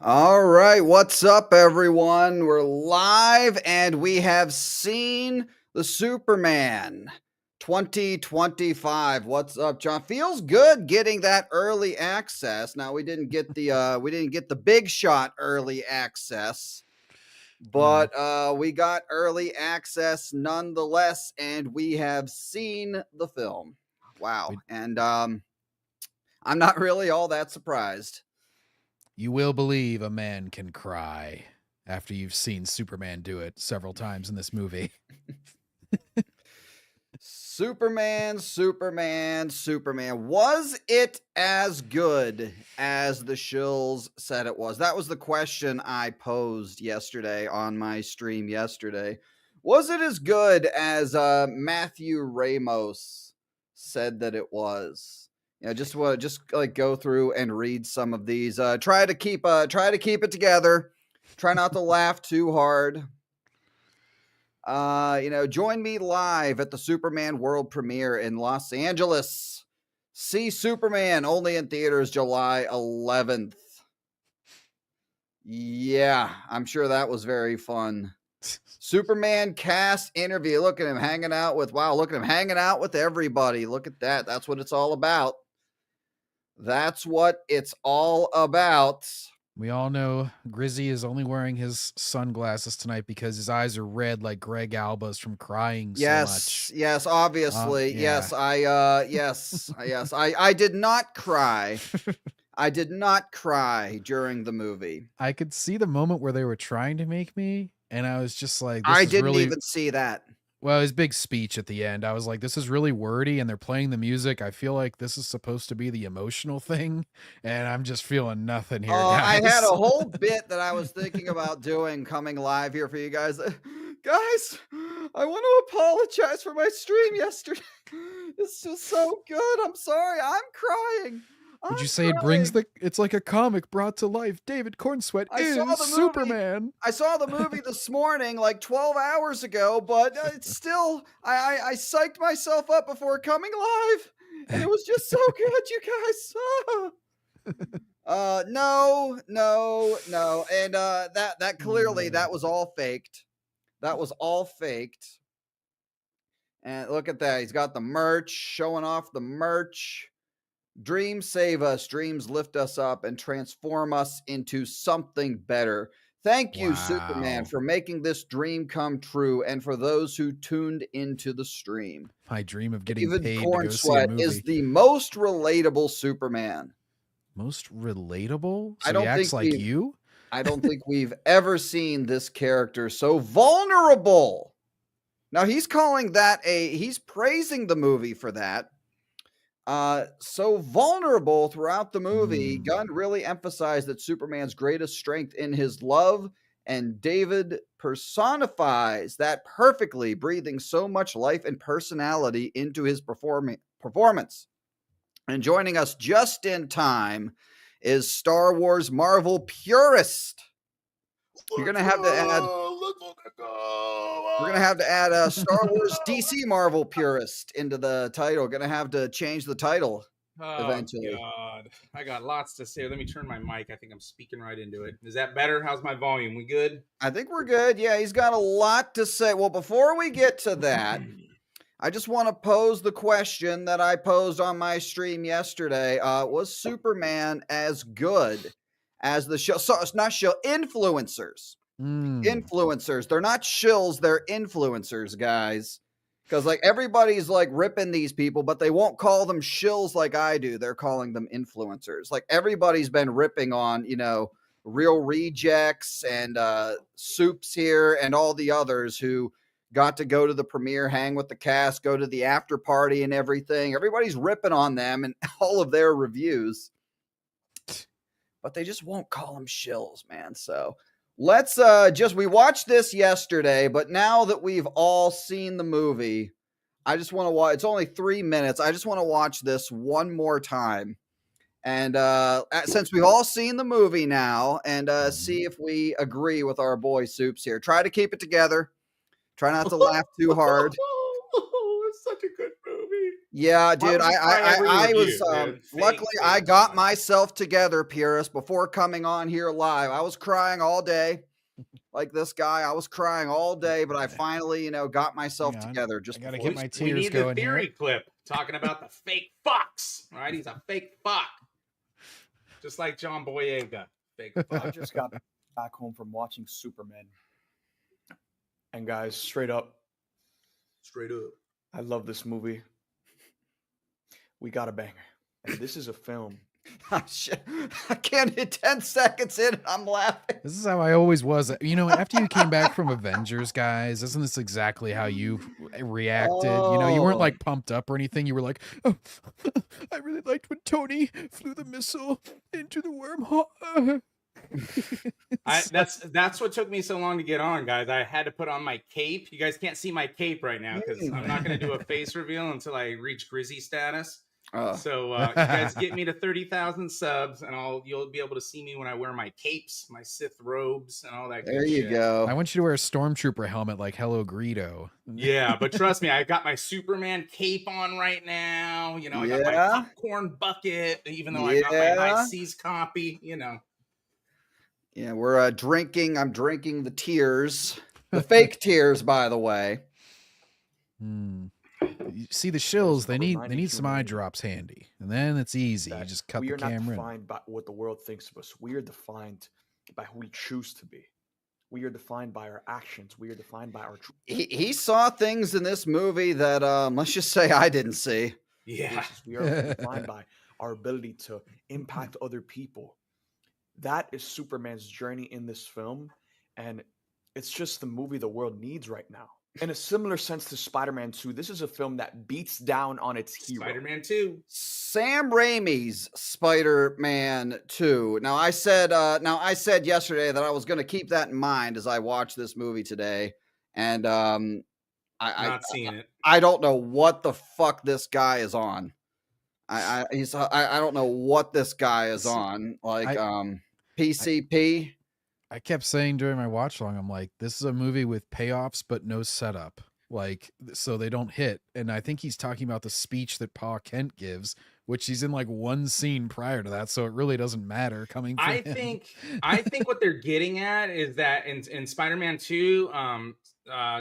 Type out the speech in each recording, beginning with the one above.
All right, what's up, everyone? We're live and we have seen the Superman 2025. What's up, John? Feels good getting that early access. Now we didn't get the big shot early access, No. but we got early access nonetheless, and we have seen the film. Wow, We, and I'm not really all that surprised. you will believe a man can cry after you've seen Superman do it several times in this movie. Superman, Superman, Superman. Was it as good as the shills said it was? That was the question I posed yesterday on my stream yesterday. Was it as good as Matthew Ramos said that it was? Just like go through and read some of these. Try to keep it together. Try not to laugh too hard. Join me live at the Superman world premiere in Los Angeles. See Superman only in theaters July 11th. Yeah, I'm sure that was very fun. Superman cast interview. Look at him hanging out with everybody. Look at that. That's what it's all about. That's what it's all about. We all know Grizzy is only wearing his sunglasses tonight because his eyes are red like Greg Alba's from crying so much. Yes, obviously. Yeah. Yes, I did not cry. I did not cry during the movie. I could see the moment where they were trying to make me, and I was just like, this I is didn't really even see that. well, his big speech at the end. I was like, this is really wordy, and they're playing the music. I feel like this is supposed to be the emotional thing, and I'm just feeling nothing here, I had guys. a whole bit that I was thinking about doing coming live here for you guys. Guys, I want to apologize for my stream yesterday. It's just so good. I'm sorry. I'm crying. Would you I'm say it brings crying. it's like a comic brought to life? David Cornsweat I saw is the movie. Superman. I saw the movie this morning, like 12 hours ago, but it's still, I psyched myself up before coming live, and it was just so good, you guys. No, and that clearly that was all faked. That was all faked. And look at that, he's got the merch, showing off the merch. Dreams save us, dreams lift us up and transform us into something better. Thank you, Superman, Wow. for making this dream come true and for those who tuned into the stream. My dream of getting David paid to go see a Cornsweat is movie. the most relatable Superman. Most relatable? I So he don't acts think like we've you? I don't think we've ever seen this character so vulnerable. Now he's praising the movie for that. So vulnerable throughout the movie. Gunn really emphasized that Superman's greatest strength in his love, and David personifies that perfectly, breathing so much life and personality into his performance. And joining us just in time is Star Wars Marvel purist. You're gonna have to add. We're gonna have to add a Star Wars DC Marvel purist into the title. Gonna have to change the title eventually. God. I got lots to say. Let me turn my mic. I think I'm speaking right into it. Is that better? How's my volume? We good? I think we're good. Yeah, he's got a lot to say. Well, before we get to that, I just want to pose the question that I posed on my stream yesterday. Was Superman as good as the show? So it's not show influencers. Influencers. They're not shills, they're influencers, guys. Because like everybody's like ripping these people, but they won't call them shills like I do. They're calling them influencers. Like everybody's been ripping on, Real Rejects and Soups here and all the others who got to go to the premiere, hang with the cast, go to the after party and everything. Everybody's ripping on them and all of their reviews. But they just won't call them shills, man. So let's we watched this yesterday, but now that we've all seen the movie, I just want to watch. It's only 3 minutes. I just want to watch this one more time. And since we've all seen the movie now, and see if we agree with our boy Soups here. Try to keep it together. Try not to laugh too hard. It's such a good movie. Yeah, Why dude. would you cry every I was review, dude? luckily Fake, I fake got cry. myself together, Purist, before coming on here live. I was crying all day, like this guy. I was crying all day, but I finally, got Hang myself on. together just I gotta before. get my We tears need the going theory here. clip talking about the fake fucks. Right? He's a fake fuck, just like John Boyega. Fake I fuck. just got back home from watching Superman. And guys, straight up, Straight up. I love this movie. We got a banger. And this is a film. Oh, shit. I can't hit 10 seconds in and I'm laughing. This is how I always was. After you came back from Avengers, guys, isn't this exactly how you reacted? You weren't Oh. like pumped up or anything. You were like, oh, I really liked when Tony flew the missile into the wormhole. That's what took me so long to get on, guys. I had to put on my cape. You guys can't see my cape right now because I'm not going to do a face reveal until I reach Grizzy status. So you guys get me to 30,000 subs, and you'll be able to see me when I wear my capes, my Sith robes, and all that. There good you shit. go. I want you to wear a stormtrooper helmet like Hello Greedo. Yeah, but trust me, I got my Superman cape on right now. I got my Yeah. popcorn bucket, even though I got my Yeah. high seas copy. Yeah, we're drinking. I'm drinking the tears. The fake tears, by the way. You see the shills, they need reminding some eye humanity drops handy. And then it's easy. You that just cut we the are not camera in. defined by what the world thinks of us. We are defined by who we choose to be. We are defined by our actions. We are defined by our He saw things in this movie that let's just say I didn't see. Yeah. choices. We are defined by our ability to impact other people. That is Superman's journey in this film, and it's just the movie the world needs right now. In a similar sense to Spider-Man 2, this is a film that beats down on its hero. Spider-Man 2. Sam Raimi's Spider-Man 2. Now I said yesterday that I was going to keep that in mind as I watched this movie today, and Not seeing it. I don't know what the fuck this guy is on. I don't know what this guy is on. Like PCP. I kept saying during my watch along, I'm like, this is a movie with payoffs but no setup, like so they don't hit. And I think he's talking about the speech that Pa Kent gives, which he's in like one scene prior to that, so it really doesn't matter coming from him. I think what they're getting at is that in Spider-Man 2,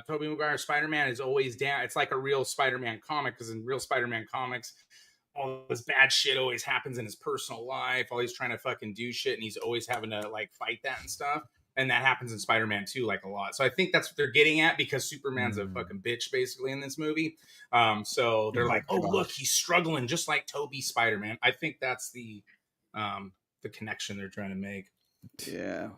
Tobey Maguire's Spider-Man is always down. It's like a real Spider-Man comic, because in real Spider-Man comics, all this bad shit always happens in his personal life. Always trying to fucking do shit, and he's always having to like fight that and stuff. And that happens in Spider-Man 2 like a lot. So I think that's what they're getting at, because Superman's a fucking bitch basically in this movie. So they're like, oh look, he's struggling just like Tobey Spider-Man. I think that's the connection they're trying to make. Yeah.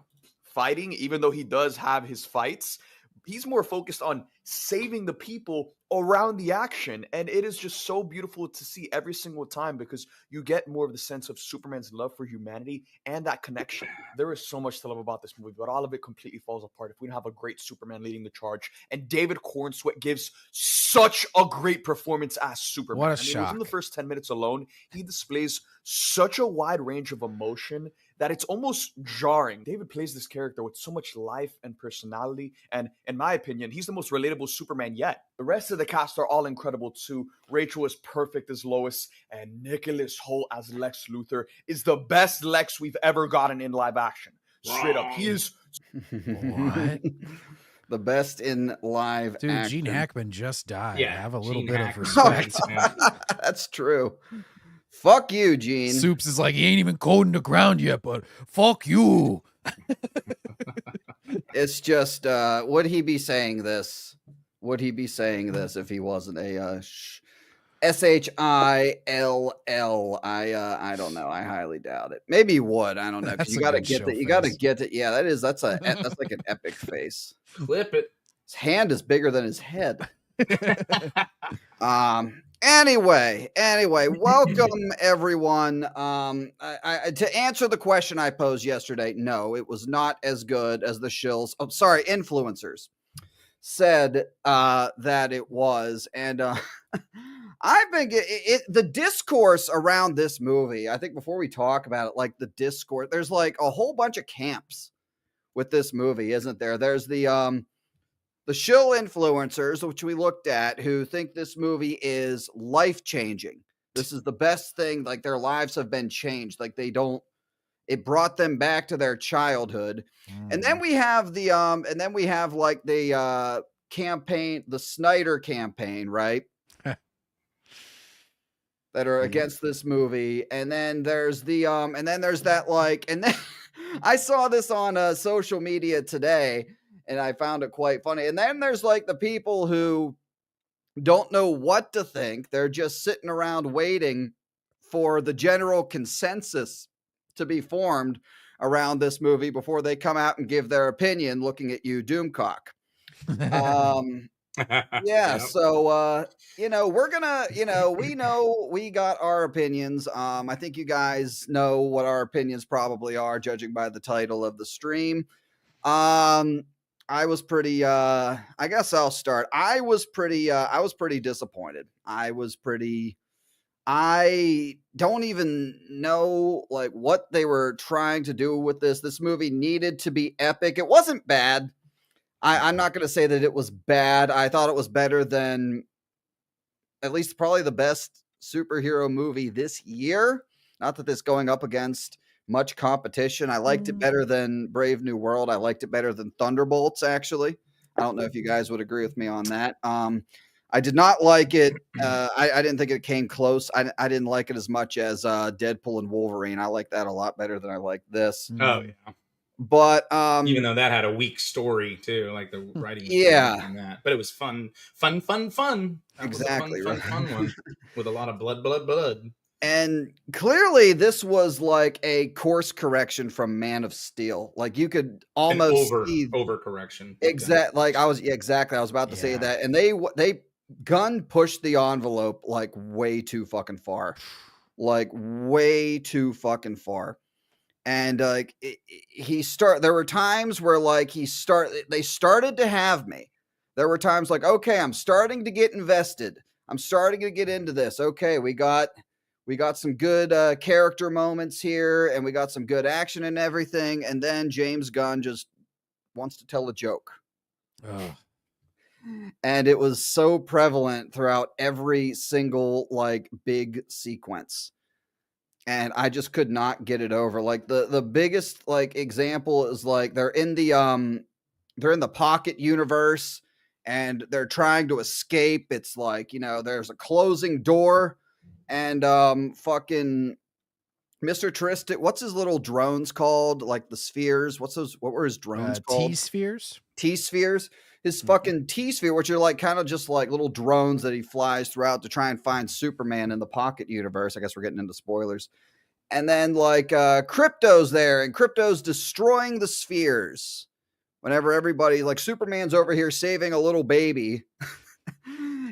Fighting, even though he does have his fights, he's more focused on saving the people around the action. And it is just so beautiful to see every single time, because you get more of the sense of Superman's love for humanity and that connection. There is so much to love about this movie, but all of it completely falls apart if we don't have a great Superman leading the charge. And David Cornsweet gives such a great performance as Superman. What a within shock. the first 10 minutes alone, he displays such a wide range of emotion that it's almost jarring. David plays this character with so much life and personality, and in my opinion, he's the most relatable Superman yet. The rest of the cast are all incredible too. Rachel is perfect as Lois, and Nicholas Hoult as Lex Luthor is the best Lex we've ever gotten in live action. Straight up, he is. What? The best in live Dude, action. Gene Hackman just died. Yeah, Have a little Gene bit Hackman. of respect. That's true. Fuck you, Gene. Soups is like, he ain't even cold in the ground yet, but fuck you. It's just, would he be saying this? Would he be saying this if he wasn't a SHILL? I don't know. I highly doubt it. Maybe he would. I don't know. 'Cause That's you a got to good get show that. You got to face. get it. Yeah, that's like an epic face. Clip it. His hand is bigger than his head. Anyway, welcome everyone. To answer the question I posed yesterday, no, it was not as good as the shills. Oh, sorry, influencers said that it was, and I've been the discourse around this movie. I think before we talk about it, like the discourse, there's like a whole bunch of camps with this movie, isn't there? There's the the shill influencers, which we looked at, who think this movie is life-changing. This is the best thing, like their lives have been changed. Like it brought them back to their childhood. And then we have like the campaign, the Snyder campaign, right? That are against this movie. And then there's I saw this on social media today and I found it quite funny. And then there's like the people who don't know what to think. They're just sitting around waiting for the general consensus to be formed around this movie before they come out and give their opinion, looking at you, Doomcock. Yep. So we're gonna, we know we got our opinions. I think you guys know what our opinions probably are, judging by the title of the stream. I was pretty I guess I'll start. I was pretty disappointed. I don't even know like what they were trying to do with this. This movie needed to be epic. It wasn't bad. I'm not going to say that it was bad. I thought it was better than at least probably the best superhero movie this year. Not that it's going up against much competition. I liked it better than Brave New World. I liked it better than Thunderbolts, actually. I don't know if you guys would agree with me on that. I did not like it. I didn't think it came close. I didn't like it as much as Deadpool and Wolverine. I like that a lot better than I like this. Oh yeah. But even though that had a weak story too, like the writing was on that, but it was fun. That exactly, was a fun one with a lot of blood. And clearly, this was like a course correction from Man of Steel. Like you could almost see overcorrection. Exactly. I was about to say that, and they gun pushed the envelope like way too fucking far, And like there were times where like they started to have me. There were times like, okay, I'm starting to get invested. I'm starting to get into this. Okay, we got some good character moments here, and we got some good action and everything. And then James Gunn just wants to tell a joke. And it was so prevalent throughout every single like big sequence. And I just could not get it over. Like the biggest like example is like they're in the pocket universe and they're trying to escape. It's like, there's a closing door and fucking Mr. Tristan, what's his little drones called? Like the spheres. What were his drones called? T-spheres. T-spheres. His fucking T-sphere, which are like kind of just like little drones that he flies throughout to try and find Superman in the pocket universe. I guess we're getting into spoilers. And then like Crypto's there, and Crypto's destroying the spheres. Whenever everybody like Superman's over here saving a little baby.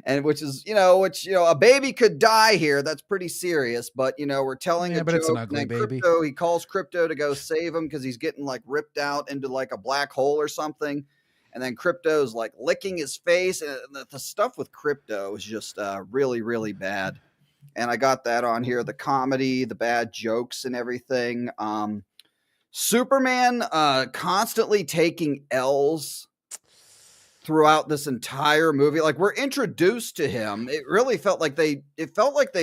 And which a baby could die here. That's pretty serious, but we're telling a but joke. It's an ugly baby. He calls Crypto to go save him because he's getting like ripped out into like a black hole or something. And then Crypto's like licking his face, and the stuff with Crypto is just really, really bad. And I got that on here: the comedy, the bad jokes, and everything. Superman constantly taking L's throughout this entire movie. Like we're introduced to him. It really felt like they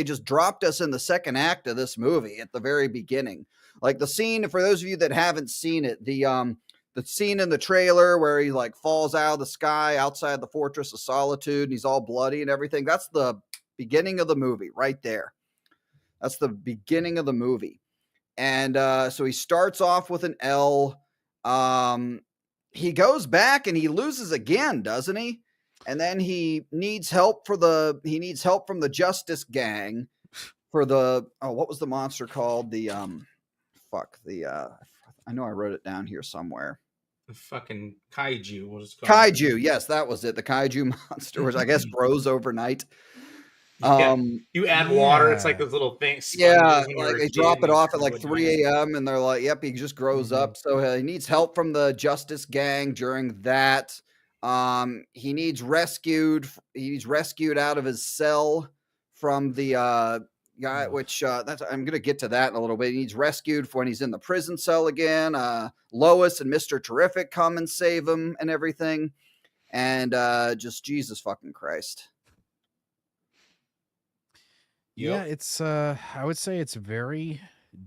just dropped us in the second act of this movie at the very beginning. Like the scene, for those of you that haven't seen it, the scene in the trailer where he like falls out of the sky outside the Fortress of Solitude and he's all bloody and everything. That's the beginning of the movie right there. That's the beginning of the movie. And so he starts off with an L. He goes back and he loses again, doesn't he? And then he needs help from the Justice Gang for what was the monster called? I know I wrote it down here somewhere. The fucking kaiju. What is it called? Kaiju, yes, that was it. The kaiju monster, which I guess grows overnight. You add water, it's like those little things. Yeah, like they drop it off at like 3 a.m. and they're like, yep, he just grows up. So he needs help from the Justice Gang during that. He needs rescued. He's rescued out of his cell from the guy, which I'm gonna get to that in a little bit. He needs rescued for when he's in the prison cell again. Lois and Mr. Terrific come and save him and everything. and just Jesus fucking Christ. Yeah, it's I would say it's very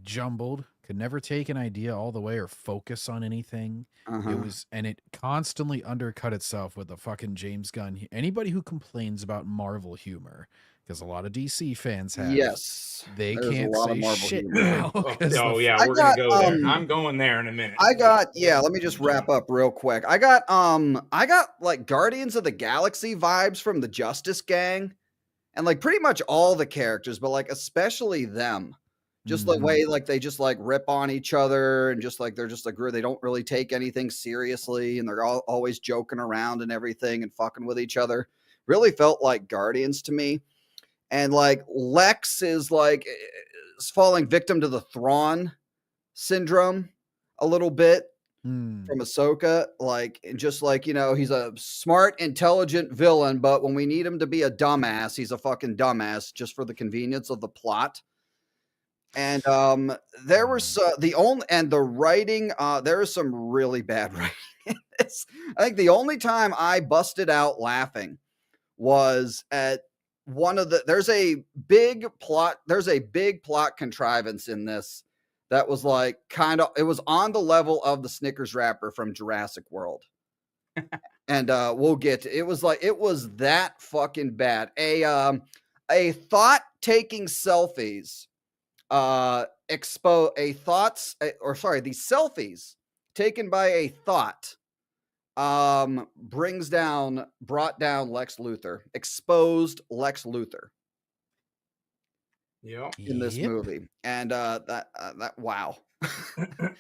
jumbled. Could never take an idea all the way or focus on anything. It constantly undercut itself with the fucking James Gunn. Anybody who complains about Marvel humor, because a lot of DC fans have, they there's can't a lot say of Marvel shit humor. now. Yeah, I we're gonna got, go there. I'm going there in a minute. Let me just wrap up real quick. I got like Guardians of the Galaxy vibes from the Justice Gang, and like pretty much all the characters, but like especially them. Just the way like they just like rip on each other, and just like they're just like they don't really take anything seriously, and they're always joking around and everything and fucking with each other. Really felt like Guardians to me. And like Lex is like falling victim to the Thrawn syndrome a little bit from Ahsoka. Like, just like, you know, he's a smart, intelligent villain, but when we need him to be a dumbass, he's a fucking dumbass just for the convenience of the plot. And there was the writing. There is some really bad writing in this. I think the only time I busted out laughing was at there's a big plot contrivance in this that was like it was on the level of the Snickers wrapper from Jurassic World. And we'll get to it. It was that fucking bad. A thought taking selfies the selfies taken by a thought brought down Lex Luthor, exposed Lex Luthor in this movie. And that wow.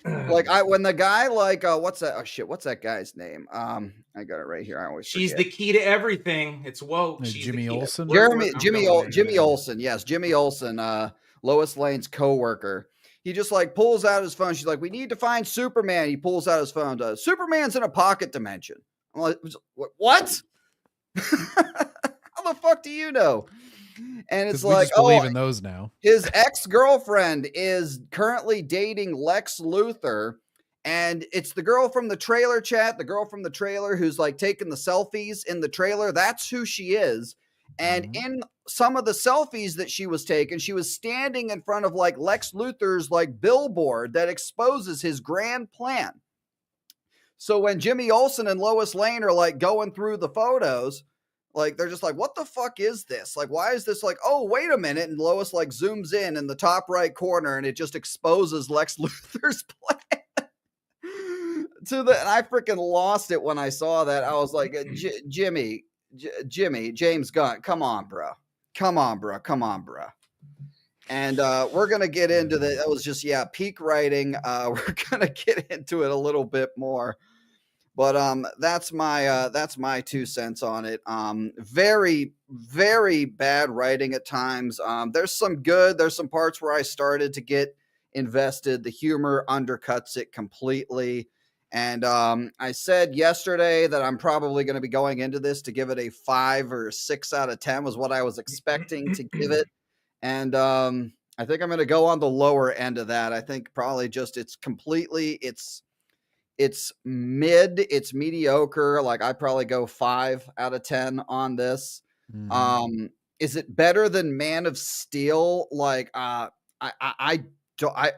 Like when the guy like what's that guy's name? I got it right here. I always She's forget. the key to everything. It's woke. Jimmy Olsen. Jimmy Olsen. Yes, Jimmy Olsen, Lois Lane's co-worker. He just like pulls out his phone. She's like, "We need to find Superman." He pulls out his phone. Superman's in a pocket dimension. I'm like, "What? How the fuck do you know?" And it's like, just believe in those now. His ex-girlfriend is currently dating Lex Luthor, and it's the girl from the trailer chat, the girl from the trailer who's like taking the selfies in the trailer. That's who she is. And in some of the selfies that she was taking, she was standing in front of like Lex Luthor's like billboard that exposes his grand plan. So when Jimmy Olsen and Lois Lane are like going through the photos, like they're just like, what the fuck is this? Like, why is this like, oh, wait a minute. And Lois like zooms in the top right corner and it just exposes Lex Luthor's plan. And I freaking lost it when I saw that. I was like, James Gunn, come on, bro. And we're going to get into that. That was just, peak writing. We're going to get into it a little bit more. But that's my 2 cents on it. Very, very bad writing at times. There's some good. There's some parts where I started to get invested. The humor undercuts it completely. And I said yesterday that I'm probably going to be going into this to give it a 5 or 6 out of 10 was what I was expecting to give it. And I think I'm going to go on the lower end of that. I think probably just it's mid, it's mediocre. Like I probably go 5 out of 10 on this. Is it better than Man of Steel? Like I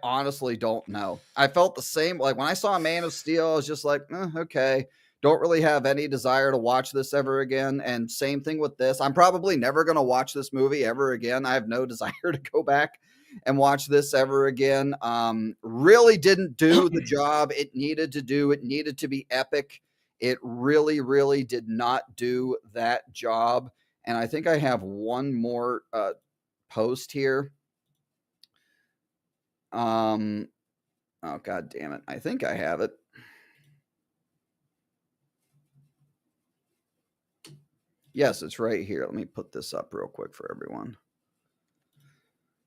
honestly don't know. I felt the same. Like when I saw Man of Steel, I was just like, okay. Don't really have any desire to watch this ever again. And same thing with this. I'm probably never going to watch this movie ever again. I have no desire to go back and watch this ever again. Really didn't do the job it needed to do. It needed to be epic. It really, really did not do that job. And I think I have one more post here. Oh, God damn it. I think I have it. Yes, it's right here. Let me put this up real quick for everyone.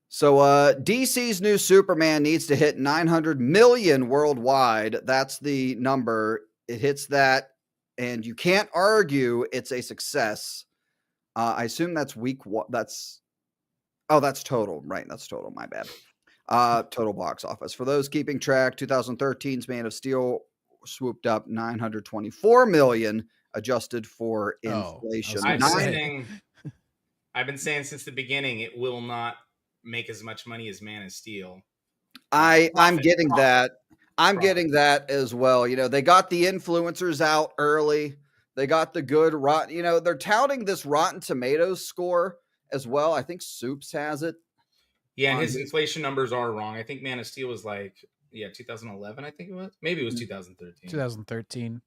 So DC's new Superman needs to hit 900 million worldwide. That's the number. It hits that, and you can't argue it's a success. I assume that's week one. That's total. Right, that's total. My bad. Total box office. For those keeping track, 2013's Man of Steel swooped up 924 million adjusted for Oh, I was inflation. gonna I've been saying since the beginning, it will not make as much money as Man of Steel. I'm getting that. I'm Profit. getting that as well. You know, they got the influencers out early. They got the good rotten. You know, they're touting this Rotten Tomatoes score as well. I think Soups has it. Yeah, and on his his- inflation numbers are wrong. I think Man of Steel was like 2011. I think it was. Maybe it was 2013. 2013.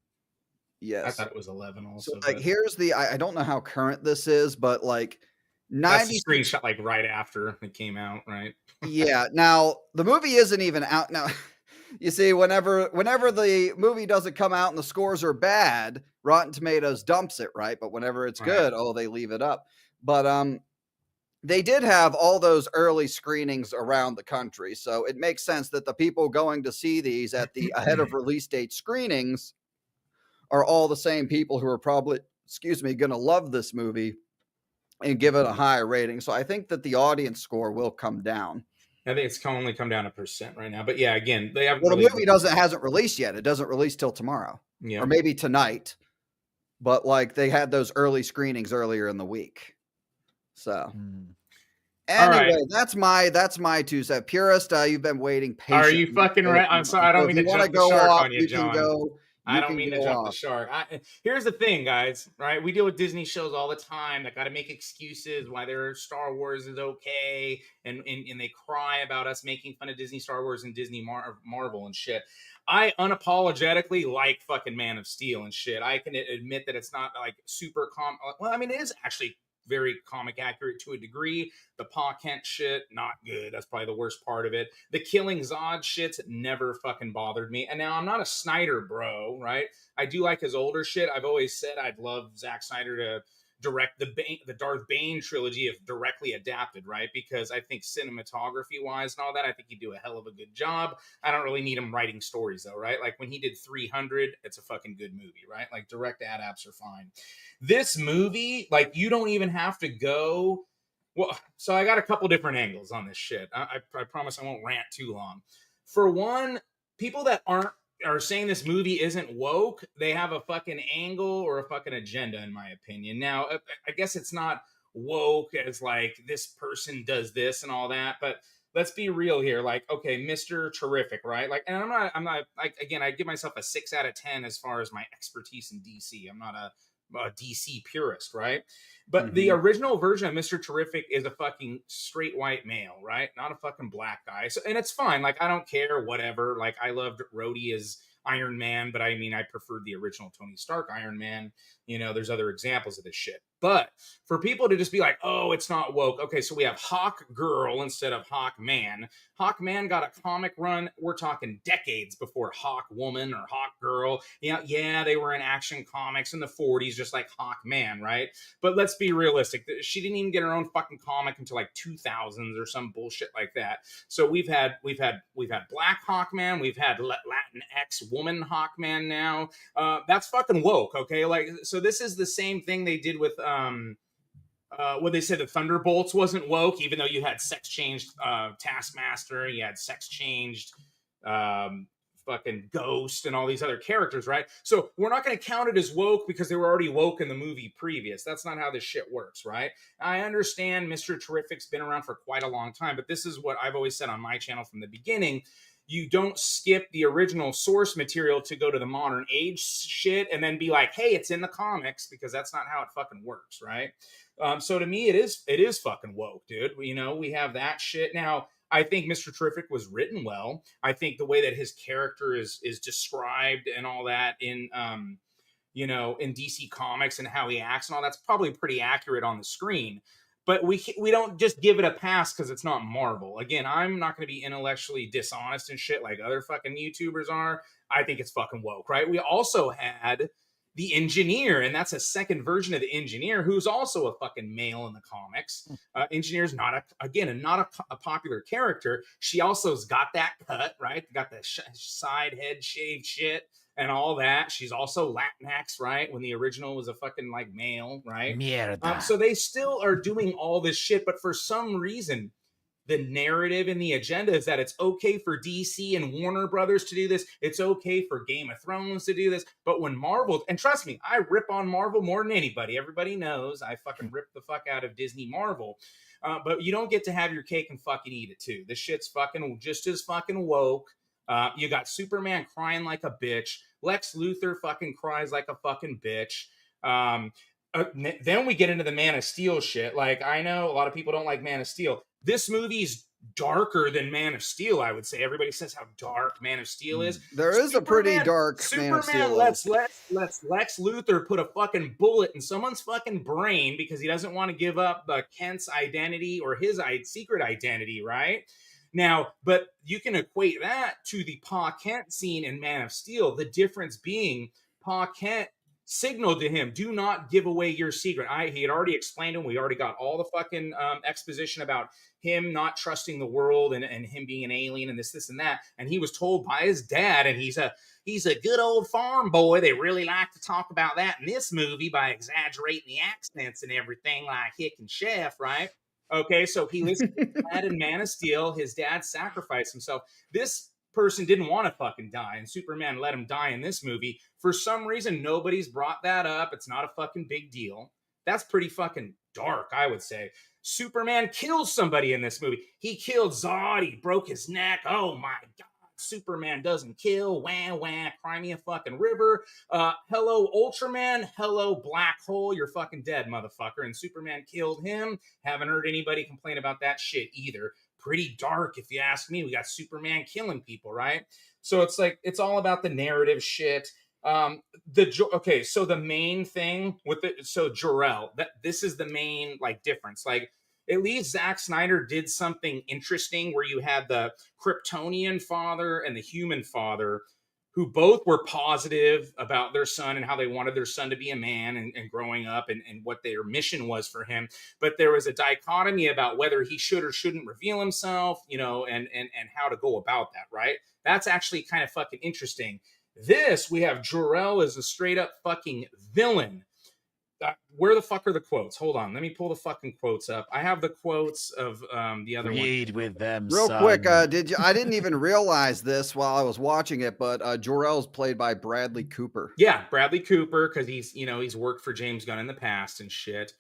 Yes. I thought it was 11 also. So like, here's the. I don't know how current this is, but like that's 90 a screenshot like right after it came out, right? Yeah. Now the movie isn't even out now. You see, whenever the movie doesn't come out and the scores are bad, Rotten Tomatoes dumps it, right? But whenever it's good, oh, they leave it up. But they did have all those early screenings around the country, so it makes sense that the people going to see these at the ahead of release date screenings are all the same people who are probably, going to love this movie and give it a higher rating. So I think that the audience score will come down. I think it's only come down 1% right now. But yeah, again, they haven't. Well, the movie hasn't released yet. It doesn't release till tomorrow, or maybe tonight. But like they had those early screenings earlier in the week. So anyway, that's my 2 cents. Purist, you've been waiting patiently. Are you fucking right? I'm sorry. I don't mean to jump the shark on you, John. I don't mean to jump the shark. Here's the thing, guys, right? We deal with Disney shows all the time that got to make excuses why their Star Wars is okay, and they cry about us making fun of Disney Star Wars and Disney Marvel and shit. I unapologetically like fucking Man of Steel and shit. I can admit that it's not like super well, I mean, it is actually very comic accurate to a degree. The Pa Kent shit, not good. That's probably the worst part of it. The Killing Zod shit's never fucking bothered me. And now I'm not a Snyder bro, right? I do like his older shit. I've always said I'd love Zack Snyder to direct the Darth Bane trilogy if directly adapted, right? Because I think cinematography wise and all that, I think he'd do a hell of a good job. I don't really need him writing stories though, right? Like when he did 300, it's a fucking good movie, right? Like direct adapts are fine. This movie, like you don't even have to go. Well, so I got a couple different angles on this shit. I promise I won't rant too long. For one, people that are saying this movie isn't woke, they have a fucking angle or a fucking agenda, in my opinion. Now, I guess it's not woke as like this person does this and all that, but let's be real here. Like, okay, Mr. Terrific, right? Like, and I'm not like, again, I give myself a 6 out of 10 as far as my expertise in DC. I'm not a DC purist, right? But the original version of Mr. Terrific is a fucking straight white male, right? Not a fucking black guy. So, and it's fine. Like, I don't care, whatever. Like, I loved Rhodey as Iron Man, but I mean, I preferred the original Tony Stark Iron Man. You know, there's other examples of this shit. But for people to just be like, oh, it's not woke. Okay, so we have Hawk Girl instead of Hawk Man. Hawk Man got a comic run. We're talking decades before Hawk Woman or Hawk Girl. Yeah, they were in Action Comics in the 40s, just like Hawk Man, right? But let's be realistic. She didn't even get her own fucking comic until like 2000s or some bullshit like that. So we've had Black Hawkman, we've had Latinx woman Hawkman now. That's fucking woke, okay? Like, so this is the same thing they did with what they said the Thunderbolts wasn't woke, even though you had sex changed Taskmaster, you had sex changed fucking Ghost and all these other characters, right? So we're not going to count it as woke because they were already woke in the movie previous. That's not how this shit works, right? I understand Mr. Terrific's been around for quite a long time, but this is what I've always said on my channel from the beginning. You don't skip the original source material to go to the modern age shit and then be like, hey, it's in the comics, because that's not how it fucking works, right? So to me, it is fucking woke, dude. You know, we have that shit. Now, I think Mr. Terrific was written well. I think the way that his character is described and all that in in DC Comics and how he acts and all that's probably pretty accurate on the screen. But we don't just give it a pass because it's not Marvel. Again, I'm not going to be intellectually dishonest and shit like other fucking YouTubers are. I think it's fucking woke, right? We also had the Engineer, and that's a second version of the Engineer, who's also a fucking male in the comics. Engineer's not a popular character. She also's got that cut, right? Got the side head shaved shit and all that. She's also Latinx, right? When the original was a fucking like male, right? So they still are doing all this shit, but for some reason, the narrative and the agenda is that it's okay for DC and Warner Brothers to do this. It's okay for Game of Thrones to do this. But when Marvel, and trust me, I rip on Marvel more than anybody. Everybody knows I fucking rip the fuck out of Disney Marvel. But you don't get to have your cake and fucking eat it too. This shit's fucking just as fucking woke. You got Superman crying like a bitch. Lex Luthor fucking cries like a fucking bitch. Then we get into the Man of Steel shit. Like, I know a lot of people don't like Man of Steel. This movie's darker than Man of Steel, I would say. Everybody says how dark Man of Steel is. There is a pretty dark Man of Steel. Lets Lex Luthor put a fucking bullet in someone's fucking brain because he doesn't want to give up Kent's identity or his secret identity, right? Now, but you can equate that to the Pa Kent scene in Man of Steel. The difference being Pa Kent signaled to him, do not give away your secret. He had already explained to him. We already got all the fucking exposition about him not trusting the world and him being an alien and this and that. And he was told by his dad, and he's a good old farm boy. They really like to talk about that in this movie by exaggerating the accents and everything like Hick and Chef, right? Okay, so he listened to his dad in Man of Steel. His dad sacrificed himself. This person didn't want to fucking die, and Superman let him die in this movie. For some reason, nobody's brought that up. It's not a fucking big deal. That's pretty fucking dark, I would say. Superman kills somebody in this movie. He killed Zod. He broke his neck. Oh my God. Superman doesn't kill. Wah, wah. Cry me a fucking river. Hello, Ultraman. Hello, Black Hole. You're fucking dead, motherfucker. And Superman killed him. Haven't heard anybody complain about that shit either. Pretty dark, if you ask me. We got Superman killing people, right? So it's like, it's all about the narrative shit. Okay, so the main thing with Jor-El, this is the main like difference. Like, at least Zack Snyder did something interesting where you had the Kryptonian father and the human father who both were positive about their son and how they wanted their son to be a man and growing up and what their mission was for him. But there was a dichotomy about whether he should or shouldn't reveal himself, you know, and how to go about that, right? That's actually kind of fucking interesting. This, we have Jor-El as a straight up fucking villain. Where the fuck are the quotes? Hold on, let me pull the fucking quotes up. I have the quotes of the other Read one. With them, real son. quick. I didn't even realize this while I was watching it, but Jor-El's played by Bradley Cooper. Yeah, Bradley Cooper, because he's worked for James Gunn in the past and shit.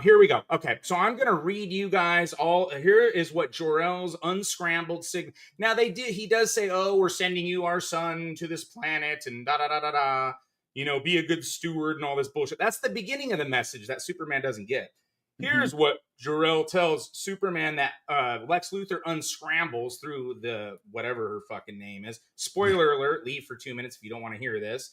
Here we go. Okay, so I'm gonna read you guys all. Here is what Jor-El's unscrambled signal. Now he does say, "Oh, we're sending you our son to this planet," and da da da da da. You know, be a good steward and all this bullshit. That's the beginning of the message that Superman doesn't get. Here's what Jor-El tells Superman that Lex Luthor unscrambles through the whatever her fucking name is. Spoiler alert, leave for 2 minutes if you don't want to hear this.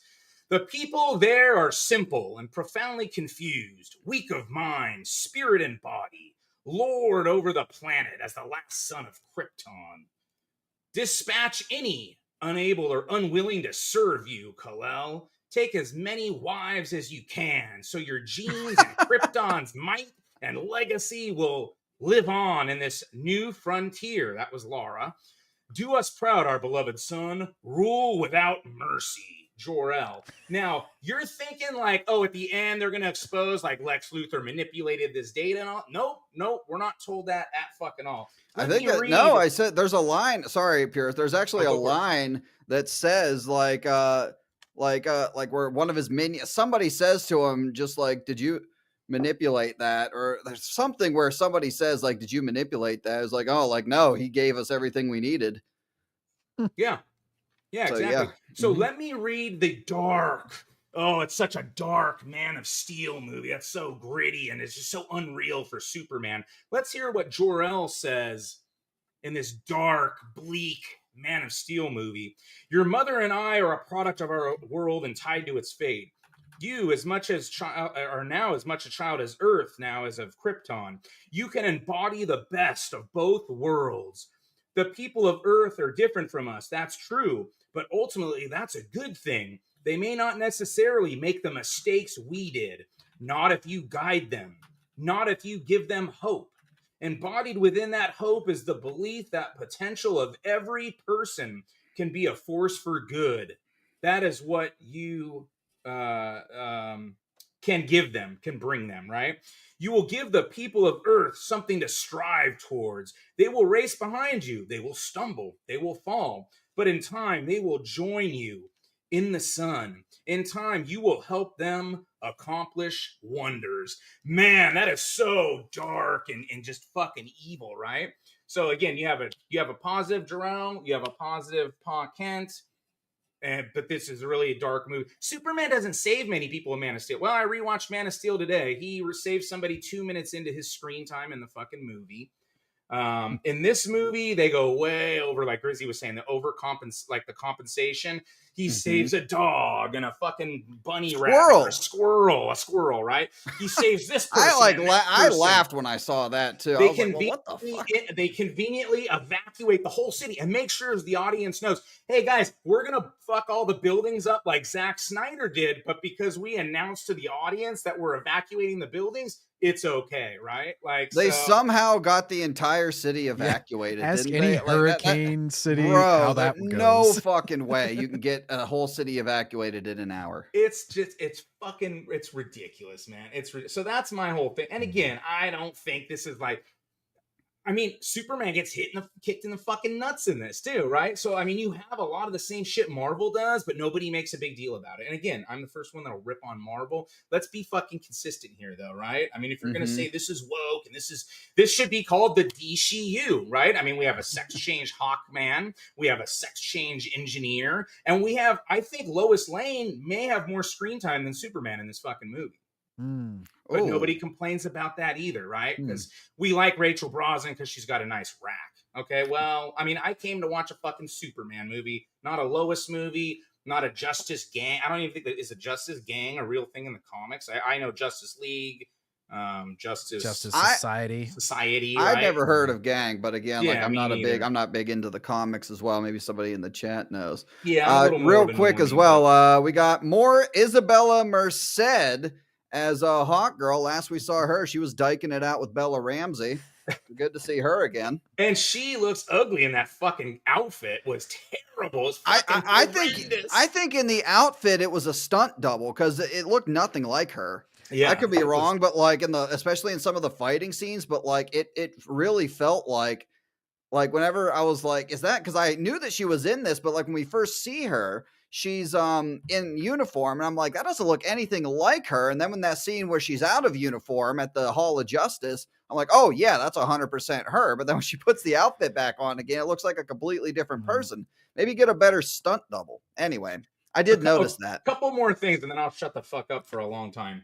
The people there are simple and profoundly confused, weak of mind, spirit and body, lord over the planet as the last son of Krypton. Dispatch any unable or unwilling to serve you, Kal-El. Take as many wives as you can, so your genes and Krypton's might and legacy will live on in this new frontier. That was Lara. Do us proud, our beloved son. Rule without mercy, Jor-El. Now, you're thinking like, oh, at the end, they're going to expose like Lex Luthor manipulated this data and all. Nope, we're not told that at fucking all. I said there's a line. Sorry, Pierce. There's actually a line that says like where one of his minions, somebody says to him, just like, did you manipulate that? Or there's something where somebody says like, did you manipulate that? It's like, oh, like, no, he gave us everything we needed. Yeah, exactly. So let me read the dark. Oh, it's such a dark Man of Steel movie. That's so gritty and it's just so unreal for Superman. Let's hear what Jor-El says in this dark, bleak Man of Steel movie. Your mother and I are a product of our world and tied to its fate. You, as much as are now as much a child as Earth now as of Krypton. You can embody the best of both worlds. The people of Earth are different from us. That's true, but ultimately that's a good thing. They may not necessarily make the mistakes we did. Not if you guide them. Not if you give them hope. Embodied within that hope is the belief that potential of every person can be a force for good. That is what you, Kal-El can bring them, right? You will give the people of Earth something to strive towards. They will race behind you. They will stumble. They will fall. But in time, they will join you in the sun. In time, you will help them accomplish wonders. Man, that is so dark and just fucking evil, right? So again, you have a positive Jerome, you have a positive Pa Kent, but this is really a dark movie. Superman doesn't save many people in Man of Steel. Well, I rewatched Man of Steel today. He saved somebody 2 minutes into his screen time in the fucking movie. In this movie, they go way over, like Grizzy was saying, the compensation. He saves a dog and a fucking bunny rabbit, a squirrel, right? He saves this person. I laughed when I saw that too. I was like, well, what the fuck? They conveniently evacuate the whole city and make sure the audience knows, hey guys, we're gonna fuck all the buildings up like Zack Snyder did, but because we announced to the audience that we're evacuating the buildings, it's okay, right? Like they somehow got the entire city evacuated. Ask didn't any they? hurricane city bro, how that goes. No fucking way you can get a whole city evacuated in an hour. It's ridiculous, man. So that's my whole thing. And again, I don't think this is like, I mean, Superman gets kicked in the fucking nuts in this too, right? So, I mean, you have a lot of the same shit Marvel does, but nobody makes a big deal about it. And again, I'm the first one that'll rip on Marvel. Let's be fucking consistent here, though, right? I mean, if you're going to say this is woke and this should be called the DCEU, right? I mean, we have a sex change Hawkman, we have a sex change engineer, and I think Lois Lane may have more screen time than Superman in this fucking movie. But nobody complains about that either, right? Because we like Rachel Brosnan because she's got a nice rack. Okay, well, I mean, I came to watch a fucking Superman movie, not a Lois movie, not a Justice Gang. I don't even think that is a Justice Gang a real thing in the comics. I know Justice League, Justice Society. I've never heard of Gang, but again, Yeah, I'm not big into the comics as well. Maybe somebody in the chat knows. Yeah, real quick as well. We got more Isabella Merced as a Hawk Girl. Last we saw her, she was diking it out with Bella Ramsey. Good to see her again. And she looks ugly in that fucking outfit. Was terrible. I think in the outfit it was a stunt double because it looked nothing like her. Yeah, I could be wrong, but like especially in some of the fighting scenes, but like it really felt like whenever I was like, is that because I knew that she was in this, but like when we first see her, she's in uniform, and I'm like, that doesn't look anything like her. And then when that scene where she's out of uniform at the Hall of Justice, I'm like, oh yeah, that's 100% her. But then when she puts the outfit back on again, it looks like a completely different person. Maybe get a better stunt double. Anyway, I did notice that. A couple more things, and then I'll shut the fuck up for a long time.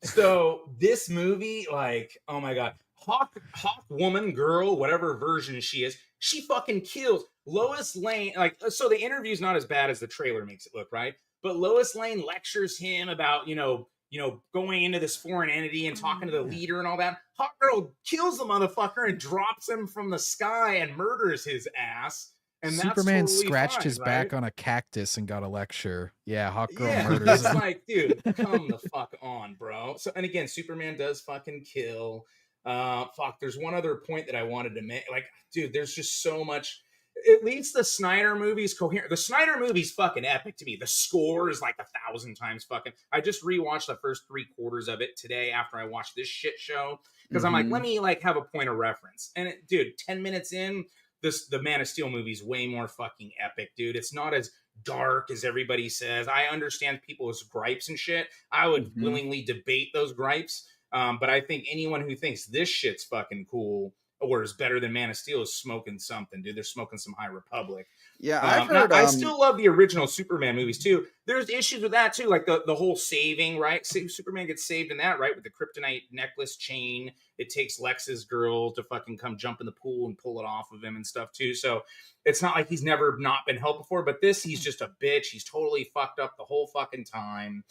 So this movie, like, oh my god, Hawk woman, girl, whatever version she is, she fucking kills. Lois Lane, like, so the interview's not as bad as the trailer makes it look, right? But Lois Lane lectures him about, going into this foreign entity and talking to the leader and all that. Hawk Girl kills the motherfucker and drops him from the sky and murders his ass. And Superman that's totally scratched fine, his right? back on a cactus and got a lecture. Yeah, Hawk Girl Yeah, murders it's him. like, dude, come the fuck on, bro. So, and again, Superman does fucking kill. There's one other point that I wanted to make. Like, dude, there's just so much. At least the Snyder movie's coherent. The Snyder movie's fucking epic to me. The score is like 1,000 times fucking. I just rewatched the first 3/4 of it today after I watched this shit show because I'm like, let me like have a point of reference. And dude, 10 minutes in, the Man of Steel movie's way more fucking epic, dude. It's not as dark as everybody says. I understand people's gripes and shit. I would willingly debate those gripes. But I think anyone who thinks this shit's fucking cool or is better than Man of Steel is smoking something, dude. They're smoking some High Republic. Yeah, I've heard. I still love the original Superman movies too. There's issues with that too, like the whole saving, right? Superman gets saved in that, right? With the kryptonite necklace chain. It takes Lex's girl to fucking come jump in the pool and pull it off of him and stuff too. So it's not like he's never not been helped before, but this, he's just a bitch. He's totally fucked up the whole fucking time.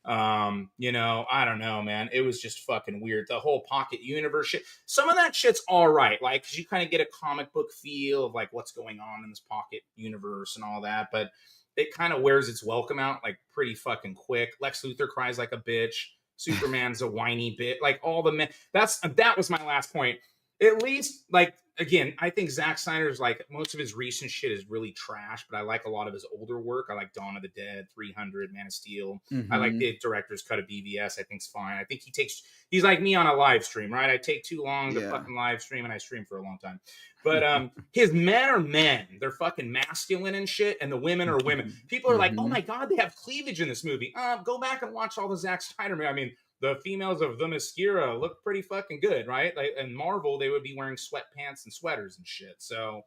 I don't know, man. It was just fucking weird. The whole pocket universe shit. Some of that shit's all right, like, because you kind of get a comic book feel of like what's going on in this pocket universe and all that, but it kind of wears its welcome out like pretty fucking quick. Lex Luthor cries like a bitch. Superman's a whiny bit. Like all the men. That was my last point. At least like again, I think Zack Snyder's like most of his recent shit is really trash, but I like a lot of his older work. I like Dawn of the Dead, 300, Man of Steel. I like the director's cut of BVS. I think's fine. I think he's like me on a live stream, right? I take too long to fucking live stream, and I stream for a long time. But his men are men. They're fucking masculine and shit, and the women are women. People are like, oh my God, they have cleavage in this movie. Go back and watch all the Zack Snyder movies. I mean, the females of the Themyscira look pretty fucking good, right? Like in Marvel, they would be wearing sweatpants and sweaters and shit. So,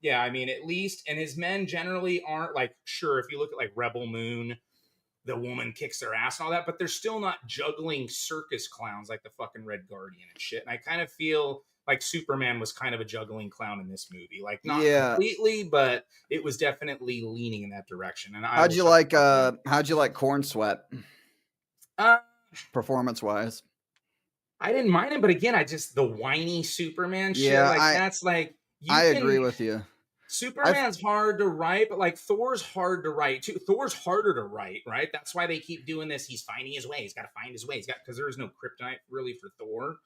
yeah, I mean, at least, and his men generally aren't like, sure, if you look at like Rebel Moon, the woman kicks their ass and all that, but they're still not juggling circus clowns like the fucking Red Guardian and shit. And I kind of feel like Superman was kind of a juggling clown in this movie. Like, not completely, but it was definitely leaning in that direction. And how'd you like Corn Sweat? Performance wise, I didn't mind him, but again, the whiny Superman shit. Yeah, that's like I agree with you. Superman's hard to write, but like Thor's hard to write too. Thor's harder to write, right? That's why they keep doing this. He's finding his way. He's got to find his way. Because there is no kryptonite really for Thor.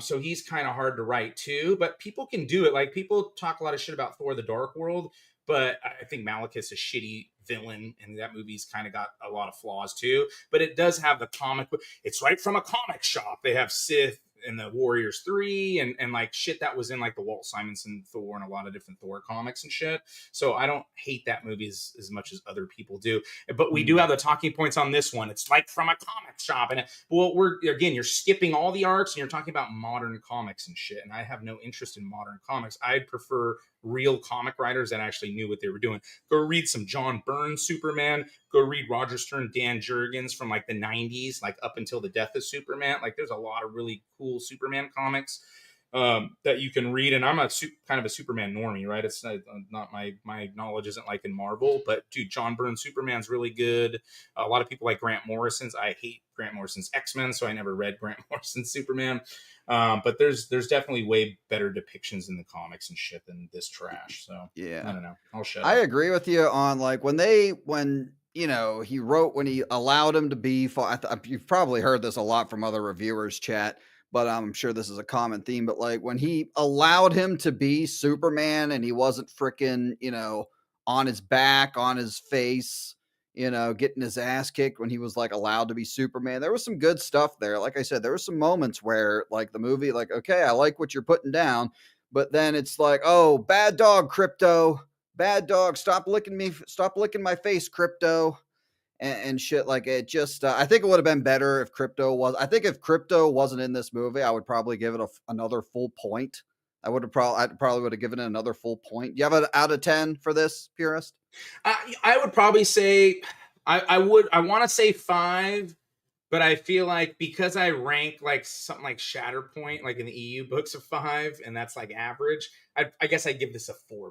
So he's kind of hard to write too. But people can do it. Like people talk a lot of shit about Thor: The Dark World, but I think Malekith's a shitty villain, and that movie's kind of got a lot of flaws too. But it does have the comic. It's right from a comic shop. They have Sith and the Warriors 3 and like shit that was in like the Walt Simonson Thor and a lot of different Thor comics and shit. So I don't hate that movie as much as other people do. But we do have the talking points on this one. It's like from a comic shop. And you're skipping all the arcs and you're talking about modern comics and shit. And I have no interest in modern comics. I'd prefer real comic writers that actually knew what they were doing. Go read some John Byrne Superman. Go read Roger Stern, Dan Jurgens from like the 90s, like up until the death of Superman. Like there's a lot of really cool Superman comics that you can read. And I'm kind of a Superman normie, right? It's not my knowledge isn't like in Marvel, but dude, John Byrne Superman's really good. A lot of people like Grant Morrison's. I hate Grant Morrison's X-Men, so I never read Grant Morrison's Superman. But there's definitely way better depictions in the comics and shit than this trash. So yeah, I don't know. I'll shut up. I agree with you on like when he wrote, when he allowed him to be, you've probably heard this a lot from other reviewers chat, but I'm sure this is a common theme, but like when he allowed him to be Superman and he wasn't freaking, on his back, on his face, getting his ass kicked when he was like allowed to be Superman. There was some good stuff there. Like I said, there were some moments where like the movie, like, okay, I like what you're putting down, but then it's like, oh, bad dog, Crypto. Bad dog, stop licking my face, Crypto, and shit. Like it just, I think it would have been better if Crypto wasn't in this movie. I would probably give it another full point. I probably would have given it another full point. You have an out of 10 for this, Purist? I would probably say, I want to say 5. But I feel like because I rank like something like Shatterpoint, like in the EU books of 5, and that's like average, I guess I give this a 4.5,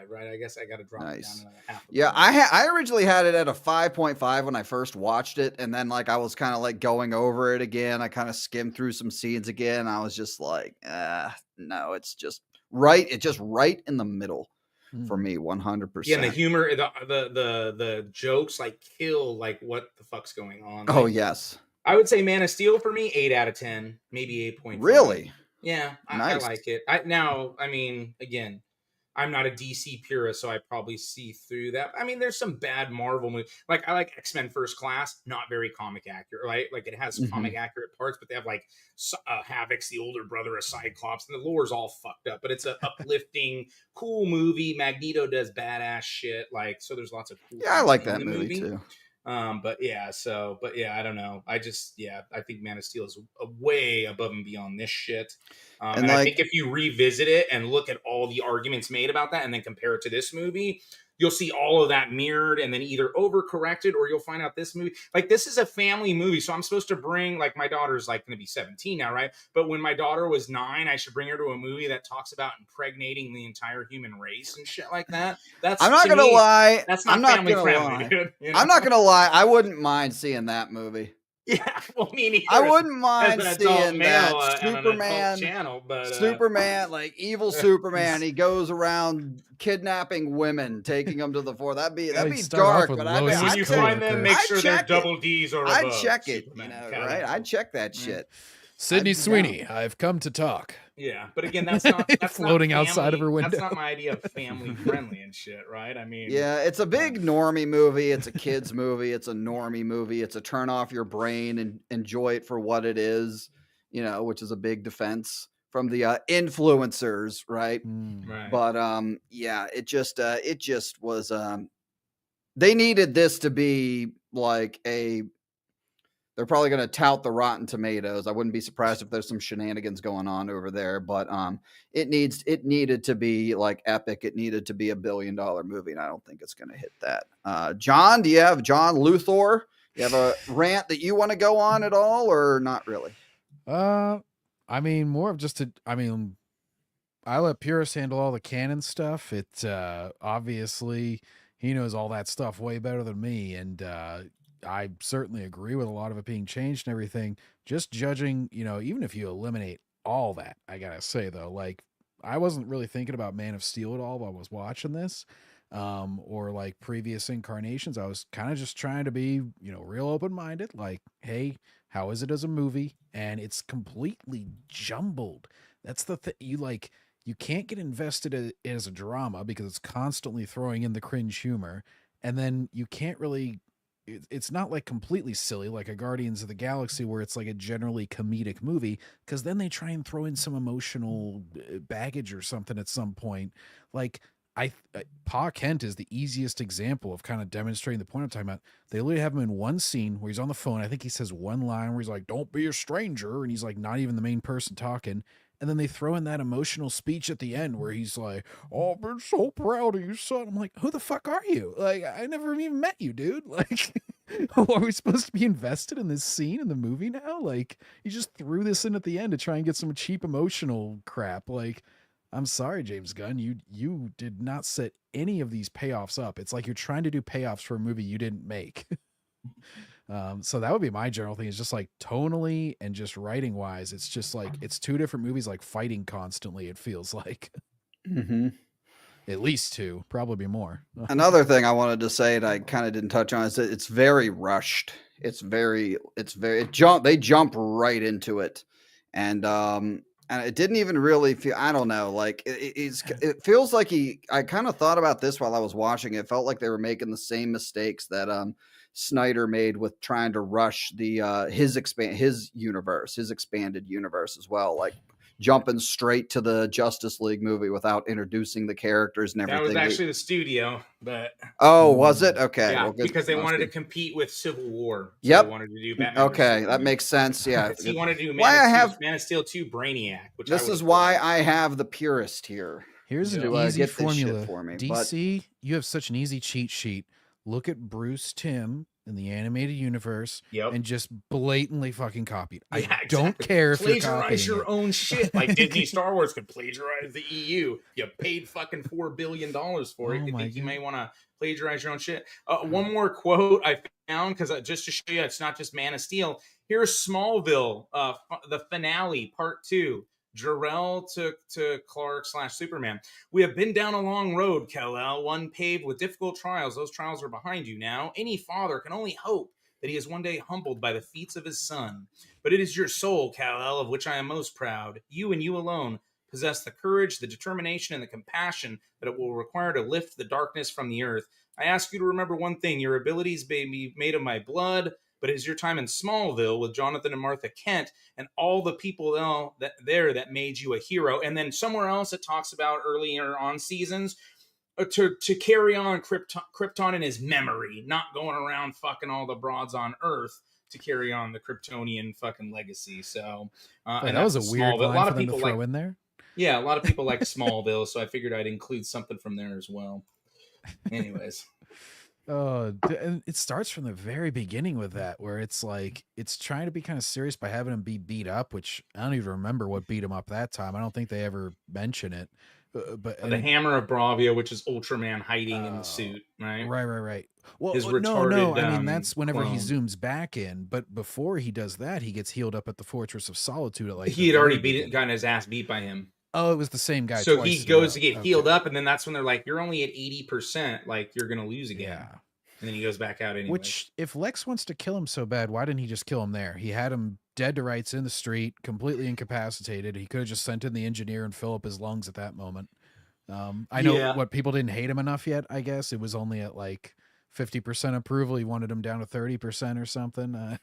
right? I guess I got to drop it down another half. Yeah, I originally had it at a 5.5 when I first watched it, and then like I was kind of like going over it again. I kind of skimmed through some scenes again. I was just like, no, it's just right. It's just right in the middle. For me, 100%. Yeah, and the humor, the jokes like kill like what the fuck's going on. Oh like, yes, I would say Man of Steel for me 8 out of 10, maybe 8.5. Really? Yeah, nice. I like it. I mean, again, I'm not a DC purist, so I probably see through that. I mean, there's some bad Marvel movies. Like I like X-Men First Class, not very comic accurate, right? Like it has comic accurate parts, but they have like Havoc's the older brother of Cyclops, and the lore's all fucked up. But it's a uplifting, cool movie. Magneto does badass shit. Like so, there's lots of cool. Yeah, I like that movie too. But yeah, I don't know. I think Man of Steel is way above and beyond this shit. And I think if you revisit it and look at all the arguments made about that and then compare it to this movie, you'll see all of that mirrored and then either overcorrected or you'll find out this movie, like this is a family movie. So I'm supposed to bring, like my daughter's like going to be 17 now, right? But when my daughter was 9, I should bring her to a movie that talks about impregnating the entire human race and shit like that. I'm not going to lie. That's not family friendly, dude. You know? I'm not going to lie. I wouldn't mind seeing that movie. Yeah, well, me neither. I wouldn't mind seeing that Superman channel, but Superman, like evil Superman. He goes around kidnapping women, taking them to the floor. That'd be dark. But when you find them, make sure they're double D's or above. I'd check it, right? I'd check that shit. Sydney Sweeney, I've come to talk. Yeah, but again, that's floating not outside of her window. That's not my idea of family friendly and shit, right? I mean, Yeah, it's a big normie movie. It's a kids movie. It's a normie movie. It's a turn off your brain and enjoy it for what it is, which is a big defense from the influencers, right? right. But yeah, it just was they needed this to be like they're probably going to tout the Rotten Tomatoes. I wouldn't be surprised if there's some shenanigans going on over there, but it needed to be like epic. It needed to be $1 billion movie, and I don't think it's going to hit that. John, do you have John Luthor? You have a rant that you want to go on at all, or not really? I mean, more of just I let Purist handle all the canon stuff. It obviously he knows all that stuff way better than me, and I certainly agree with a lot of it being changed and everything. Just judging, even if you eliminate all that, I gotta say though, like I wasn't really thinking about Man of Steel at all while I was watching this, or like previous incarnations. I was kind of just trying to be, real open-minded. Like, hey, how is it as a movie? And it's completely jumbled. That's the thing. You can't get invested as a drama because it's constantly throwing in the cringe humor, and then you can't really. It's not like completely silly like a Guardians of the Galaxy where it's like a generally comedic movie, because then they try and throw in some emotional baggage or something at some point. Like Pa Kent is the easiest example of kind of demonstrating the point I'm talking about. They literally have him in one scene where he's on the phone. I think he says one line where he's like, "Don't be a stranger," and he's like not even the main person talking. And then they throw in that emotional speech at the end where he's like, "Oh, I've been so proud of you, son." I'm like, who the fuck are you? Like, I never even met you, dude. Like, are we supposed to be invested in this scene in the movie now? Like, you just threw this in at the end to try and get some cheap emotional crap. Like, I'm sorry, James Gunn. You did not set any of these payoffs up. It's like you're trying to do payoffs for a movie you didn't make. So that would be my general thing, is just like tonally and just writing wise, it's just like it's two different movies like fighting constantly, it feels like. At least two, probably more. Another thing I wanted to say and I kind of didn't touch on is that it's very rushed. They jump right into it. And it didn't even really feel, I don't know, like it feels like I kind of thought about this while I was watching it. It felt like they were making the same mistakes that Snyder made with trying to rush his expanded universe as well, like jumping straight to the Justice League movie without introducing the characters and everything. That was actually the studio, but was it? Okay, yeah, well, because they wanted to compete with Civil War. So Yep. they wanted to do Batman. Okay, that makes sense. Yeah, he wanted to do Man of Steel 2 Brainiac. Which this is why I have the purist here. Here's an easy formula for me. DC, you have such an easy cheat sheet. Look at Bruce Timm in the animated universe and just blatantly fucking copy it. I don't care if you're copying your own shit. Like Disney Star Wars could plagiarize the EU. You paid fucking $4 billion for it. You think you may want to plagiarize your own shit. One more quote I found, because just to show you it's not just Man of Steel. Here's Smallville, the finale, part 2. Jor-El to Clark / Superman. We have been down a long road, Kal-El, one paved with difficult trials. Those trials are behind you now. Any father can only hope that he is one day humbled by the feats of his son. But it is your soul, Kal-El, of which I am most proud. You and you alone possess the courage, the determination, and the compassion that it will require to lift the darkness from the earth. I ask you to remember one thing. Your abilities may be made of my blood, but it is your time in Smallville with Jonathan and Martha Kent and all the people that made you a hero. And then somewhere else it talks about earlier on seasons to carry on Krypton in his memory, not going around fucking all the broads on Earth, to carry on the Kryptonian fucking legacy. So and that was a weird line a lot of people to throw in there. Yeah, a lot of people like Smallville, so I figured I'd include something from there as well. Anyways. And it starts from the very beginning with that, where it's like it's trying to be kind of serious by having him be beat up, which I don't even remember what beat him up that time. I don't think they ever mention it. But the hammer of Bravia, which is Ultraman hiding in the suit, right? Right. Well, his no. I mean, that's whenever he zooms back in. But before he does that, he gets healed up at the Fortress of Solitude. At like he had already gotten his ass beat by him. Oh, it was the same guy. So he goes to get healed up, and then that's when they're like, "You're only at 80%. Like you're gonna lose again." Yeah. And then he goes back out anyway. Which, if Lex wants to kill him so bad, why didn't he just kill him there? He had him dead to rights in the street, completely incapacitated. He could have just sent in the engineer and fill up his lungs at that moment. I know what people didn't hate him enough yet. I guess it was only at like 50% approval. He wanted him down to 30% or something.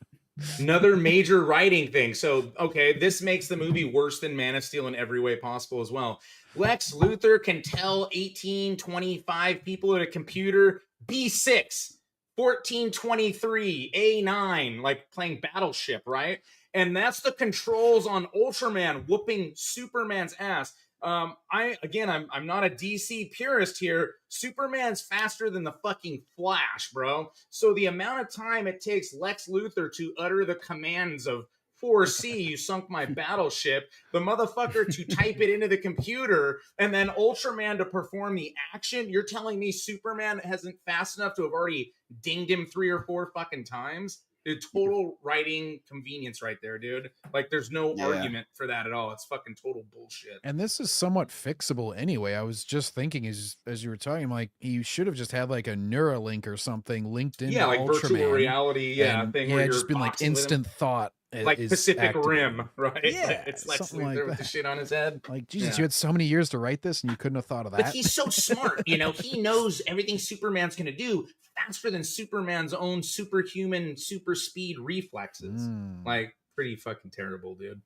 Another major writing thing. So, okay, this makes the movie worse than Man of Steel in every way possible as well. Lex Luthor can tell 18, 25 people at a computer, B6, 1423, A9, like playing Battleship, right? And that's the controls on Ultraman whooping Superman's ass. I'm not a DC purist here. Superman's faster than the fucking Flash, bro. So the amount of time it takes Lex Luthor to utter the commands of 4C, you sunk my battleship, the motherfucker to type it into the computer, and then Ultraman to perform the action, you're telling me Superman isn't fast enough to have already dinged him 3 or 4 fucking times? The total writing convenience right there, dude. Like, there's no argument for that at all. It's fucking total bullshit. And this is somewhat fixable anyway. I was just thinking as you were talking, like, you should have just had like a Neuralink or something linked into like Ultraman, virtual reality, thing. Yeah, where just been like instant thought, like Pacific activated. Rim, right? Yeah, like, it's Lex something Luthor like with the shit on his head. Like, Jesus, you had so many years to write this, and you couldn't have thought of that. But he's so smart, you know. He knows everything Superman's gonna do faster than Superman's own superhuman super speed reflexes. Like, pretty fucking terrible, dude.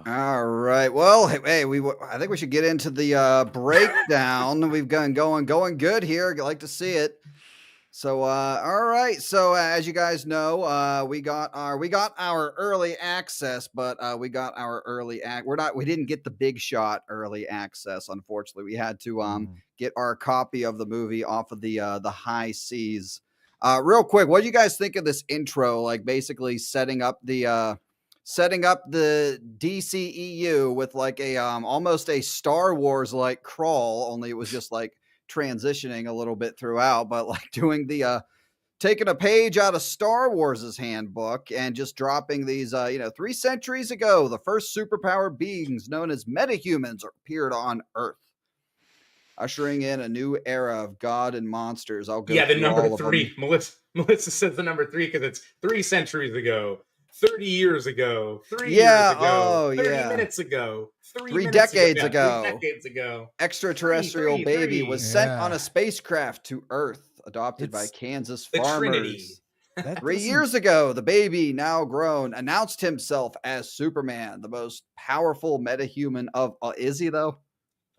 All right. Well, hey, I think we should get into the breakdown. We've going good here. I'd like to see it. So, all right. So, as you guys know, we got our early access, but we got our early we didn't get the big shot early access. Unfortunately, we had to get our copy of the movie off of the high seas. Real quick, what do you guys think of this intro? Like, basically setting up the DCEU with like a almost a Star Wars like crawl, only it was just like transitioning a little bit throughout, but like doing the taking a page out of Star Wars's handbook and just dropping these 3 centuries ago, the first superpower beings known as metahumans appeared on Earth, ushering in a new era of God and monsters. I'll go the number 3. Melissa says the number 3 because it's 3 centuries ago, 30 years ago, 3 years ago, 30 minutes ago, 3 decades ago, ago. 3 decades ago. Extraterrestrial baby was sent on a spacecraft to Earth, adopted by Kansas farmers. Trinity. 3 years ago, the baby, now grown, announced himself as Superman, the most powerful metahuman of... is he, though?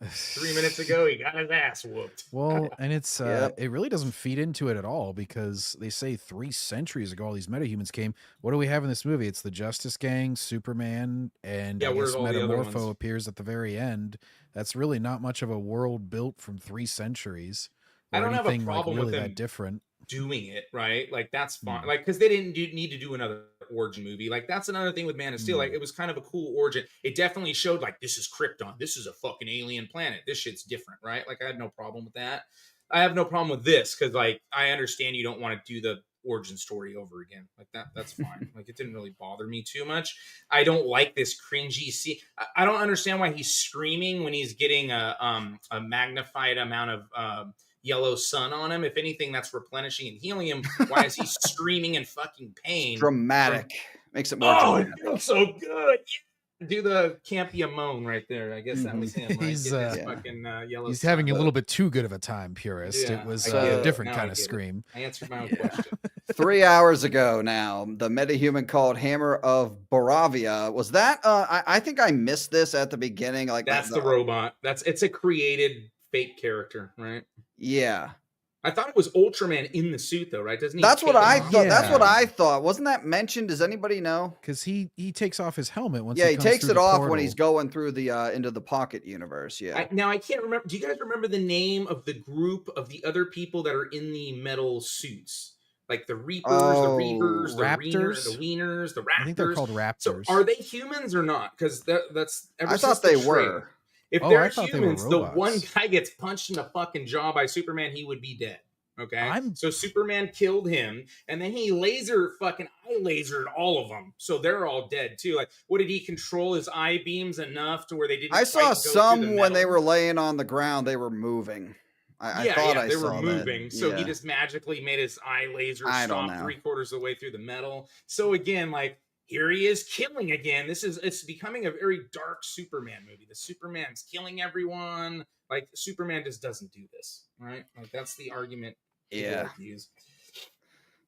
3 minutes ago, he got his ass whooped. Well, and it's it really doesn't feed into it at all, because they say 3 centuries ago all these metahumans came. What do we have in this movie? It's the Justice Gang, Superman, and I guess Metamorpho appears at the very end. That's really not much of a world built from 3 centuries. I don't have a problem really with them that different doing it, right? Like, that's fine. Like, because they didn't need to do another origin movie. Like, that's another thing with Man of Steel. Like, it was kind of a cool origin. It definitely showed, like, this is Krypton. This is a fucking alien planet. This shit's different, right? Like, I had no problem with that. I have no problem with this because, like, I understand you don't want to do the origin story over again. Like, that's fine. Like, it didn't really bother me too much. I don't like this cringy scene. I don't understand why he's screaming when he's getting a magnified amount of yellow sun on him. If anything, that's replenishing and healing him. Why is he screaming in fucking pain? Dramatic. Makes it more dramatic. It feels so good. Yeah. Do the Campia moan right there. I guess that was him. Right? He's fucking yellow. He's having a little bit too good of a time, purist. It was a different kind of scream. I answered my own question. 3 hours ago now, the metahuman called Hammer of Boravia. Was that I think I missed this at the beginning. Like, that's the robot. It's a created fake character, right? Yeah. I thought it was Ultraman in the suit, though, right? Doesn't he? That's what I thought. Yeah. That's what I thought. Wasn't that mentioned? Does anybody know? Because he takes off his helmet once. Yeah, he comes takes through it the off portal. when he's going through the into the pocket universe. Yeah. Now I can't remember. Do you guys remember the name of the group of the other people that are in the metal suits? Like the Reapers, the Reavers, the Raptors? the Wieners, the Raptors. I think they're called Raptors. So are they humans or not? Because that's. I thought they were. If they're I thought they were humans, the robots. one guy gets punched in the fucking jaw by Superman, he would be dead. Okay, so Superman killed him, and then he eye lasered all of them, so they're all dead too. Like, what did he control his eye beams enough to where they didn't? I saw some when they were laying on the ground, they were moving. I Yeah, thought yeah, I they were saw that. moving. So he Yeah. just magically made his eye laser I don't stop know. 3/4 of the way through the metal. So again, like here he is killing again. It's becoming a very dark Superman movie. The Superman's killing everyone. Like Superman just doesn't do this, right? Like that's the argument people Yeah. like to use.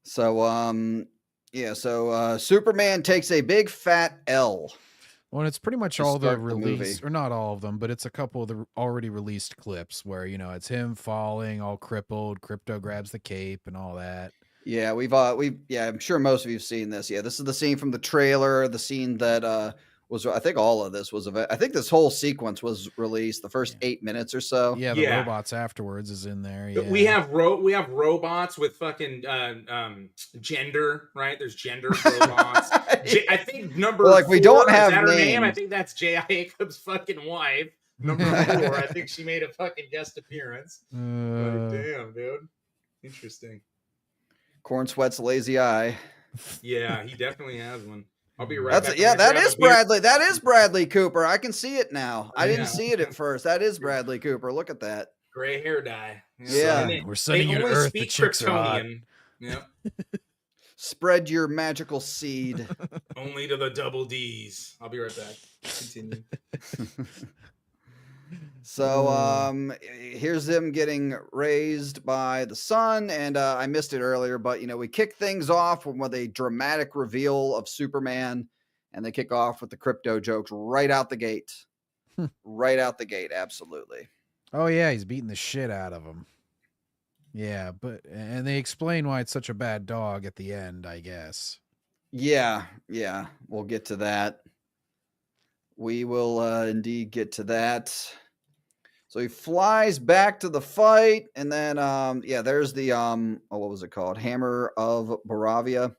So Superman takes a big fat L. Well, it's pretty much To all the start the movie. release, or not all of them, but it's a couple of the already released clips where, you know, it's him falling, all crippled, Crypto grabs the cape and all that. Yeah, I'm sure most of you've seen this. Yeah, this is the scene from the trailer, the scene that I think all of this was I think this whole sequence was released the first 8 minutes or so. Yeah, the Yeah. robots afterwards is in there. Yeah. We have robots with fucking gender, right? There's gender robots. I think number Well, like, we don't 4, have is that her name? I names. think that's J.I. Jacobs' fucking wife. Number 4, I think she made a fucking guest appearance. Like, damn, dude. Interesting. Corn Sweat's lazy eye. Yeah, he definitely has one. I'll be right That's back. yeah, I'm gonna that grab is a beer. Bradley. That is Bradley Cooper. I can see it now. I didn't Yeah. see it at first. That is Bradley Cooper. Look at that. Gray hair dye. Yeah. And We're sending they you to only Earth. The speak chicks are hot. Kryptonian. Yep. Spread your magical seed. Only to the double D's. I'll be right back. Continue. So here's him getting raised by the sun, and I missed it earlier, but we kick things off with a dramatic reveal of Superman, and they kick off with the crypto jokes right out the gate. Right out the gate, absolutely. Oh yeah, he's beating the shit out of him. Yeah, and they explain why it's such a bad dog at the end, I guess. Yeah, we'll get to that. We will indeed get to that. So he flies back to the fight, and then there's the what was it called? Hammer of Baravia.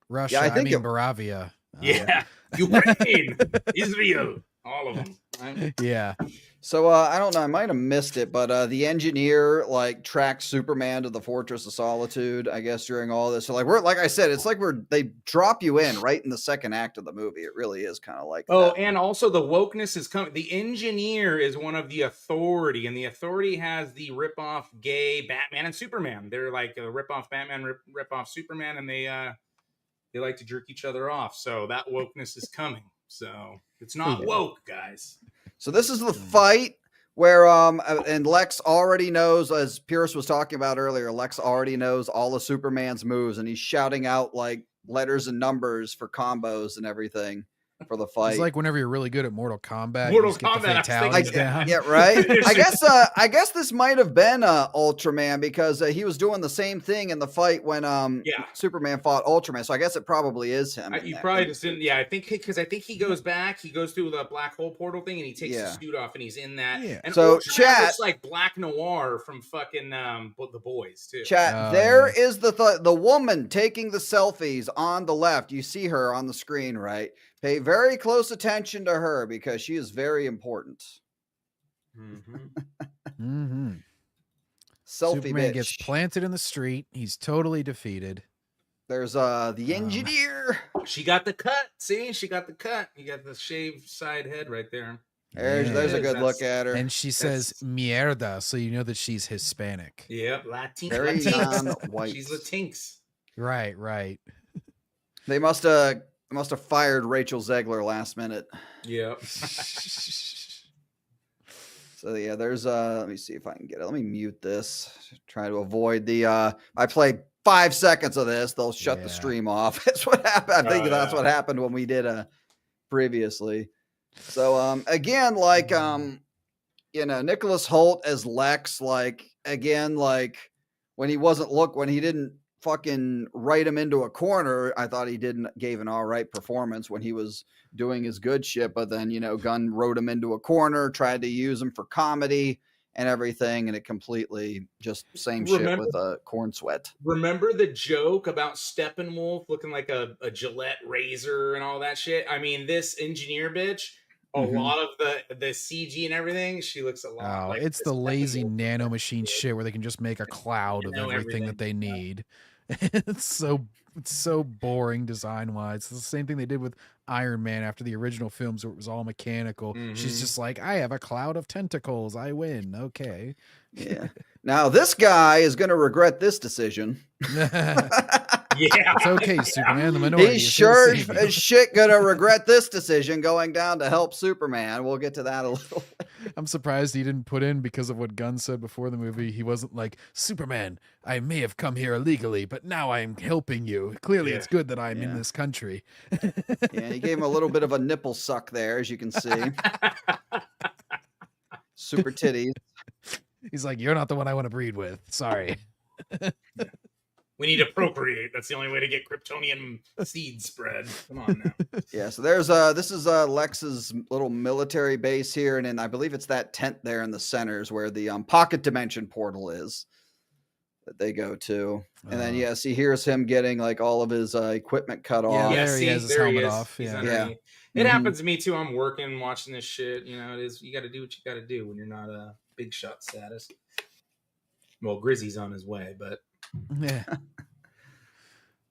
Russia, Yeah, I think Baravia. Yeah. Ukraine, Israel, all of them. Right? Yeah. So I don't know, I might have missed it, but the engineer tracks Superman to the Fortress of Solitude, I guess, during all this. So like I said, it's like they drop you in right in the second act of the movie. It really is kind of like that. And also the wokeness is coming. The engineer is one of the authority, and the authority has the rip-off gay Batman and Superman. They're like a rip-off Batman, rip-off Superman, and they like to jerk each other off. So that wokeness is coming. So it's not woke, guys. So this is the fight where and Lex already knows, as Pierce was talking about earlier, Lex already knows all of Superman's moves, and he's shouting out like letters and numbers for combos and everything for the fight. It's like whenever you're really good at Mortal Kombat, Mortal you just get the Kombat, I was fatalities thinking down. Yeah, right. I guess this might have been Ultraman, because he was doing the same thing in the fight when Superman fought Ultraman. So I guess it probably is him. You probably just didn't. Yeah, I think he goes back. He goes through the black hole portal thing, and he takes his suit off, and he's in that. Yeah. And So, Ultraman chat- looks like Black Noir from fucking the boys too. Chat, there is the woman taking the selfies on the left. You see her on the screen, right? Pay very close attention to her, because she is very important. Mm-hmm. Selfie Superman bitch. gets planted in the street. He's totally defeated. There's the engineer. She got the cut. See, she got the cut. You got the shaved side head right there. There's a good look at her. And she says mierda, so you know that she's Hispanic. Yep, Latin. Very Latinx. non-white. She's Latinx. Right. They must have fired Rachel Zegler last minute. Yep. So yeah, there's let me see if I can get it. Let me mute this. Try to avoid the I played 5 seconds of this. They'll shut the stream off. That's what happened. I think that's what happened when we did previously. So again, like Nicholas Hoult as Lex, like again, like when he didn't fucking write him into a corner, I thought he gave an all right performance when he was doing his good shit, but then Gunn wrote him into a corner, tried to use him for comedy and everything, and it completely just same shit with Corn Sweat. Remember the joke about Steppenwolf looking like a Gillette razor and all that shit? I mean, this engineer bitch, a lot of the CG and everything, she looks a lot like it's the lazy nanomachine shit where they can just make a cloud of everything that they need. It's so boring design wise. It's the same thing they did with Iron Man after the original films where it was all mechanical. She's Mhm. just like, I have a cloud of tentacles. I win. Okay. Yeah. Now this guy is going to regret this decision. Yeah. It's okay, Yeah. Superman. The minority He's is here to sure save you. as shit going to regret this decision going down to help Superman. We'll get to that a little. I'm surprised he didn't put in, because of what Gunn said before the movie. He wasn't like, Superman, I may have come here illegally, but now I'm helping you. Clearly, Yeah. it's good that I'm in Yeah. this country. Yeah, he gave him a little bit of a nipple suck there, as you can see. Super titties. He's like, you're not the one I want to breed with. Sorry. We need to procreate. That's the only way to get Kryptonian seeds spread. Come on now. Yeah, so there's this is Lex's little military base here, and then I believe it's that tent there in the center is where the pocket dimension portal is that they go to. And then yes, he hears him getting like all of his equipment cut Yeah, off. there he has his helmet off. He's Yeah. underneath. Yeah. It Mhm. happens to me too. I'm working, watching this shit. You know, it is. You got to do what you got to do when you're not a big shot status. Well, Grizzy's on his way, but Yeah.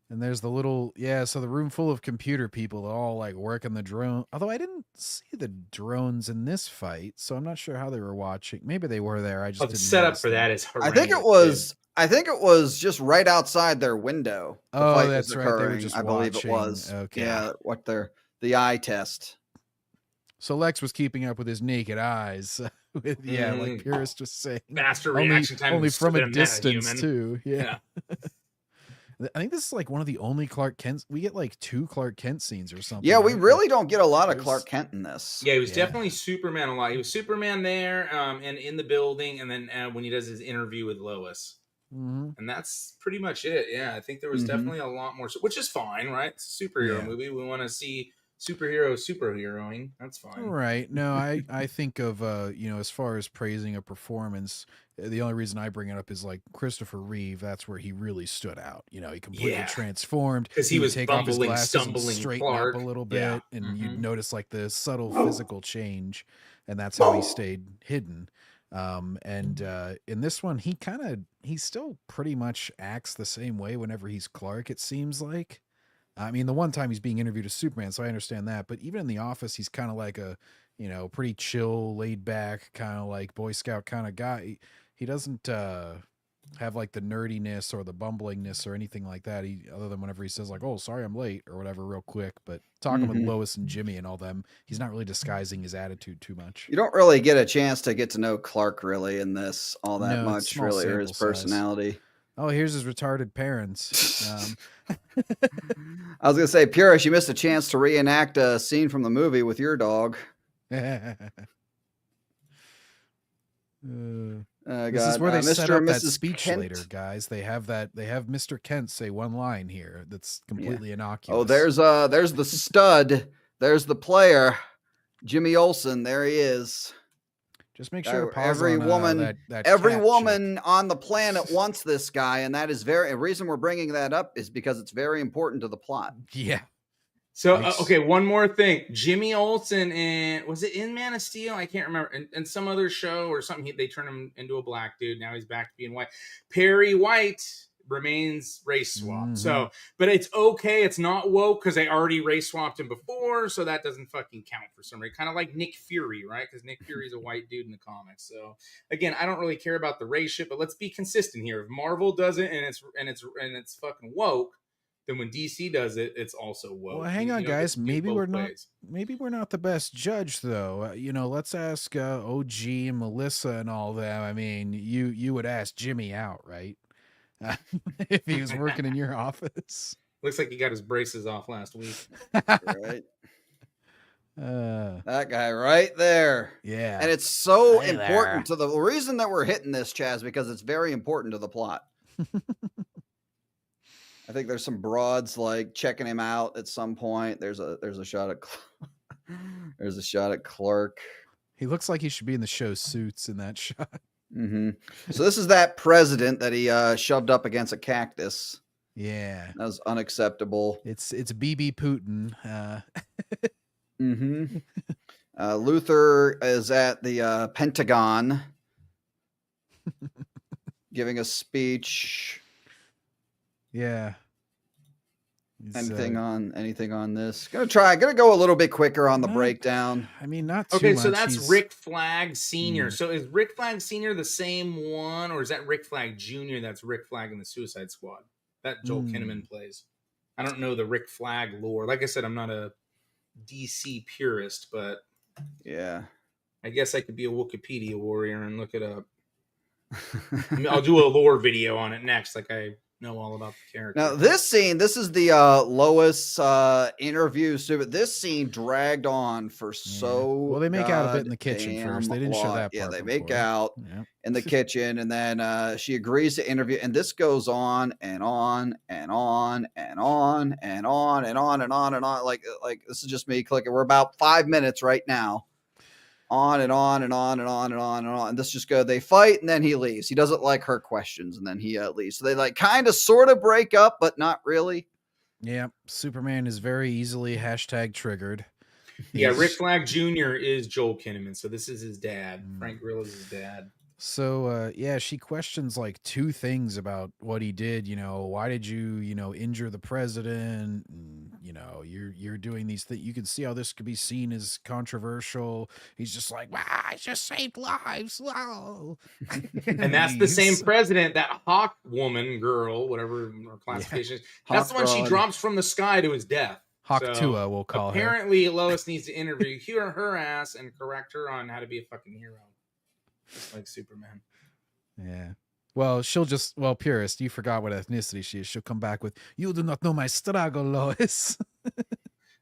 And there's the little, so the room full of computer people that all like working the drone. Although I didn't see the drones in this fight, so I'm not sure how they were watching. Maybe they were there. I just the didn't setup notice for them. that is I horrendous. think it was just right outside their window. The Oh, fight that's was right. They were occurring. just I believe it watching. was. Okay. Yeah, what the eye test. So Lex was keeping up with his naked eyes. With, like Mhm. Purist just saying. Faster reaction time Only than from a metahuman. distance, too. Yeah. I think this is like one of the only Clark Kent. We get like 2 Clark Kent scenes or something. Yeah, we right? really don't get a lot of There's- Clark Kent in this. Yeah, he was Yeah. definitely Superman a lot. He was Superman there, and in the building, and then when he does his interview with Lois, Mhm. and that's pretty much it. Yeah, I think there was Mhm. definitely a lot more, which is fine, right? It's a superhero Yeah. movie. We want to see superheroing. That's fine. Right. No, I think of as far as praising a performance, the only reason I bring it up is like Christopher Reeve. That's where he really stood out. He completely Yeah. transformed. 'Cause he would was take off his bumbling, glasses and stumbling straighten Clark. up a little bit, Yeah. and you'd Mhm. notice like the subtle physical change, and that's how he stayed hidden. In this one, he still pretty much acts the same way whenever he's Clark. It seems like. I mean, the one time he's being interviewed as Superman, so I understand that. But even in the office, he's kind of like a, pretty chill, laid back, kind of like Boy Scout kind of guy. He doesn't have like the nerdiness or the bumblingness or anything like that. Other than whenever he says like, "Oh, sorry, I'm late" or whatever, real quick. But talking with Mhm. Lois and Jimmy and all them, he's not really disguising his attitude too much. You don't really get a chance to get to know Clark really in this all that No, it's much, small really, or his sample size. personality. Oh, here's his retarded parents. I was gonna say, Purish, you missed a chance to reenact a scene from the movie with your dog. This is where they set up and that Mrs. speech Kent. later, guys. They have Mr. Kent say one line here that's completely innocuous. Oh, there's the stud. There's the player, Jimmy Olsen. There he is. Just make sure to pause Every on, woman, that every cat woman on the planet wants this guy, and that is the reason we're bringing that up is because it's very important to the plot. chick. Yeah. So Nice. okay, one more thing. Jimmy Olsen was it in Man of Steel? I can't remember. And some other show or something. They turned him into a black dude. Now he's back to being white. Perry White remains race swapped. Mhm. So, but it's okay. It's not woke because they already race swapped him before, so that doesn't fucking count for some reason. Kind of like Nick Fury, right? Because Nick Fury's a white dude in the comics. So again, I don't really care about the race shit, but let's be consistent here. If Marvel does it and it's fucking woke, then when DC does it, it's also woke. Well, hang on, You know, guys. it's Maybe both we're not. ways. Maybe we're not the best judge, though. Let's ask OG and Melissa and all them. I mean, you would ask Jimmy out, right? If he was working in your office. Looks like he got his braces off last week. Right? Uh, That guy right there. yeah. And it's so Hey important to the reason that we're hitting this, Chaz, because it's very important to the plot. I think there's some broads like checking him out at some point. There's a shot at there's a shot at Clark. He looks like he should be in the show Suits in that shot. Mm-hmm. So this is that president that he shoved up against a cactus. Yeah. That was unacceptable. It's BB Putin. Mm-hmm. Luther is at the Pentagon giving a speech. Yeah. Anything on this? Gonna go a little bit quicker on the breakdown. I mean, not too Okay, much. so that's He's- Rick Flag Sr. Mm. So is Rick Flag Sr. the same one, or is that Rick Flag Jr. that's Rick Flag in the Suicide Squad that Joel Kinnaman plays? I don't know the Rick Flag lore. Like I said, I'm not a DC purist, but Yeah. I guess I could be a Wikipedia warrior and look it up. I mean, I'll do a lore video on it next, like I know all about the character. Now this scene, this is the Lois interview. So this scene dragged on for so. Well, they make out a bit in the kitchen goddamn first. They didn't show long. that Yeah, part they make before. out in the kitchen, and then she agrees to interview, and this goes on and on and on and on and on and on and on and on. Like this is just me clicking. We're about 5 minutes right now. On and on and on and on and on and on. And this just go. They fight, and then he leaves. He doesn't like her questions, and then he leaves. So they like kind of sort of break up, but not really. Yeah, Superman is very easily #triggered. Yeah, Rick Flag Jr. is Joel Kinnaman, so this is his dad. Frank Grilla's his dad. So yeah, she questions like two things about what he did. Why did you injure the president? And, you're doing these things. You can see how this could be seen as controversial. He's just like, I just saved lives. Wow. And that's the same president, that Hawk woman, girl, whatever her classification is. That's the one she drops from the sky to his death. Hawk Tua, we'll call her. Apparently, Lois needs to interview her ass and correct her on how to be a fucking hero. Just like Superman. Yeah. Well, purist, you forgot what ethnicity she is. She'll come back with, you do not know my struggle, Lois.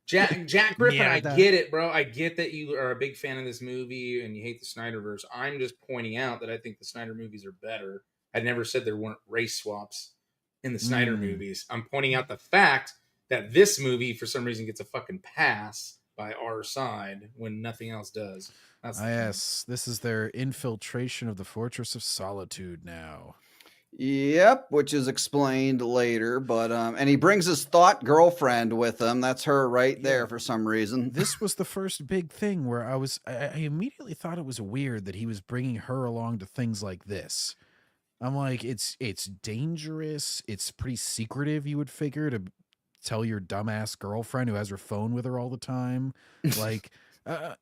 Jack Griffin, I get it, bro. I get that you are a big fan of this movie and you hate the Snyderverse. I'm just pointing out that I think the Snyder movies are better. I never said there weren't race swaps in the Snyder movies. I'm pointing out the fact that this movie, for some reason, gets a fucking pass by our side when nothing else does. Yes, this is their infiltration of the Fortress of Solitude now. Yep, which is explained later, but and he brings his thought girlfriend with him. That's her right there for some reason. This was the first big thing where I immediately thought it was weird that he was bringing her along to things like this. I'm like, it's dangerous. It's pretty secretive, you would figure, to tell your dumbass girlfriend who has her phone with her all the time. Like,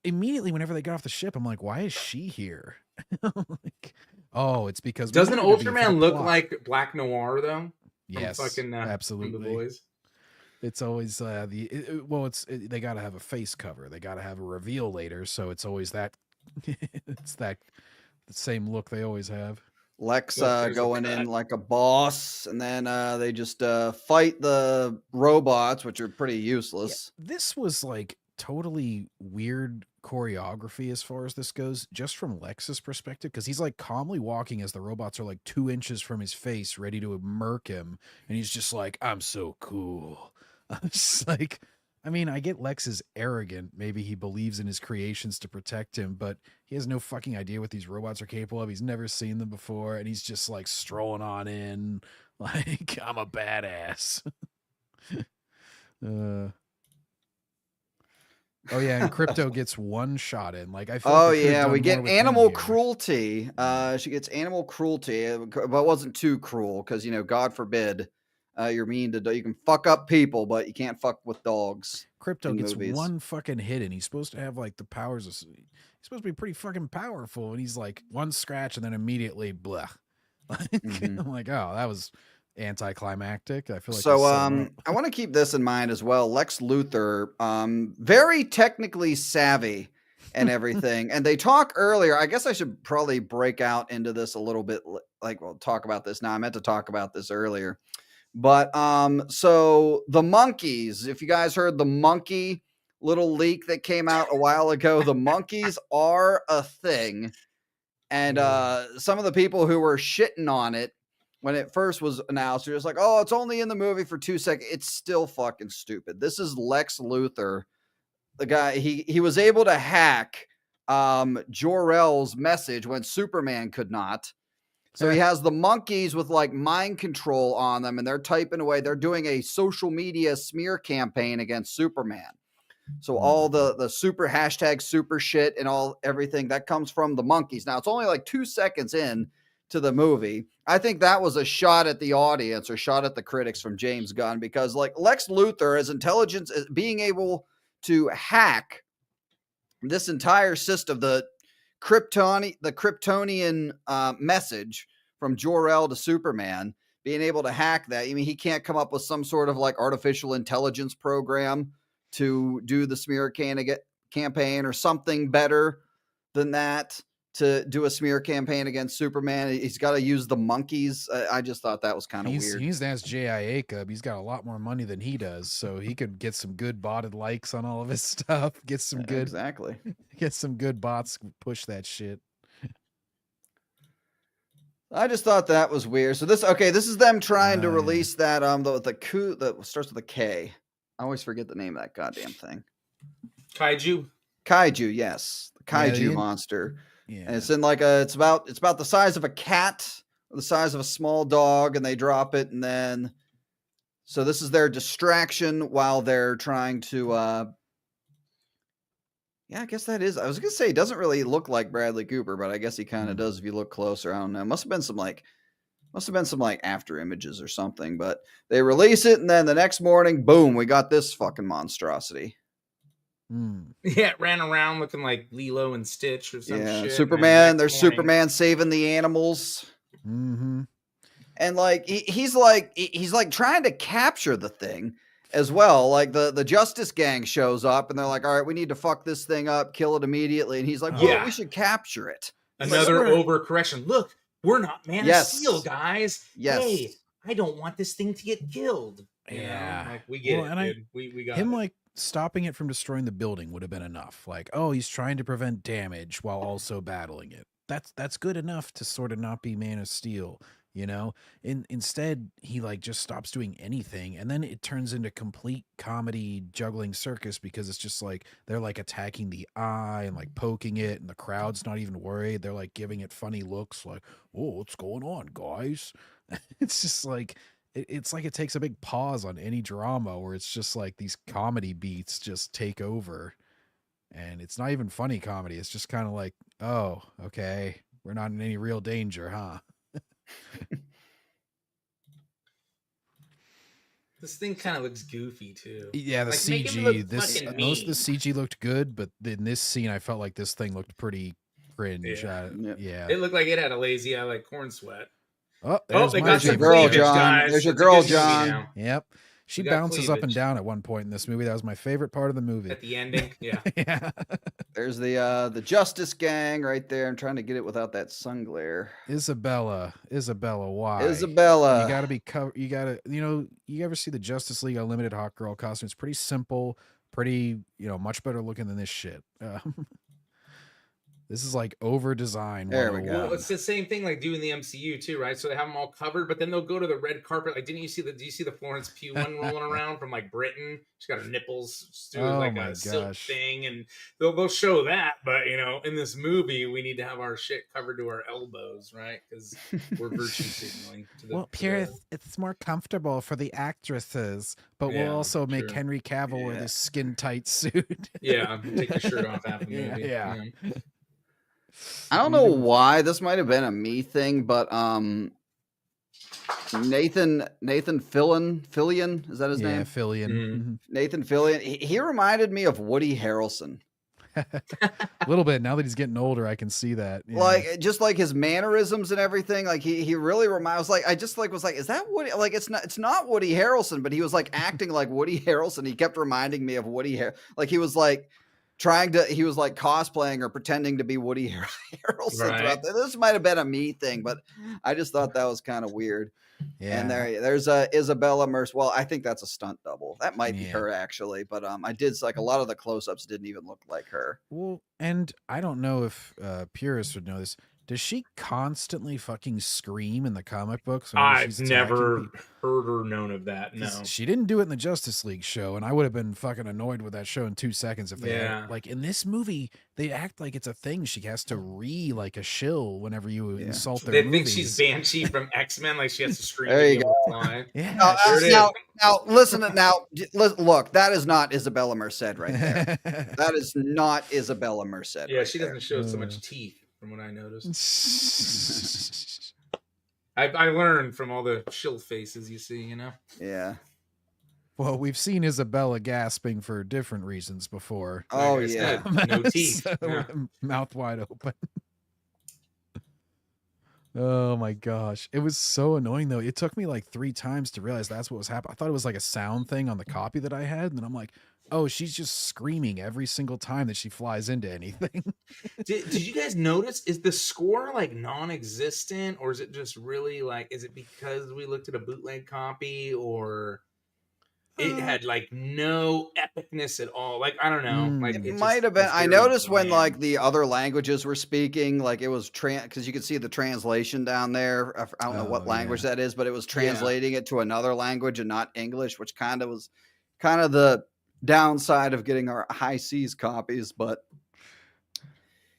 immediately whenever they got off the ship, I'm like, why is she here? Like, oh, it's because doesn't Ultraman look like Black Noir though? Yes, fucking, absolutely. The boys. It's always they got to have a face cover. They got to have a reveal later, so it's always that. It's the same look they always have. Lex going in like a boss, and then they just fight the robots, which are pretty useless. Yeah, this was like totally weird choreography as far as this goes, just from Lex's perspective, because he's like calmly walking as the robots are like 2 inches from his face, ready to murk him, and he's just like, I'm so cool. I'm just like, I mean, I get Lex is arrogant. Maybe he believes in his creations to protect him, but he has no fucking idea what these robots are capable of. He's never seen them before, and he's just like strolling on in, like, I'm a badass. Oh yeah, and Crypto gets one shot in. Like I feel. Oh like yeah, we get animal cruelty. She gets animal cruelty, but it wasn't too cruel because God forbid you're mean to. You can fuck up people, but you can't fuck with dogs. Crypto gets one fucking hit, and he's supposed to have like the powers of. He's supposed to be pretty fucking powerful, and he's like one scratch, and then immediately blah. I'm like, oh, that was anticlimactic. I feel like so. I want to keep this in mind as well. Lex Luthor, very technically savvy and everything. And they talk earlier. I guess I should probably break out into this a little bit. Like we'll talk about this now. I meant to talk about this earlier, but so the monkeys. If you guys heard the monkey little leak that came out a while ago, the monkeys are a thing, and some of the people who were shitting on it when it first was announced, you're just like, oh, it's only in the movie for 2 seconds. It's still fucking stupid. This is Lex Luthor. The guy, he was able to hack Jor-El's message when Superman could not. So he has the monkeys with like mind control on them, and they're typing away. They're doing a social media smear campaign against Superman. So all the super #super shit and everything that comes from the monkeys. Now it's only like 2 seconds in to the movie. I think that was a shot at the audience or shot at the critics from James Gunn, because like Lex Luthor, as intelligence, as being able to hack this entire system, the Kryptonian message from Jor-El to Superman, being able to hack that. I mean, he can't come up with some sort of like artificial intelligence program to do the smear campaign or something better than that to do a smear campaign against Superman. He's got to use the monkeys. I just thought that was kind of weird. He needs to ask J.I. Akub. He's got a lot more money than he does, so he could get some good botted likes on all of his stuff. Get some good, exactly. Get some good bots. Push that shit. I just thought that was weird. So this is them trying to release that the coup that starts with a K. I always forget the name of that goddamn thing. Kaiju, yes, the kaiju monster. Yeah, and it's in like it's about the size of a cat, or the size of a small dog, and they drop it, and then so this is their distraction while they're trying to. I guess that is. I was gonna say it doesn't really look like Bradley Cooper, but I guess he kind of does if you look closer. I don't know. Must have been some after images or something. But they release it, and then the next morning, boom, we got this fucking monstrosity. Yeah, it ran around looking like Lilo and Stitch or some shit. Superman. There's Superman saving the animals. Mm-hmm. And like he's like trying to capture the thing as well. Like the Justice Gang shows up and they're like, all right, we need to fuck this thing up, kill it immediately. And he's like, well, we should capture it. Another overcorrection. Look, we're not Man of Steel, guys. Yes. Hey, I don't want this thing to get killed. Yeah. Like, we get it, dude. We got him it. Like stopping it from destroying the building would have been enough. Like, oh, he's trying to prevent damage while also battling it. That's good enough to sort of not be Man of Steel, you know? Instead, he like just stops doing anything, and then it turns into complete comedy juggling circus, because it's just like they're like attacking the eye and like poking it, and the crowd's not even worried. They're like giving it funny looks like, oh, what's going on, guys? It's just like it's like it takes a big pause on any drama where it's just like these comedy beats just take over, and it's not even funny comedy. It's just kind of like, oh, okay, we're not in any real danger, huh? This thing kind of looks goofy too. Yeah, the like, CG. Most of the CG looked good, but in this scene, I felt like this thing looked pretty cringe. Yeah. It looked like it had a lazy eye like corn sweat. Oh, they got your girl, John. Guys. There's your girl, John. Yep. She bounces up and down at one point in this movie. That was my favorite part of the movie. At the ending, yeah. Yeah. There's the Justice Gang right there. I'm trying to get it without that sun glare. Isabella, why? Isabella. You gotta be covered. You gotta, you ever see the Justice League Unlimited Hawk Girl costume? It's pretty simple, pretty, much better looking than this shit. This is like over design. There we go. Well, it's the same thing like doing the MCU too, right? So they have them all covered, but then they'll go to the red carpet. Like, do you see the Florence Pugh one rolling around from like Britain? She's got her nipples doing like a silk thing, and they'll show that. But in this movie, we need to have our shit covered to our elbows, right? Because we're virtue signaling. It's more comfortable for the actresses, but we'll also make Henry Cavill wear this skin tight suit. Yeah, take your shirt off half the movie. Yeah. I don't know why this might have been a me thing, but Nathan Fillion, is that his name? Fillion. Mm-hmm. Nathan Fillion. He reminded me of Woody Harrelson. A little bit. Now that he's getting older, I can see that. Yeah. Like just like his mannerisms and everything. Like he really reminds. I just was like, is that Woody? Like it's not Woody Harrelson, but he was like acting like Woody Harrelson. He kept reminding me of Woody Like he was like he was like cosplaying or pretending to be Woody Harrelson. Right. This might have been a me thing, but I just thought that was kind of weird. Yeah. And there's Isabella Mercer. Well, I think that's a stunt double. That might be her actually, but I did like a lot of the close-ups didn't even look like her. Well, and I don't know if purists would know this. Does she constantly fucking scream in the comic books? I've never heard or known of that. No, she didn't do it in the Justice League show, and I would have been fucking annoyed with that show in 2 seconds if they had. Like in this movie, they act like it's a thing. She has to like a shill whenever you insult their They movies. think she's Banshee from X-Men, like she has to scream. There you go. Yeah. Now listen. Look, that is not Isabella Merced right there. That is not Isabella Merced. Yeah, right she doesn't show so much teeth. From what I noticed. I learned from all the shill faces you see, you know. Yeah. Well, we've seen Isabella gasping for different reasons before. Oh Like I yeah. said, no teeth. So, Yeah. mouth wide open. Oh my gosh. It was so annoying though. It took me like 3 times to realize that's what was happening. I thought it was like a sound thing on the copy that I had. And then I'm like, oh, she's just screaming every single time that she flies into anything. Did you guys notice? Is the score like non-existent, or is it just really like? Is it because we looked at a bootleg copy, or it had like no epicness at all? Like I don't know. Like It it might just have been. was I very noticed when bland. like the other languages were speaking, like it was because you could see the translation down there. I don't know what Oh, language yeah. that is, but it was Yeah. translating it to another language and not English, which kind of was kind of the downside of getting our high seas copies. But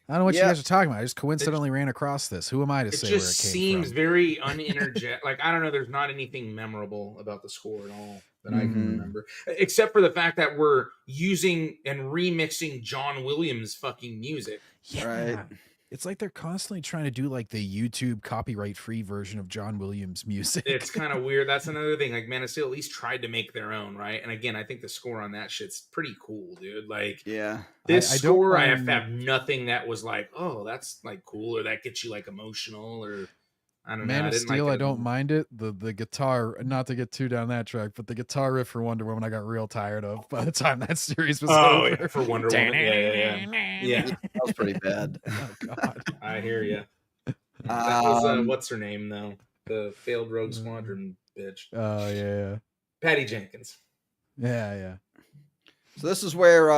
I don't know what you yeah, guys are talking about. I just coincidentally ran across this. Who am I to It say where it just came seems from? very unenergetic. Like I don't know. There's not anything memorable about the score at all that I can Mhm. remember, except for the fact that we're using and remixing John Williams' fucking music. Yeah. Right. It's like they're constantly trying to do like the YouTube copyright free version of John Williams music. It's kind of weird. That's another thing. Like Man of Steel at least tried to make their own, right? And again, I think the score on that shit's pretty cool, dude. Like Yeah. this I don't score, I have mind- nothing that was like, oh, that's like cool, or that gets you like emotional, or I don't know. Man I of didn't Steel, like it I at don't all. mind it. The guitar, not to get too down that track, but the guitar riff for Wonder Woman I got real tired of by the time that series was Oh over. yeah, for Wonder Woman. Yeah. That was pretty bad. Oh god. I hear you. That was Um, what's her name though? The failed Rogue Squadron bitch, Oh yeah. Patty Jenkins. Yeah. So this is where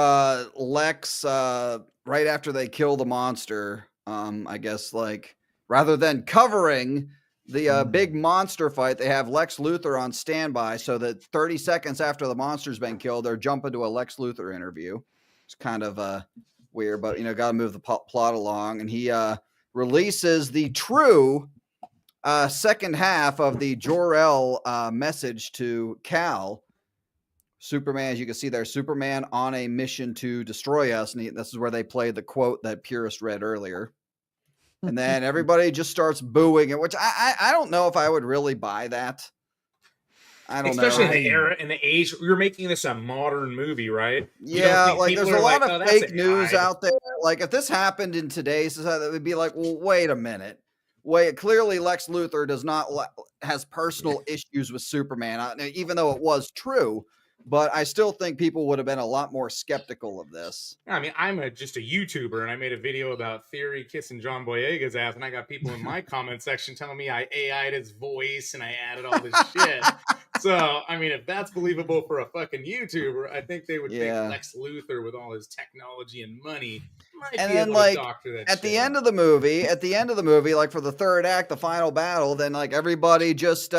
Lex, right after they kill the monster, I guess like rather than covering the big monster fight, they have Lex Luthor on standby so that 30 seconds after the monster's been killed, they're jumping to a Lex Luthor interview. It's kind of weird, but got to move the plot along, and he releases the true second half of the Jor-El message to Cal. Superman, as you can see there, Superman on a mission to destroy us. And this is where they play the quote that Purist read earlier. And then everybody just starts booing it, which I don't know if I would really buy that. I don't Especially know. in the era and the age. You're making this a modern movie, right? You don't Yeah, think like people there's a are lot like, of "Oh, that's fake a news guide." out there. Like if this happened in today's society, it would be like, well, wait a minute. Wait, clearly Lex Luthor does not has personal issues with Superman, even though it was true. But I still think people would have been a lot more skeptical of this. I mean, I'm just a YouTuber, and I made a video about Theory kissing John Boyega's ass, and I got people in my comment section telling me I AI'd his voice and I added all this shit. So, I mean, if that's believable for a fucking YouTuber, I think they would Yeah. think Lex Luthor, with all his technology and money, might And be then, able like, to doctor that at shit the end up. of the movie, like for the third act, the final battle, then like everybody just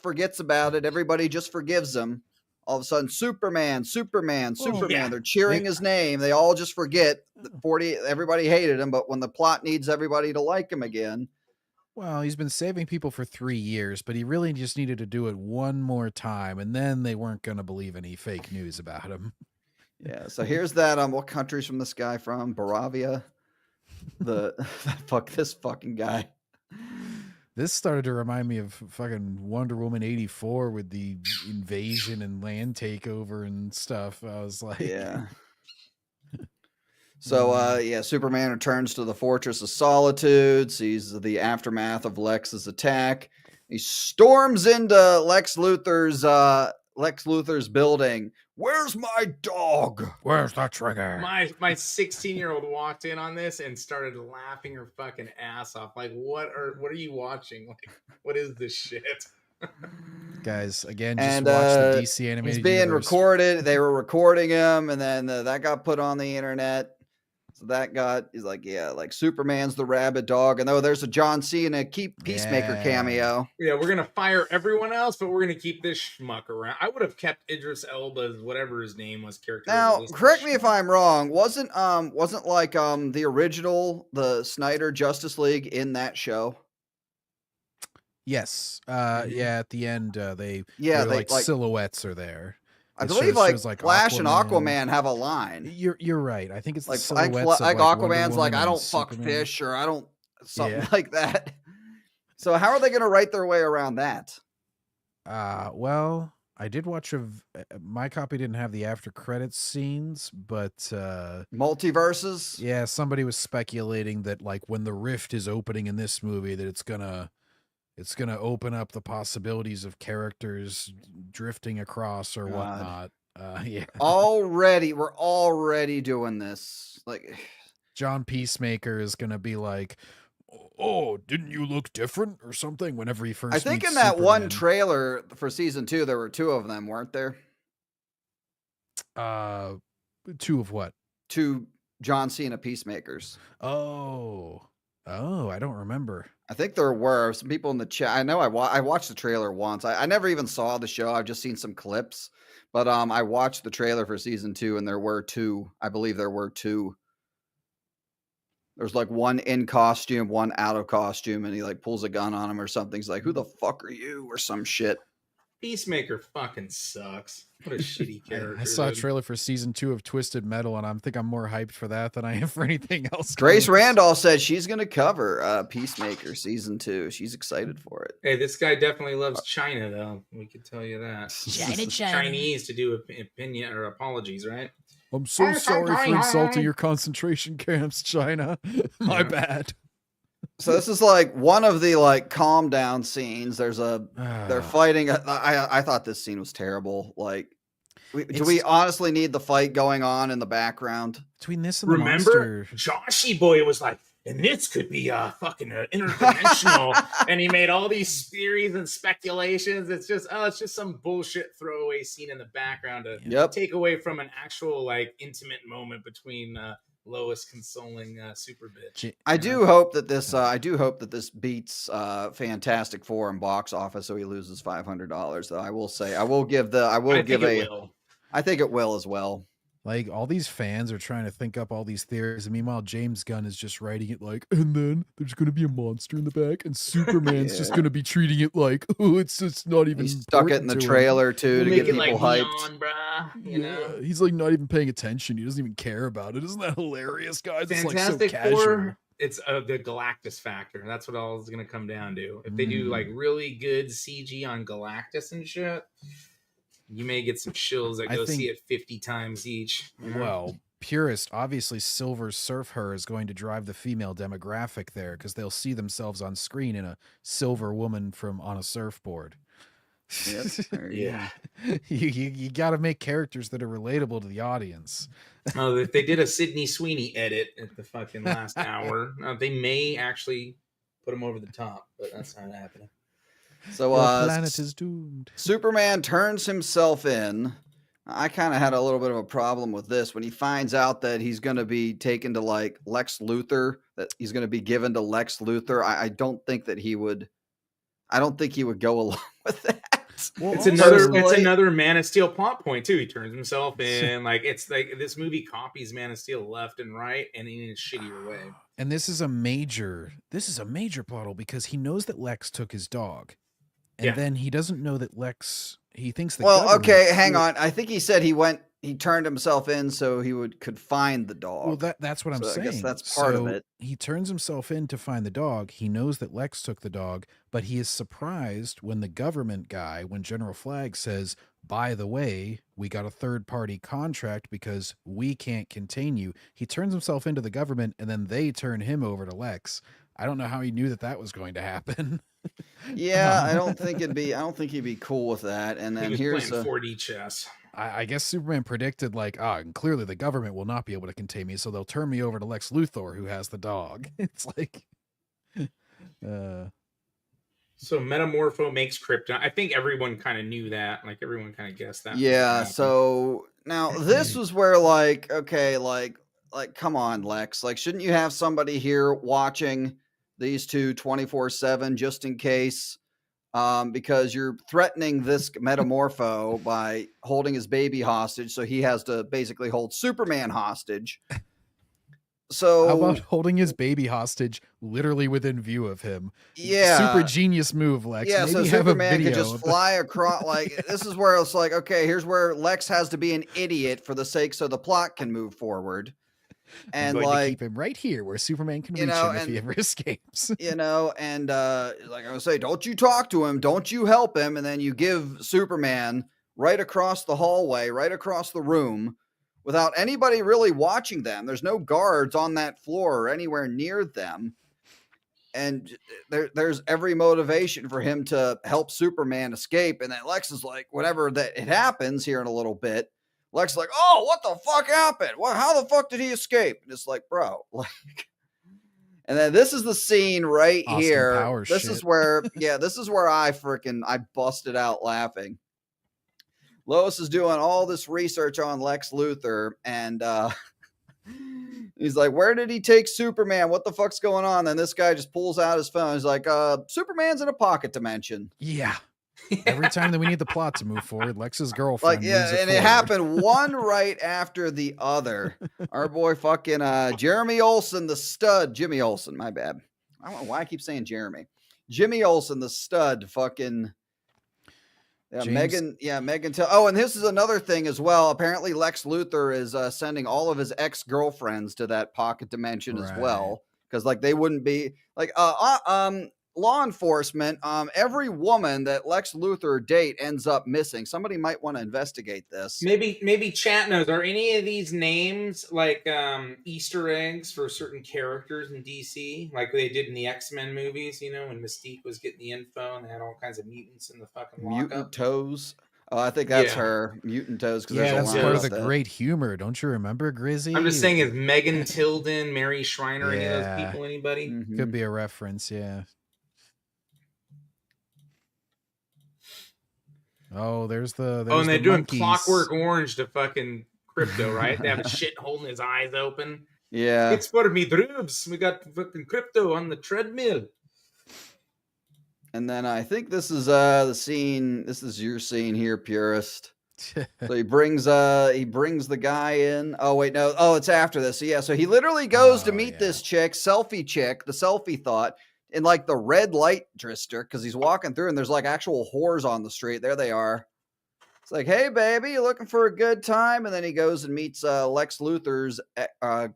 forgets about it. Everybody just forgives him. All of a sudden, Superman. yeah. They're cheering his name. They all just forget that everybody hated him, but when the plot needs everybody to like him again. Well, he's been saving people for 3 years, but he really just needed to do it one more time, and then they weren't going to believe any fake news about him. Yeah. So here's that. What country's from this guy from? Baravia. Fuck this fucking guy. This started to remind me of fucking Wonder Woman 84 with the invasion and land takeover and stuff. I was like, Yeah. So, Superman returns to the Fortress of Solitude, sees the aftermath of Lex's attack. He storms into Lex Luthor's building. Where's my dog? Where's the trigger? My 16-year-old walked in on this and started laughing her fucking ass off. Like, what are you watching? Like, what is this shit? Guys, again, just And watch the DC animated he's being universe. recorded. They were recording him, and then that got put on the internet. So he's like, yeah, like Superman's the rabid dog. And there's a John Cena Peacemaker cameo. Yeah, we're gonna fire everyone else, but we're gonna keep this schmuck around. I would have kept Idris Elba's whatever his name was character. Now, correct me if I'm wrong. Wasn't like the original the Snyder Justice League in that show? Yes. Yeah, at the end, they like silhouettes are there. I It believe shows, like Flash and Aquaman have a line. You're right. I think it's the Like silhouettes of, like Wonder Aquaman's like, Woman I and don't fuck Superman. fish, or I don't something Yeah. like that. So how are they going to write their way around that? Well, I did watch my copy didn't have the after credits scenes, but Multiverses? yeah, somebody was speculating that like when the rift is opening in this movie, that it's gonna open up the possibilities of characters drifting across or whatnot. Yeah. We're already doing this. Like John Peacemaker is gonna be like, "Oh, didn't you look different or something?" Whenever he first. I think meets in that one Superman. trailer for season 2, there were 2 of them, weren't there? 2 of what? 2 John Cena Peacemakers. Oh, I don't remember. I think there were some people in the chat. I know I watched the trailer once. I never even saw the show. I've just seen some clips. But I watched the trailer for season 2, and there were 2. I believe there were 2. There's like one in costume, one out of costume, and he like pulls a gun on him or something. He's like, "Who the fuck are you?" or some shit. Peacemaker fucking sucks. What a shitty character. I saw a dude. trailer for season 2 of Twisted Metal, and I think I'm more hyped for that than I am for anything else. Grace Randolph said she's going to cover Peacemaker season 2. She's excited for it. Hey, this guy definitely loves China, though. We can tell you that. China. Chinese to do opinion or apologies, right? I'm so sorry for insulting your concentration camps, China. My bad. So this is like one of the like calm down scenes. They're fighting. I thought this scene was terrible. Like, do we honestly need the fight going on in the background? Between this and Remember, the monster. Joshy Boy was like, and this could be fucking interdimensional, and he made all these theories and speculations. It's just some bullshit throwaway scene in the background to take away from an actual like intimate moment between Lois consoling Super Bitch. I do hope that this beats Fantastic Four in box office, so he loses $500. Though I will say, I think it will as well. Like, all these fans are trying to think up all these theories, and meanwhile, James Gunn is just writing it like, and then there's going to be a monster in the back, and Superman's just going to be treating it like, oh, it's just not even. He stuck it in the trailer too to get people hyped. Neon, bruh, you know? He's like not even paying attention. He doesn't even care about it. Isn't that hilarious, guys? Fantastic it's like so casual. Four, it's the Galactus factor. That's what all is going to come down to. If they do like really good CG on Galactus and shit, you may get some shills that go see it 50 times each. Well, purist, obviously Silver Surfer is going to drive the female demographic there because they'll see themselves on screen in a silver woman on a surfboard. Yeah. You got to make characters that are relatable to the audience. Oh, if they did a Sydney Sweeney edit at the fucking last hour, they may actually put him over the top, but that's not happening. So the planet is doomed. Superman turns himself in. I kind of had a little bit of a problem with this when he finds out that he's going to be taken to like Lex Luthor, that he's going to be given to Lex Luthor. I don't think he would go along with that. Well, it's another Man of Steel plot point too. He turns himself in. Like, it's like this movie copies Man of Steel left and right, and in a shittier way. And this is a major plot hole because he knows that Lex took his dog. And then he doesn't know that he thinks that. Well, okay, hang on. I think he said he turned himself in so he could find the dog. Well, that's what I'm saying. I guess that's part of it. He turns himself in to find the dog. He knows that Lex took the dog, but he is surprised when the government guy, when General Flagg says, by the way, we got a third-party contract because we can't contain you. He turns himself into the government, and then they turn him over to Lex. I don't know how he knew that was going to happen. Yeah, I don't think he'd be cool with that. And then here's playing 4D chess. I guess Superman predicted and clearly the government will not be able to contain me, so they'll turn me over to Lex Luthor, who has the dog. It's like, So Metamorpho makes Krypton. I think everyone kind of knew that. Like, everyone kind of guessed that. Yeah. So now this was where okay, come on, Lex. Like, shouldn't you have somebody here watching these two 24/7 just in case? Because you're threatening this Metamorpho by holding his baby hostage, so he has to basically hold Superman hostage. So how about holding his baby hostage literally within view of him? Yeah, super genius move, Lex. Yeah, maybe so have Superman could just fly across. Like, this is where it's like, okay, here's where Lex has to be an idiot for the sake so the plot can move forward. And going to like, keep him right here where Superman can you reach know, him if he and ever escapes. and like I was say, don't you talk to him, don't you help him, and then you give Superman right across the hallway, right across the room, without anybody really watching them. There's no guards on that floor or anywhere near them. And there's every motivation for him to help Superman escape. And then Lex is like, whatever that it happens here in a little bit, Lex is like, oh, what the fuck happened? Well, how the fuck did he escape? And it's like, bro, like, and then this is the scene right Austin here. Powers This shit. is where, this is where I busted out laughing. Lois is doing all this research on Lex Luthor, and he's like, where did he take Superman? What the fuck's going on? Then this guy just pulls out his phone. He's like, Superman's in a pocket dimension. Yeah. Every time that we need the plot to move forward, Lex's girlfriend Like, moves yeah, it and it forward. happened one right after the other. Our boy fucking Jeremy Olsen, the stud. Jimmy Olsen, my bad. I don't know why I keep saying Jeremy. Jimmy Olsen, the stud, fucking. Yeah, James- Megan. Oh, and this is another thing as well. Apparently, Lex Luthor is sending all of his ex-girlfriends to that pocket dimension as Right. well, because like they wouldn't be like law enforcement. Every woman that Lex Luthor date ends up missing. Somebody might want to investigate this. Maybe chat knows. Are any of these names like Easter eggs for certain characters in DC, like they did in the X-Men movies? You know, when Mystique was getting the info and they had all kinds of mutants in the fucking Mutant lockup. Toes. Oh, I think that's Yeah. her. Mutant Toes. Because Yeah, there's a that's line part of about the that. great humor. Don't you remember, Grizzy? I'm just saying, is Megan Tilden, Mary Schreiner, any of Yeah. those people? Anybody? Mhm. Could be a reference, yeah. Oh, there's the. Oh, and they're the doing monkeys. Clockwork Orange to fucking Crypto, right? They have a shit holding his eyes open. Yeah. It's for me drubs. We got fucking Crypto on the treadmill. And then I think this is the scene. This is your scene here, purist. So he brings the guy in. Oh wait, no. Oh, it's after this. So yeah, so he literally goes to Oh, meet yeah. this chick, the selfie thought, in like the red light district, because he's walking through and there's like actual whores on the street. There they are. It's like, hey baby, you looking for a good time? And then he goes and meets Lex Luthor's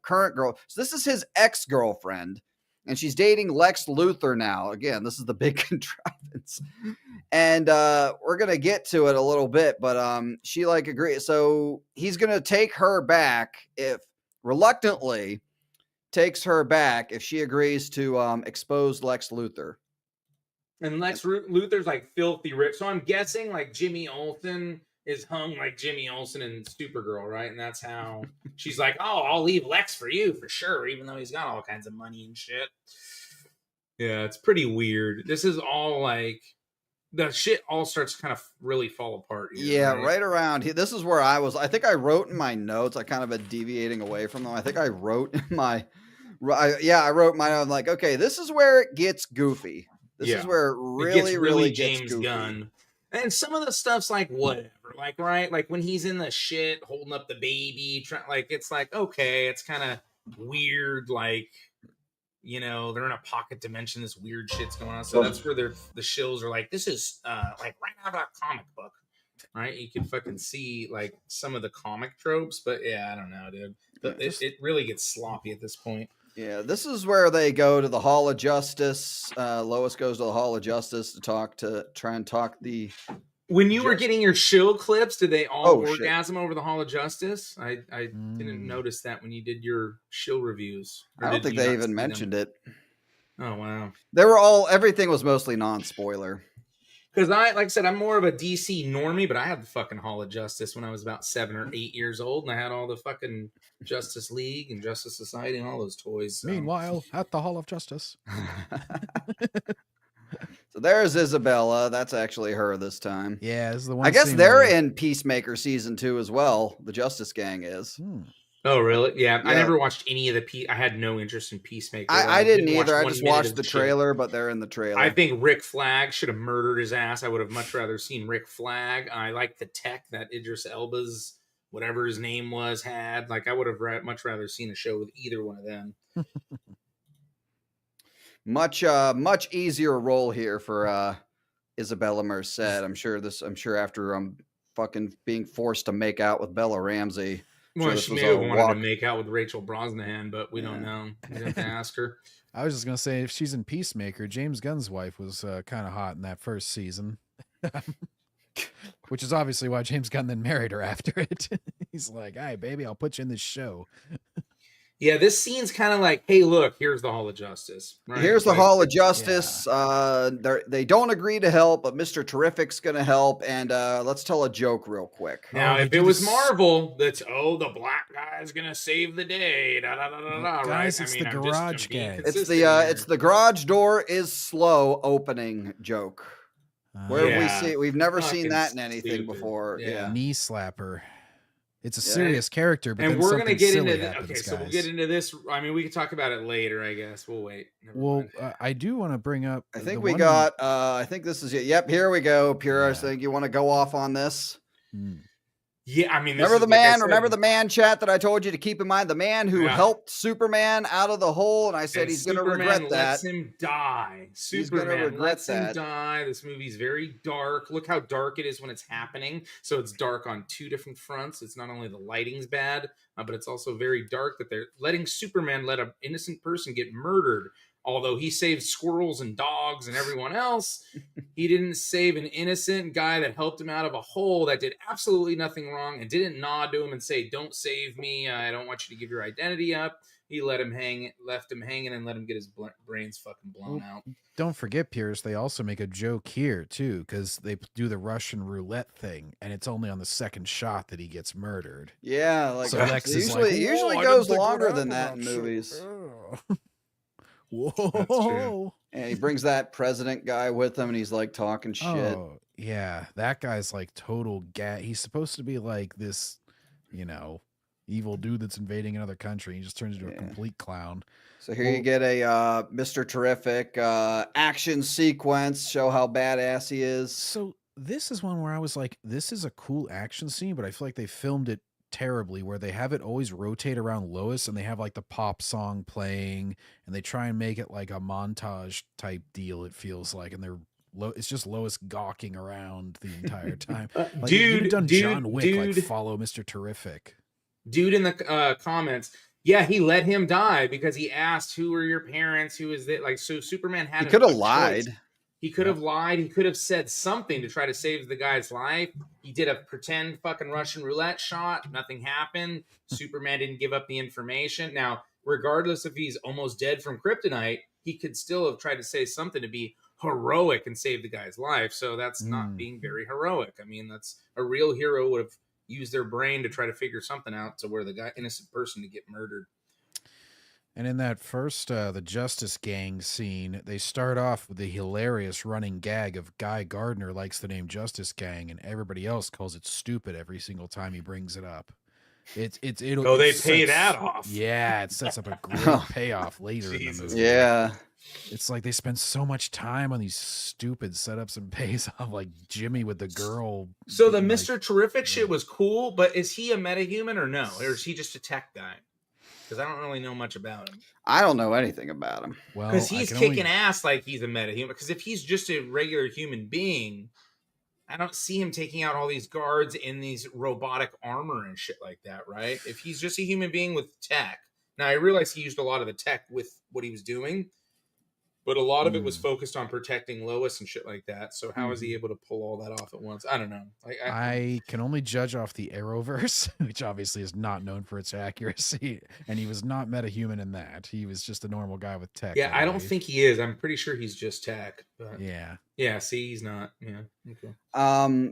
current girl. So this is his ex-girlfriend, and she's dating Lex Luthor now. Again, this is the big contrivance. And we're gonna get to it a little bit, but she like agrees. So he's gonna take her back if reluctantly takes her back if she agrees to expose Lex Luthor. And Lex Luthor's like filthy rich. So I'm guessing like Jimmy Olsen is hung like Jimmy Olsen and Supergirl, right? And that's how she's like, oh, I'll leave Lex for you for sure, even though he's got all kinds of money and shit. Yeah, it's pretty weird. This is all like the shit all starts to kind of really fall apart here, Yeah, right around here. This is where I think I wrote in my notes. I kind of been deviating away from them. I think I wrote in my I wrote mine. I'm like, okay, this is where it gets goofy. This is where it really gets James goofy. Gunn. And some of the stuff's like whatever, like right, like when he's in the shit holding up the baby, like it's like okay, it's kind of weird, like you know they're in a pocket dimension, this weird shit's going on. So that's where the shills are like, this is like right out of a comic book, right? You can fucking see like some of the comic tropes, but yeah, I don't know, dude. It really gets sloppy at this point. Yeah, this is where they go to the Hall of Justice. Lois goes to the Hall of Justice to try and talk the. When you were getting your shill clips, did they all orgasm shit. over the Hall of Justice? I didn't notice that when you did your shill reviews. I don't think they even mentioned it. Oh wow! Everything was mostly non-spoiler. Because like I said, I'm more of a DC normie, but I had the fucking Hall of Justice when I was about 7 or 8 years old, and I had all the fucking Justice League and Justice Society and all those toys. So. Meanwhile, at the Hall of Justice. So there's Isabella. That's actually her this time. Yeah, this is the one. I guess they're in Peacemaker season 2 as well. The Justice Gang is. Oh, really? Yeah. I never watched any of the I had no interest in Peacemaker. I didn't either. I just watched the trailer, but they're in the trailer. I think Rick Flag should have murdered his ass. I would have much rather seen Rick Flag. I like the tech that Idris Elba's, whatever his name was, had. Like, I would have much rather seen a show with either one of them. Much easier role here for Isabella Merced. I'm sure after fucking being forced to make out with Bella Ramsey, Well, this she was may a have wanted to walk. make out with Rachel Brosnahan, but we don't Yeah. know. We have to ask her. I was just gonna say, if she's in Peacemaker, James Gunn's wife was kind of hot in that first season, which is obviously why James Gunn then married her after it. He's like, "Hey, baby, I'll put you in this show." Yeah, this scene's kind of like, hey, look, here's the Hall of Justice. Right? Here's the Like, Hall of Justice. They don't agree to help, but Mr. Terrific's going to help. And let's tell a joke real quick. Now, they if do it was this- Marvel, that's the black guy's gonna save the day. Da, da, da, da, da, Guys, right? it's I mean, the I'm garage being gang. It's consistent the garage door is slow opening joke. Where have we Yeah. see? We've never seen Fucking that in anything stupid. before. Yeah. knee slapper. It's a Yeah. serious character, but and then we're gonna something get silly into happens, okay, so we'll guys. get into this. I mean, we can talk about it later, I guess. We'll wait. Never Well, mind. I do want to bring up. I think the we one- got. I think this is it. Yep, here we go. Pure. I Yeah. think you want to go off on this. Hmm. Yeah, I mean, this Remember is the like I man? said, Remember the man chat that I told you to keep in mind? The man who Yeah. helped Superman out of the hole, and I said and he's going to Superman regret that. lets him die. He's gonna Superman regret lets him that. die. This movie's very dark. Look how dark it is when it's happening. So it's dark on two different fronts. It's not only the lighting's bad, but it's also very dark that they're letting Superman let an innocent person get murdered. Although he saved squirrels and dogs and everyone else, he didn't save an innocent guy that helped him out of a hole that did absolutely nothing wrong and didn't nod to him and say, "Don't save me. I don't want you to give your identity up." He let him hang, left him hanging, and let him get his brains fucking blown out. Don't forget, Pierce, they also make a joke here, too, because they do the Russian roulette thing, and it's only on the second shot that he gets murdered. Yeah, like So Lex is usually, like, it usually "Whoa, I goes didn't think longer would than happen that in on movies. show." true. Whoa. And he brings that president guy with him, and he's like talking shit. Oh, yeah. That guy's like total He's supposed to be like this, evil dude that's invading another country. He just turns into a Yeah. complete clown. So here you get a Mr. Terrific action sequence, show how badass he is. So this is one where I was like, this is a cool action scene, but I feel like they filmed it terribly, where they have it always rotate around Lois and they have like the pop song playing and they try and make it like a montage type deal, it feels like, and it's just Lois gawking around the entire time. Like, you'd have done John Wick, like follow Mr. Terrific. Dude in the comments, yeah, he let him die because he asked, "Who are your parents? Who is it?" Like, so Superman had. He could have lied. He could have lied. He could have said something to try to save the guy's life. He did a pretend fucking Russian roulette shot. Nothing happened. Superman didn't give up the information. Now, regardless if he's almost dead from kryptonite, he could still have tried to say something to be heroic and save the guy's life. So that's not being very heroic. I mean, that's a real hero would have used their brain to try to figure something out to where the innocent person to get murdered. And in that first, the Justice Gang scene, they start off with the hilarious running gag of Guy Gardner likes the name Justice Gang, and everybody else calls it stupid every single time he brings it up. They pay that off. Yeah, it sets up a great payoff later in the movie. Yeah. It's like they spend so much time on these stupid setups and pays off, like Jimmy with the girl. So the being like, Mr. Terrific shit was cool, but is he a metahuman or no? Or is he just a tech guy? Because I don't really know much about him. I don't know anything about him. well, Because I he's can kicking only- ass like he's a metahuman. Because if he's just a regular human being, I don't see him taking out all these guards in these robotic armor and shit like that, right? If he's just a human being with tech. Now, I realize he used a lot of the tech with what he was doing, but a lot of it was focused on protecting Lois and shit like that. So how is he able to pull all that off at once? I don't know. I can only judge off the Arrowverse, which obviously is not known for its accuracy, and he was not metahuman in that. He was just a normal guy with tech. Yeah, I don't think he is. I'm pretty sure he's just tech. But Yeah. See, he's not. Yeah. Okay.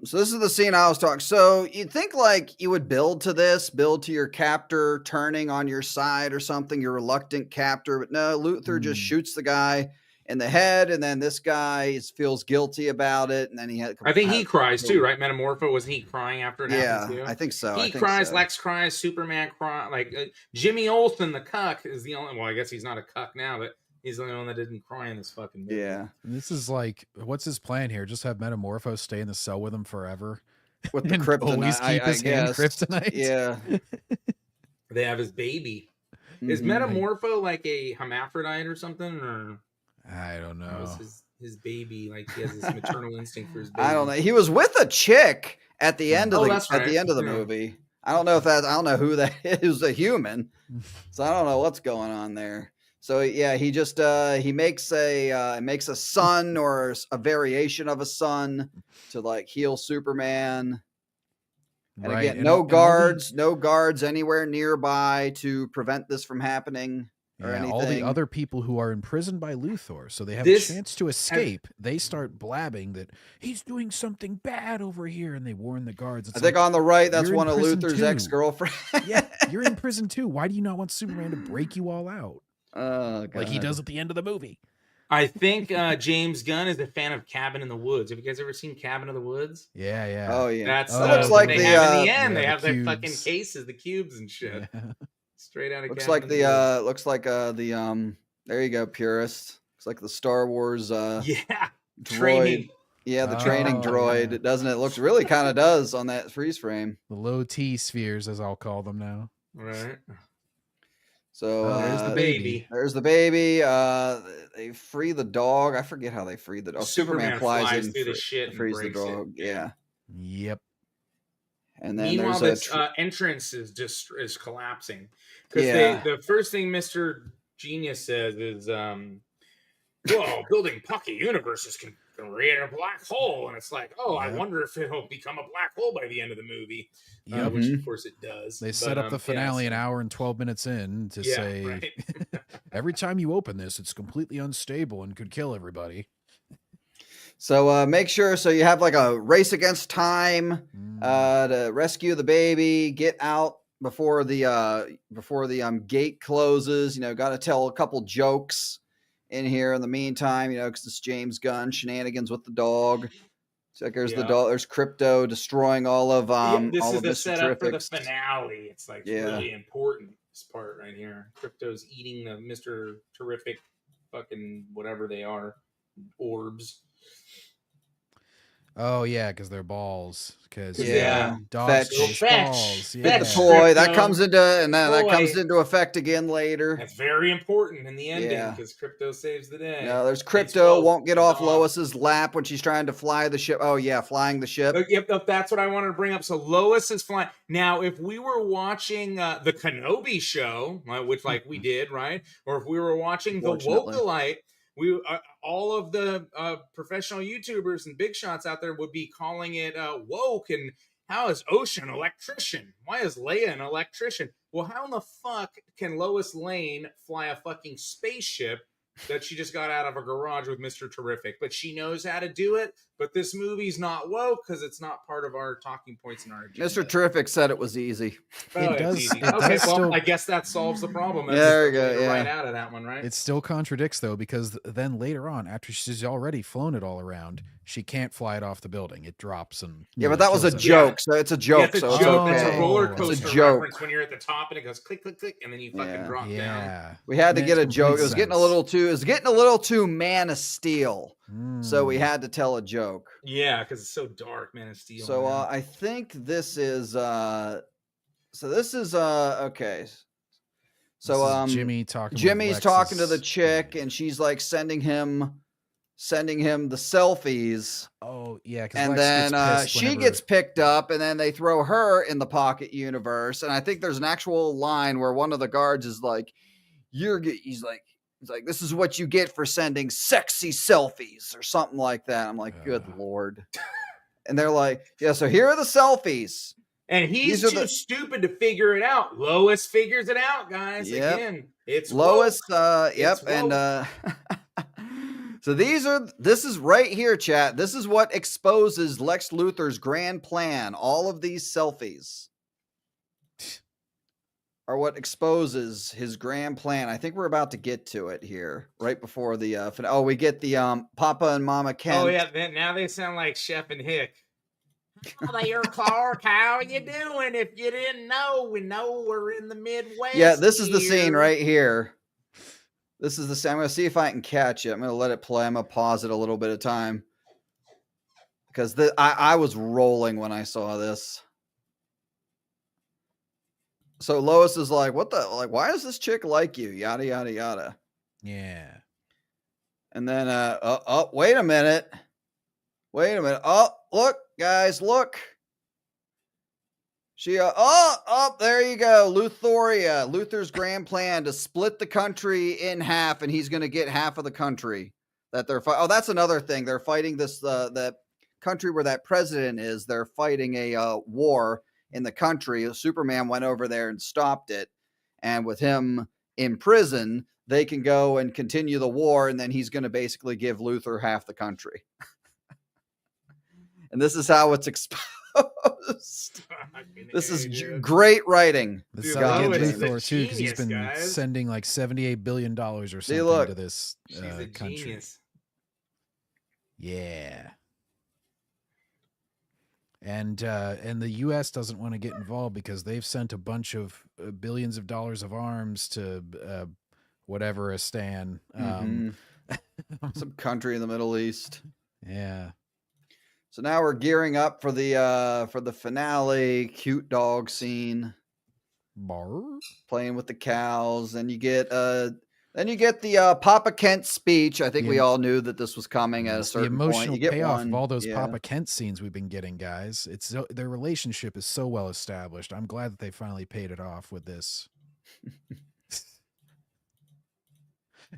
So this is the scene I was talking. So you'd think like you would build to your captor turning on your side or something, your reluctant captor, but no, Luthor just shoots the guy in the head, and then this guy feels guilty about it, and then I think he cries too, right? Metamorpho, wasn't he crying after it happened too? I think so. He cries, Lex cries, Superman cries. Like Jimmy Olsen, the cuck, is the only. Well, I guess he's not a cuck now, but he's the only one that didn't cry in this fucking movie. Yeah. And this is like, what's his plan here? Just have Metamorpho stay in the cell with him forever? With the And kryptonite. always keep his hand kryptonite? Yeah. They have his baby. Is Mhm. Metamorpho like a hermaphrodite or something? Or I don't know. was his baby, like he has this maternal instinct for his baby? I don't know. He was with a chick at the end of Oh, the that's right. end of the Yeah. movie. I don't know who that is, a human. So I don't know what's going on there. So yeah, he just he makes a sun or a variation of a sun to like heal Superman. And Right. again, And no all the, guards anywhere nearby to prevent this from happening or yeah, all the anything. other people who are imprisoned by Luthor, so they have This- a chance to escape. They start blabbing that he's doing something bad over here, and they warn the guards. I think on the right, that's you're in one of prison Luthor's too. ex-girlfriends. Yeah, you're in prison too. Why do you not want Superman to break you all out Oh, like he God. does at the end of the movie? I think James Gunn is a fan of Cabin in the Woods. Have you guys ever seen Cabin in the Woods? Yeah, yeah. Oh yeah. That's That looks like they the have in the end. yeah, they the have their fucking cubes. cases, the cubes and shit. Yeah. Straight out of looks Cabin like in the there you go, purist. Looks like the Star Wars yeah, droid. training. Yeah, the training Oh, droid. yeah. Doesn't it? Looks really kind of does on that freeze frame. The low T spheres, as I'll call them now. Right. So Oh, there's the baby. There's the baby. They free the dog. I forget how they free the dog. Superman flies in, through the shit and frees the breaks it. dog. Yeah. Yep. And then Meanwhile, there's this entrance is collapsing Yeah. the first thing Mr. Genius says is, "Whoa, building pocket universes can create a black hole," and it's like, "Oh, I Yep. wonder if it'll become a black hole by the end of the movie," Yep. which of course it does. They set up the finale an hour and 12 minutes in to say, right. every time you open this, it's completely unstable and could kill everybody. So make sure you have like a race against time Mm. to rescue the baby, get out before the gate closes. You know, got to tell a couple jokes in here in the meantime. You know, because it's James Gunn shenanigans with the dog. So like there's the Yeah. dog. There's Crypto destroying all of This all is of the Mr. setup for the Terrific's. finale. It's like Yeah. really important. This part right here. Crypto's eating the Mr. Terrific, fucking whatever they are, orbs. Oh, yeah, because they're balls. Because Yeah. dogs Fetch. chase Fetch. balls. Get Yeah. the Fetch. toy that Crypto. comes into that comes Toy. into effect again later. That's very important in the ending Yeah. because Crypto saves the day. No, there's Takes Crypto both. won't get off Dog. Lois's lap when she's trying to fly the ship. Oh yeah, flying the ship. Yep, that's what I wanted to bring up. So Lois is flying. Now, if we were watching the Kenobi show, which like we did, right? Or if we were watching the Unfortunately. Wokalite, we all of the professional YouTubers and big shots out there would be calling it woke. And how is Ocean electrician? Why is Leia an electrician? Well, how in the fuck can Lois Lane fly a fucking spaceship that she just got out of a garage with Mr. Terrific? But she knows how to do it. But this movie's not woke because it's not part of our talking points in our agenda. Mr. Terrific said it was easy. Oh, It it's does- easy. it Okay, does well, still- I guess that solves the problem. Yeah, there you go, yeah. Right out of that one, right? It still contradicts, though, because then later on, after she's already flown it all around, she can't fly it off the building. It drops and Yeah, but that was a kills it. joke, so it's a joke. Yeah, it's a so joke. it's It's okay. a roller It's a coaster joke. reference when you're at the top and it goes click, click, click, and then you fucking Yeah. drop down. Yeah. We had to Makes get a complete joke. It was getting a sense. little too Man of Steel. So we Mm. had to tell a joke. Yeah, because it's so dark, Man of Steel. So man. I think this is okay. So This is Jimmy talking. with Jimmy's talking to the Lex's- chick and she's like sending him the selfies, Oh yeah, and then she gets picked up and then they throw her in the pocket universe. And I think there's an actual line where one of the guards is like, he's like this is what you get for sending sexy selfies or something like that. I'm like, good lord. And they're like, yeah, so here are the selfies. And he's These are too the- stupid to figure it out. Lois figures it out, guys. Yep. Again, it's Lois, woke. yep, It's and so this is right here, chat. This is what exposes Lex Luthor's grand plan. All of these selfies are what exposes his grand plan. I think we're about to get to it here, right before the we get the Papa and Mama Kent. Oh yeah, now they sound like Chef and Hick. Oh, there, Clark. How are you doing? If you didn't know, we know we're in the Midwest. Yeah, this is the scene here. right here. This is the scene. I'm going to see if I can catch it. I'm going to let it play. I'm going to pause it a little bit of time. Because I was rolling when I saw this. So Lois is like, why does this chick like you? Yada, yada, yada. Yeah. And then, wait a minute. Wait a minute. Oh, look, guys, look. There you go. Luther's grand plan to split the country in half, and he's going to get half of the country that they're fighting. Oh, that's another thing. They're fighting this, that country where that president is. They're fighting a war in the country. Superman went over there and stopped it. And with him in prison, they can go and continue the war. And then he's going to basically give Luther half the country. And this is how it's exposed. This is great writing. This is Dude, how we Lois get is a Luthor too, because he's genius, been guys. sending like $78 billion or something look. to this She's a country. genius. Yeah. And the U.S. doesn't want to get involved because they've sent a bunch of billions of dollars of arms to whatever-istan. Some country in the Middle East. Yeah. So now we're gearing up for the finale. Cute dog scene, Bar? playing with the cows. Then you get the Papa Kent speech. I think we all knew that this was coming at a It's the certain point. emotional You get payoff one. of all those Yeah. Papa Kent scenes we've been getting, guys. It's their relationship is so well established. I'm glad that they finally paid it off with this.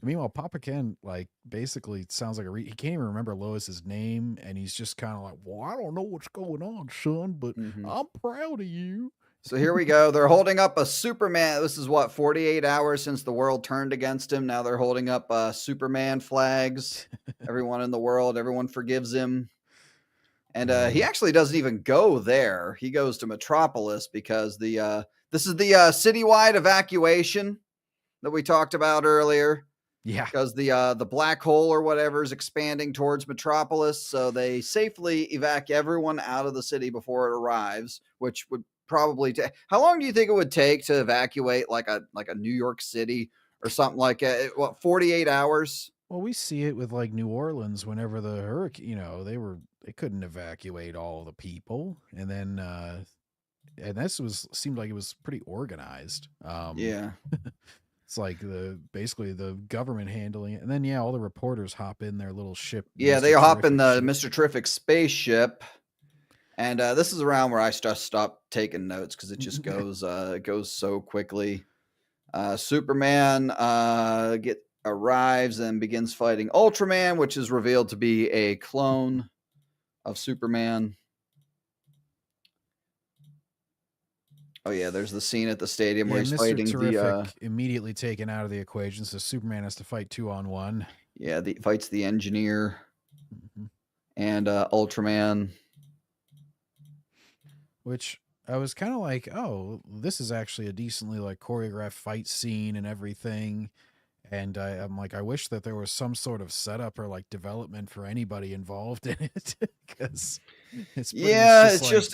Meanwhile, Papa Ken, like, basically sounds like he can't even remember Lois's name, and he's just kind of like, well, I don't know what's going on, son, but I'm proud of you. So here we go. They're holding up a Superman. This is what, 48 hours since the world turned against him. Now they're holding up Superman flags. Everyone in the world, everyone forgives him. And he actually doesn't even go there. He goes to Metropolis because this is the citywide evacuation that we talked about earlier. Yeah. Because the black hole or whatever is expanding towards Metropolis. So they safely evacuate everyone out of the city before it arrives, which would probably take. How long do you think it would take to evacuate like a New York City or something like that? What, 48 hours? Well, we see it with like New Orleans whenever the hurricane, they couldn't evacuate all the people. And then and this seemed like it was pretty organized. Yeah. It's like basically the government handling it. And then all the reporters hop in their little ship. Yeah, Mr. they hop in the Terrific Mr. ship. Terrific spaceship. And this is around where I just stopped taking notes because it just goes so quickly. Superman arrives and begins fighting Ultraman, which is revealed to be a clone of Superman. Oh yeah, there's the scene at the stadium where he's Mr. fighting Terrific immediately taken out of the equation, so Superman has to fight 2-on-1. Yeah, fights the engineer and Ultraman. Which I was kind of like, oh, this is actually a decently like choreographed fight scene and everything. And I'm like, I wish that there was some sort of setup or like development for anybody involved in it, because it's just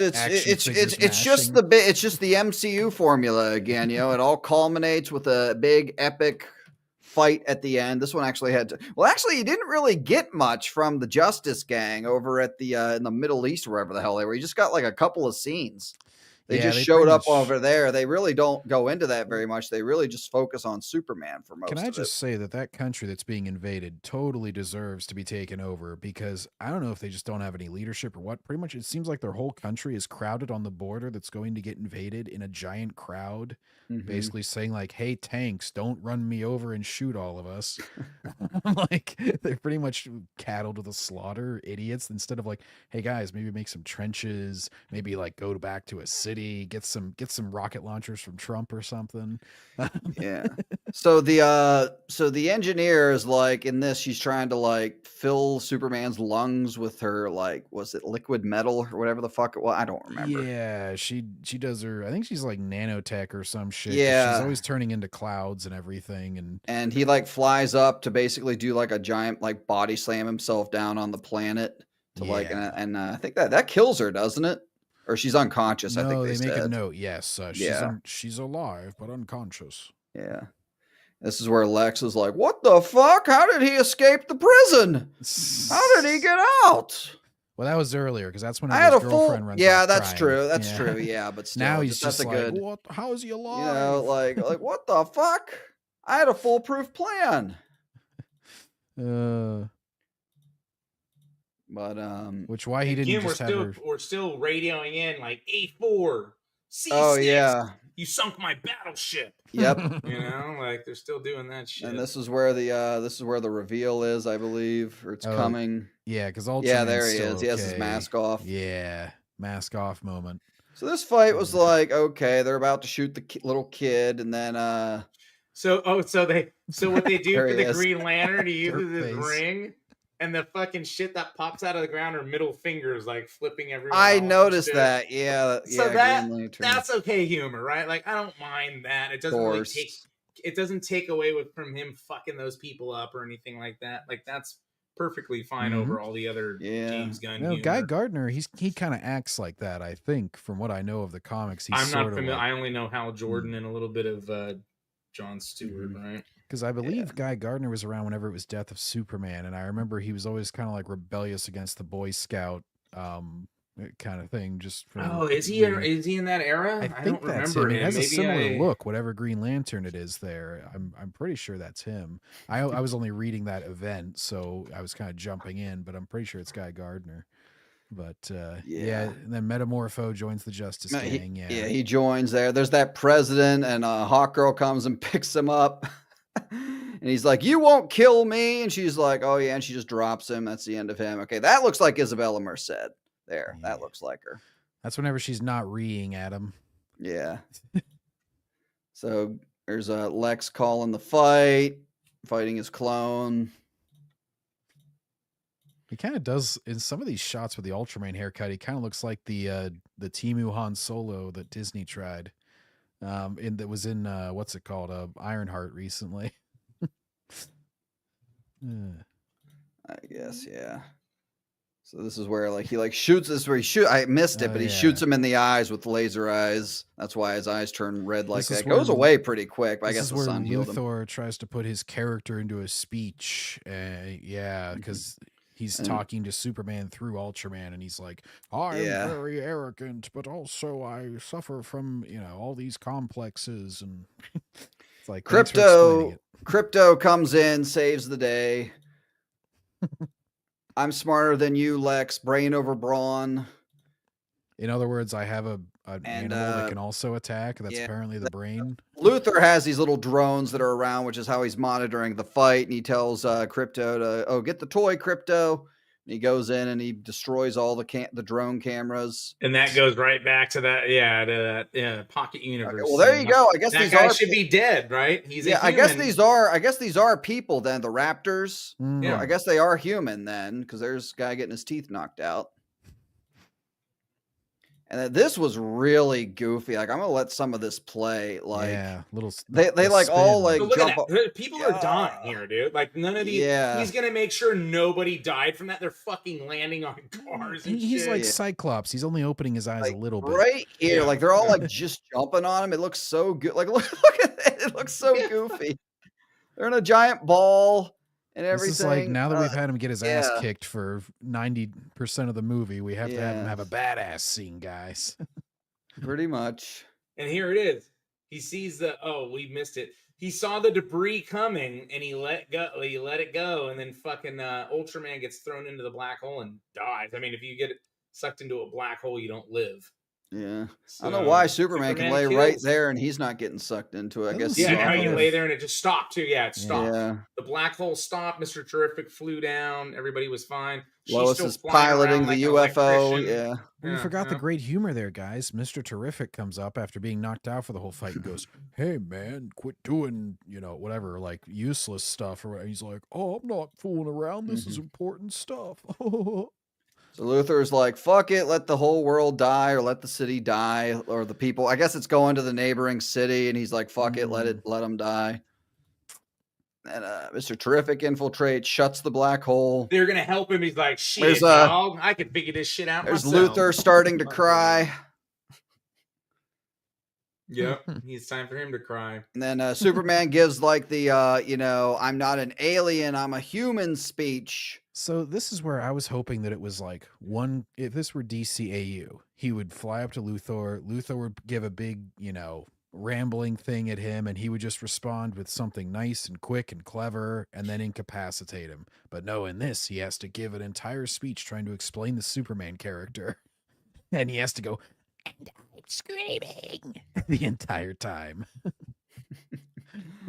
the MCU formula again. It all culminates with a big epic fight at the end. This one actually had to. Well, actually, you didn't really get much from the Justice Gang over at the in the Middle East, or wherever the hell they were. You just got like a couple of scenes. They just showed up over there. They really don't go into that very much. They really just focus on Superman for most of it. Can I just say that country that's being invaded totally deserves to be taken over, because I don't know if they just don't have any leadership or what. Pretty much it seems like their whole country is crowded on the border that's going to get invaded in a giant crowd, basically saying like, hey, tanks, don't run me over and shoot all of us. Like, they're pretty much cattle to the slaughter, idiots, instead of like, hey guys, maybe make some trenches, maybe like go back to a city, get some rocket launchers from Trump or something. Yeah. So the engineer is like, in this, she's trying to like fill Superman's lungs with her, like, was it liquid metal or whatever the fuck it was? I don't remember. Yeah, she does her, I think she's like nanotech or some shit. Yeah. She's always turning into clouds and everything, and he like flies up to basically do like a giant like body slam himself down on the planet to like, and I think that kills her, doesn't it? Or she's unconscious. No, I think they make said. a note. Yes, she's alive but unconscious. Yeah. This is where Lex is like, what the fuck? How did he escape the prison? How did he get out? Well, that was earlier, because that's when I had a girlfriend full. runs Yeah, off that's crying. true. That's true. Yeah, but still, now he's that's just a like, good. what? How is he alive? Like what the fuck? I had a foolproof plan. But which why he didn't again, just have her. We're still radioing in like A4. Oh, C6, yeah. you sunk my battleship. Yep. You know, like they're still doing that shit. And this is where the reveal is, I believe, or it's Oh, coming. Yeah, because Ultraman's Yeah, there he still is. He has his okay. mask off. Yeah, mask off moment. So this fight was like, okay, they're about to shoot the little kid, and then So what they do There for he the is. Green Lantern, he Jerk uses his face. ring, and the fucking shit that pops out of the ground are middle fingers, like flipping everyone. I off and noticed shit. that. Yeah, So yeah, Green Lantern. that's okay humor, right? Like I don't mind that. It doesn't really take away from him fucking those people up or anything like that. Like that's perfectly fine over all the other James Gunn No, humor. Guy Gardner, he kind of acts like that. I think from what I know of the comics, he's I'm not sort of familiar. like, I only know Hal Jordan and a little bit of John Stewart, right? because I believe Guy Gardner was around whenever it was Death of Superman, and I remember he was always kind of like rebellious against the Boy Scout kind of thing. Just for is he in that era? I think don't that's remember him. It has a Maybe similar look, whatever Green Lantern it is there. I'm pretty sure that's him. I was only reading that event, so I was kind of jumping in, but I'm pretty sure it's Guy Gardner. But and then Metamorpho joins the Justice Gang. He joins there. There's that president, and Hawkgirl comes and picks him up. And he's like, "You won't kill me." And she's like, "Oh yeah," and she just drops him. That's the end of him. Okay, that looks like Isabella Merced there. Yeah. That looks like her. That's whenever she's not reeing at him. Yeah. So there's Lex calling the fight, fighting his clone. He kind of does in some of these shots with the Ultraman haircut. He kind of looks like the Temu Han Solo that Disney tried. That was in what's it called? Ironheart recently. I guess, yeah. So this is where he shoots this where I missed it, but he shoots him in the eyes with laser eyes. That's why his eyes turn red like that. It goes away pretty quick, but I guess the sun healed him. Luthor tries to put his character into a speech. Because he's talking to Superman through Ultraman, and he's like, I'm very arrogant, but also I suffer from, all these complexes. And it's like, Crypto comes in, saves the day. I'm smarter than you, Lex. Brain over brawn. In other words, I have an animal that can also attack. That's apparently the brain. Luthor has these little drones that are around, which is how he's monitoring the fight. And he tells Crypto to, get the toy, Crypto. And he goes in and he destroys all the drone cameras. And that goes right back to that, Pocket Universe. Okay, well, there you go. I guess that guy should be dead, right? He's a human. I guess these are people then. The Raptors. Yeah, I guess they are human then, because there's a guy getting his teeth knocked out. And this was really goofy. Like, I'm gonna let some of this play. Like, they like spin. All like look jump. At that. People are dying here, dude. Like none of these. Yeah. He's gonna make sure nobody died from that. They're fucking landing on cars. And he's shit. Like Cyclops. He's only opening his eyes a little bit. Right here, like they're all like just jumping on him. It looks so good. Like look at it. It looks so goofy. They're in a giant ball. And everything. This is like now that we've had him get his ass kicked for 90% of the movie, we have to have him have a badass scene, guys. Pretty much. And here it is. He sees we missed it. He saw the debris coming and he let it go, and then fucking Ultraman gets thrown into the black hole and dies. I mean, if you get sucked into a black hole, you don't live. Yeah, so, I don't know why Superman can lay right there and he's not getting sucked into it. I guess. Yeah, now you lay there and it just stopped too. Yeah, it stopped. Yeah. The black hole stopped. Mr. Terrific flew down. Everybody was fine. Lois is piloting the UFO. Yeah. We forgot the great humor there, guys. Mr. Terrific comes up after being knocked out for the whole fight and goes, "Hey man, quit doing whatever like useless stuff." Or he's like, "Oh, I'm not fooling around. This is important stuff." So Luthor's like, fuck it, let the whole world die, or let the city die, or the people. I guess it's going to the neighboring city, and he's like, fuck it, let them die. And Mr. Terrific infiltrates, shuts the black hole. They're gonna help him. He's like, shit, dog, I can figure this shit out There's myself. Luthor starting to cry. Yep, it's time for him to cry. And then Superman gives like the, I'm not an alien, I'm a human speech. So this is where I was hoping that it was like if this were DCAU, he would fly up to Luthor. Luthor would give a big, rambling thing at him, and he would just respond with something nice and quick and clever and then incapacitate him. But no, in this, he has to give an entire speech trying to explain the Superman character. And he has to go, and I'm screaming the entire time.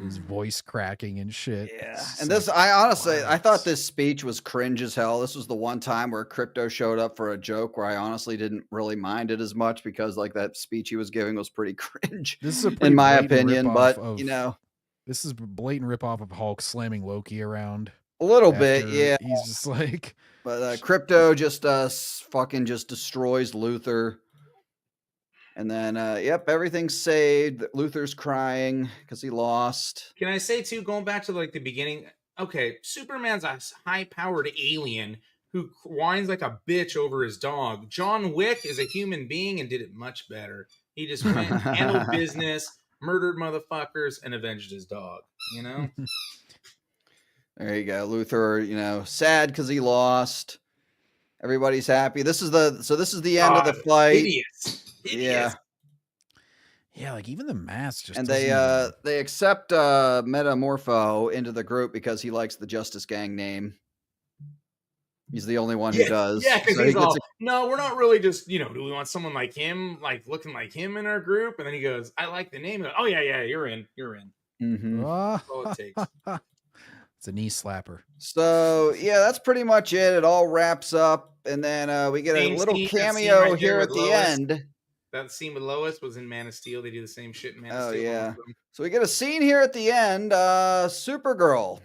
His voice cracking and shit. Yeah. It's And like, this, I honestly, I thought what? this speech was cringe as hell. This was the one time where Crypto showed up for a joke where I honestly didn't really mind it as much because like that speech he was giving was pretty cringe, This is a pretty in my blatant opinion. ripoff But of you know, this is a blatant ripoff of Hulk slamming Loki around. a little bit, After yeah. he's just like, But Crypto just fucking just destroys Luther. And then, yep, everything's saved. Luther's crying because he lost. Can I say too, going back to like the beginning? Okay, Superman's a high-powered alien who whines like a bitch over his dog. John Wick is a human being and did it much better. He just went, handled business, murdered motherfuckers, and avenged his dog. You know. There you go. Luther, you know, sad because he lost. Everybody's happy. This is the end of the fight. Idiots. Yeah. yeah, like even the mask just And doesn't even- they accept Metamorpho into the group because he likes the Justice Gang name. He's the only one who does. Yeah, because So he's he gets all, no, we're not really just, do we want someone like him, like looking like him in our group? And then he goes, I like the name. Oh, yeah, you're in. Mhm. That's all it takes. It's a knee slapper. So yeah, that's pretty much it. It all wraps up, and then we get Same a little scene, that scene cameo right there here with at the Lois. end. That scene with Lois was in Man of Steel. They do the same shit in Man of Oh Steel. yeah. So we get a scene here at the end. Supergirl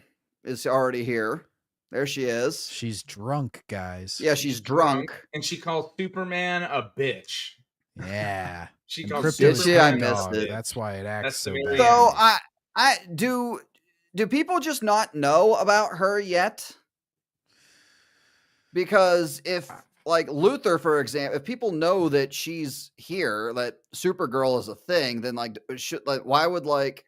is already here. There she is. She's drunk, guys. Yeah, she's drunk. And she calls Superman a bitch. Yeah. She And calls Crypto's Did she? I a missed dog. it. That's why it acts That's the so very bad. So I do people just not know about her yet? Because if like Luther, for example, if people know that she's here, that Supergirl is a thing, then like why would like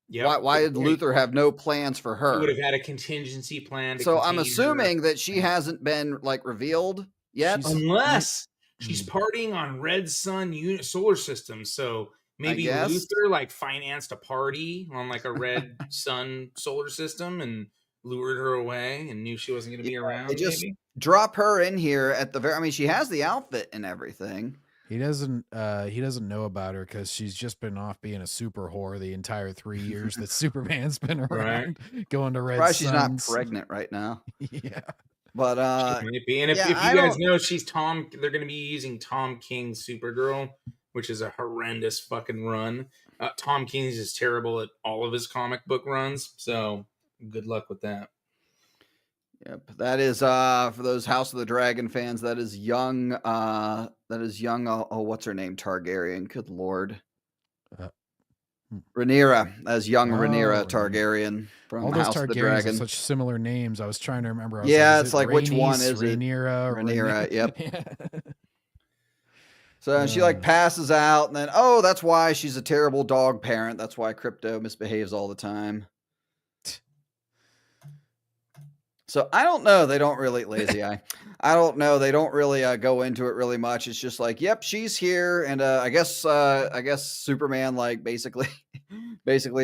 why did Luther have no plans for He her? would have had a contingency plan. To So I'm contain her. assuming that she hasn't been like revealed yet. Unless she's partying on Red Sun solar system. So maybe guess. Luther like financed a party on like a Red Sun solar system and lured her away and knew she wasn't going to be around. They just maybe? drop her in here at the very. I mean, she has the outfit and everything. He doesn't know about her because she's just been off being a super whore the entire 3 years that Superman's been around, going to Red Probably she's not Suns. pregnant right now. Yeah. But She might be. And if you guys know, she's Tom. They're going to be using Tom King's Supergirl, which is a horrendous fucking run. Tom King is just terrible at all of his comic book runs. So good luck with that. Yep, that is for those House of the Dragon fans. That is young. What's her name? Targaryen. Good lord. Rhaenyra, as young Rhaenyra Targaryen from all those House of the Targaryens Dragon. have such similar names. I was trying to remember. Yeah, is it's it like which one Rhaenys, is it? Rhaenyra, Rhaenyra, yep. Yeah. So she like passes out, and then that's why she's a terrible dog parent. That's why Crypto misbehaves all the time. So I don't know. They don't really lazy eye. I don't know. They don't really go into it really much. It's just like, yep, she's here, and I guess Superman like basically